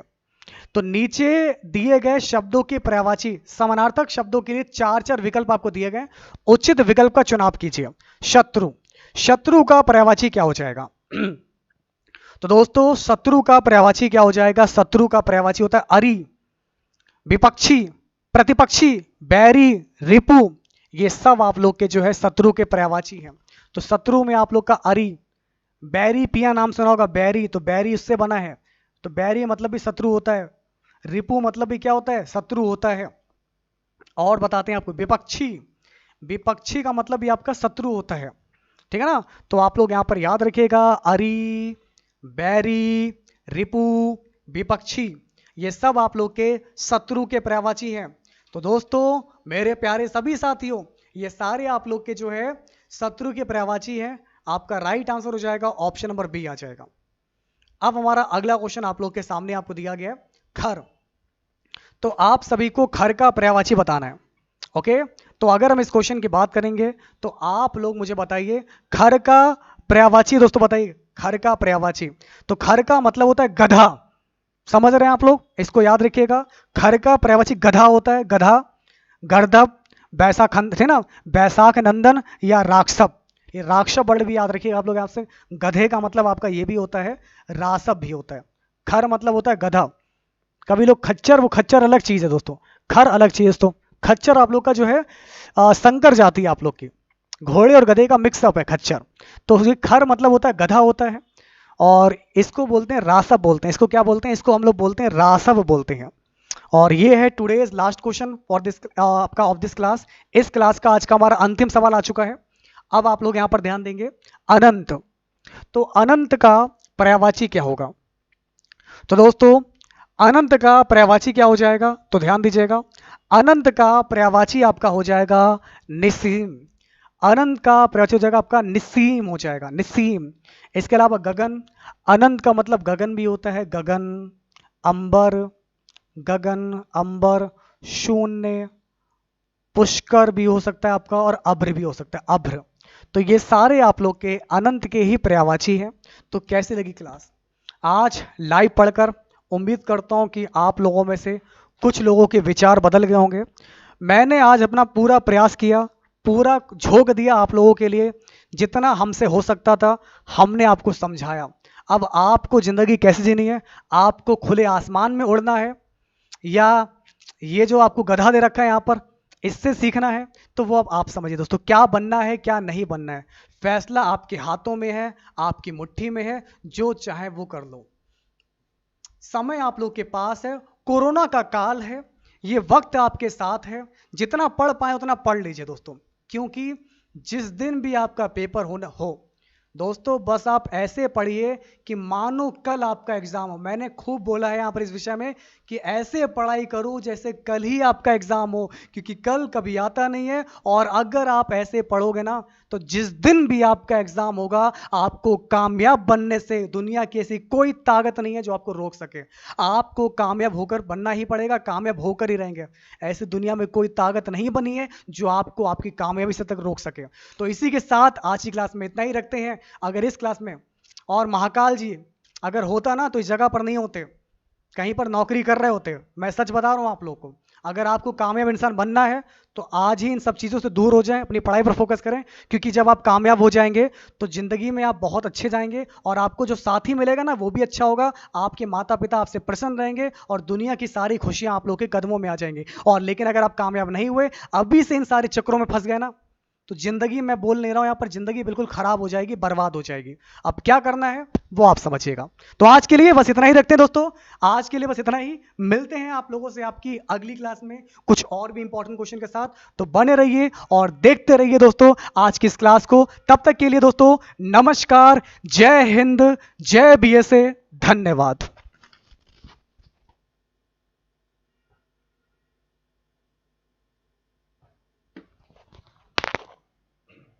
तो नीचे दिए गए शब्दों के पर्यायवाची समानार्थक शब्दों के लिए चार चार विकल्प आपको दिए गए, उचित विकल्प का चुनाव कीजिए। शत्रु, शत्रु का पर्यायवाची क्या हो जाएगा? तो दोस्तों शत्रु का पर्यायवाची क्या हो जाएगा? शत्रु का पर्यायवाची होता है अरि, विपक्षी, प्रतिपक्षी, बैरी, रिपु। ये सब आप लोग के जो है शत्रु के पर्यायवाची हैं। तो शत्रु में आप लोग का अरि, बैरी, पिया नाम सुना होगा, बैरी, तो बैरी उससे बना है, तो बैरी मतलब भी शत्रु होता है। रिपु मतलब भी क्या होता है, शत्रु होता है। और बताते हैं आपको, विपक्षी, विपक्षी का मतलब भी आपका शत्रु होता है, ठीक है ना। तो आप लोग यहां पर याद रखिएगा, अरि, बैरी, रिपु, विपक्षी, ये सब आप लोग के शत्रु के पर्यायवाची हैं। तो दोस्तों मेरे प्यारे सभी साथियों, ये सारे आप लोग के जो है शत्रु के पर्यायवाची हैं। आपका राइट आंसर हो जाएगा ऑप्शन नंबर बी आ जाएगा। अब हमारा अगला क्वेश्चन आप लोग के सामने आपको दिया गया है, खर। तो आप सभी को खर का पर्यायवाची बताना है। ओके, तो अगर हम इस क्वेश्चन की बात करेंगे तो आप लोग मुझे बताइए खर का पर्यायवाची। दोस्तों बताइए खर का पर्यायवाची। तो खर का मतलब होता है गधा, समझ रहे हैं आप लोग, इसको याद रखिएगा। खर का पर्यायवाची गधा होता है, गधा, गर्दभ, बैसाख है ना, बैसाख नंदन या राक्षप। ये राक्षप वर्ड भी याद रखिएगा आप लोग। आपसे गधे का मतलब आपका ये भी होता है, रासप भी होता है। खर मतलब होता है गधा। कभी लोग खच्चर, वो खच्चर अलग चीज है दोस्तों, खर अलग चीज है दोस्तों। खच्चर आप लोग का जो है संकर जाति है आप लोग की, घोड़े और गधे का मिक्सअप है खच्चर। तो ये खर मतलब होता है गधा होता है, और इसको बोलते हैं रासप बोलते हैं। इसको क्या बोलते हैं? इसको हम लोग बोलते हैं रासप बोलते हैं। और ये है today's last question for this आपका ऑफ दिस क्लास। इस क्लास का आज का हमारा अंतिम सवाल आ चुका है। अब आप लोग यहां पर ध्यान देंगे, अनंत। तो अनंत का पर्यायवाची क्या होगा? तो दोस्तों अनंत का पर्यायवाची क्या हो जाएगा? तो ध्यान दीजिएगा, अनंत का पर्यायवाची आपका हो जाएगा निसीम। अनंत का पर्यायवाची हो जाएगा आपका निसीम हो जाएगा, निसीम। इसके अलावा गगन, अनंत का मतलब गगन भी होता है, गगन, अंबर, गगन, अंबर, शून्य, पुष्कर भी हो सकता है आपका, और अभ्र भी हो सकता है, अभ्र। तो ये सारे आप लोग के अनंत के ही पर्यायवाची हैं। तो कैसी लगी क्लास आज लाइव पढ़कर? उम्मीद करता हूं कि आप लोगों में से कुछ लोगों के विचार बदल गए होंगे। मैंने आज अपना पूरा प्रयास किया, पूरा झोंक दिया आप लोगों के लिए, जितना हमसे हो सकता था हमने आपको समझाया। अब आपको जिंदगी कैसे जीनी है, आपको खुले आसमान में उड़ना है या ये जो आपको गधा दे रखा है यहाँ पर, इससे सीखना है, तो वो अब आप समझिए दोस्तों। क्या बनना है क्या नहीं बनना है, फैसला आपके हाथों में है, आपकी मुट्ठी में है, जो चाहे वो कर लो। समय आप लोग के पास है, कोरोना का काल है, ये वक्त आपके साथ है, जितना पढ़ पाए उतना पढ़ लीजिए दोस्तों। क्योंकि जिस दिन भी आपका पेपर हो दोस्तों, बस आप ऐसे पढ़िए कि मानो कल आपका एग्जाम हो। मैंने खूब बोला है यहाँ पर इस विषय में कि ऐसे पढ़ाई करो जैसे कल ही आपका एग्जाम हो, क्योंकि कल कभी आता नहीं है। और अगर आप ऐसे पढ़ोगे ना, तो जिस दिन भी आपका एग्जाम होगा, आपको कामयाब बनने से दुनिया की ऐसी कोई ताकत नहीं है जो आपको रोक सके। आपको कामयाब होकर बनना ही पड़ेगा, कामयाब होकर ही रहेंगे। ऐसी दुनिया में कोई ताकत नहीं बनी है जो आपको आपकी कामयाबी से तक रोक सके। तो इसी के साथ आज की क्लास में इतना ही रखते हैं। अगर इस क्लास में और महाकाल जी अगर होता ना, तो इस जगह पर नहीं होते, कहीं पर नौकरी कर रहे होते। मैं सच बता रहा हूं आप लोग को, अगर आपको कामयाब इंसान बनना है तो आज ही इन सब चीज़ों से दूर हो जाएं, अपनी पढ़ाई पर फोकस करें, क्योंकि जब आप कामयाब हो जाएंगे तो ज़िंदगी में आप बहुत अच्छे जाएंगे और आपको जो साथी मिलेगा ना वो भी अच्छा होगा, आपके माता पिता आपसे प्रसन्न रहेंगे और दुनिया की सारी खुशियां आप लोगों के कदमों में आ जाएंगी। और लेकिन अगर आप कामयाब नहीं हुए, अभी से इन सारे चक्रों में फंस गए ना, तो जिंदगी मैं बोल नहीं रहा हूं यहां पर, जिंदगी बिल्कुल खराब हो जाएगी, बर्बाद हो जाएगी। अब क्या करना है वो आप समझिएगा। तो आज के लिए बस इतना ही रखते हैं दोस्तों, आज के लिए बस इतना ही। मिलते हैं आप लोगों से आपकी अगली क्लास में कुछ और भी इंपॉर्टेंट क्वेश्चन के साथ। तो बने रहिए और देखते रहिए दोस्तों आज की इस क्लास को। तब तक के लिए दोस्तों नमस्कार, जय हिंद, जय बीएसए, धन्यवाद।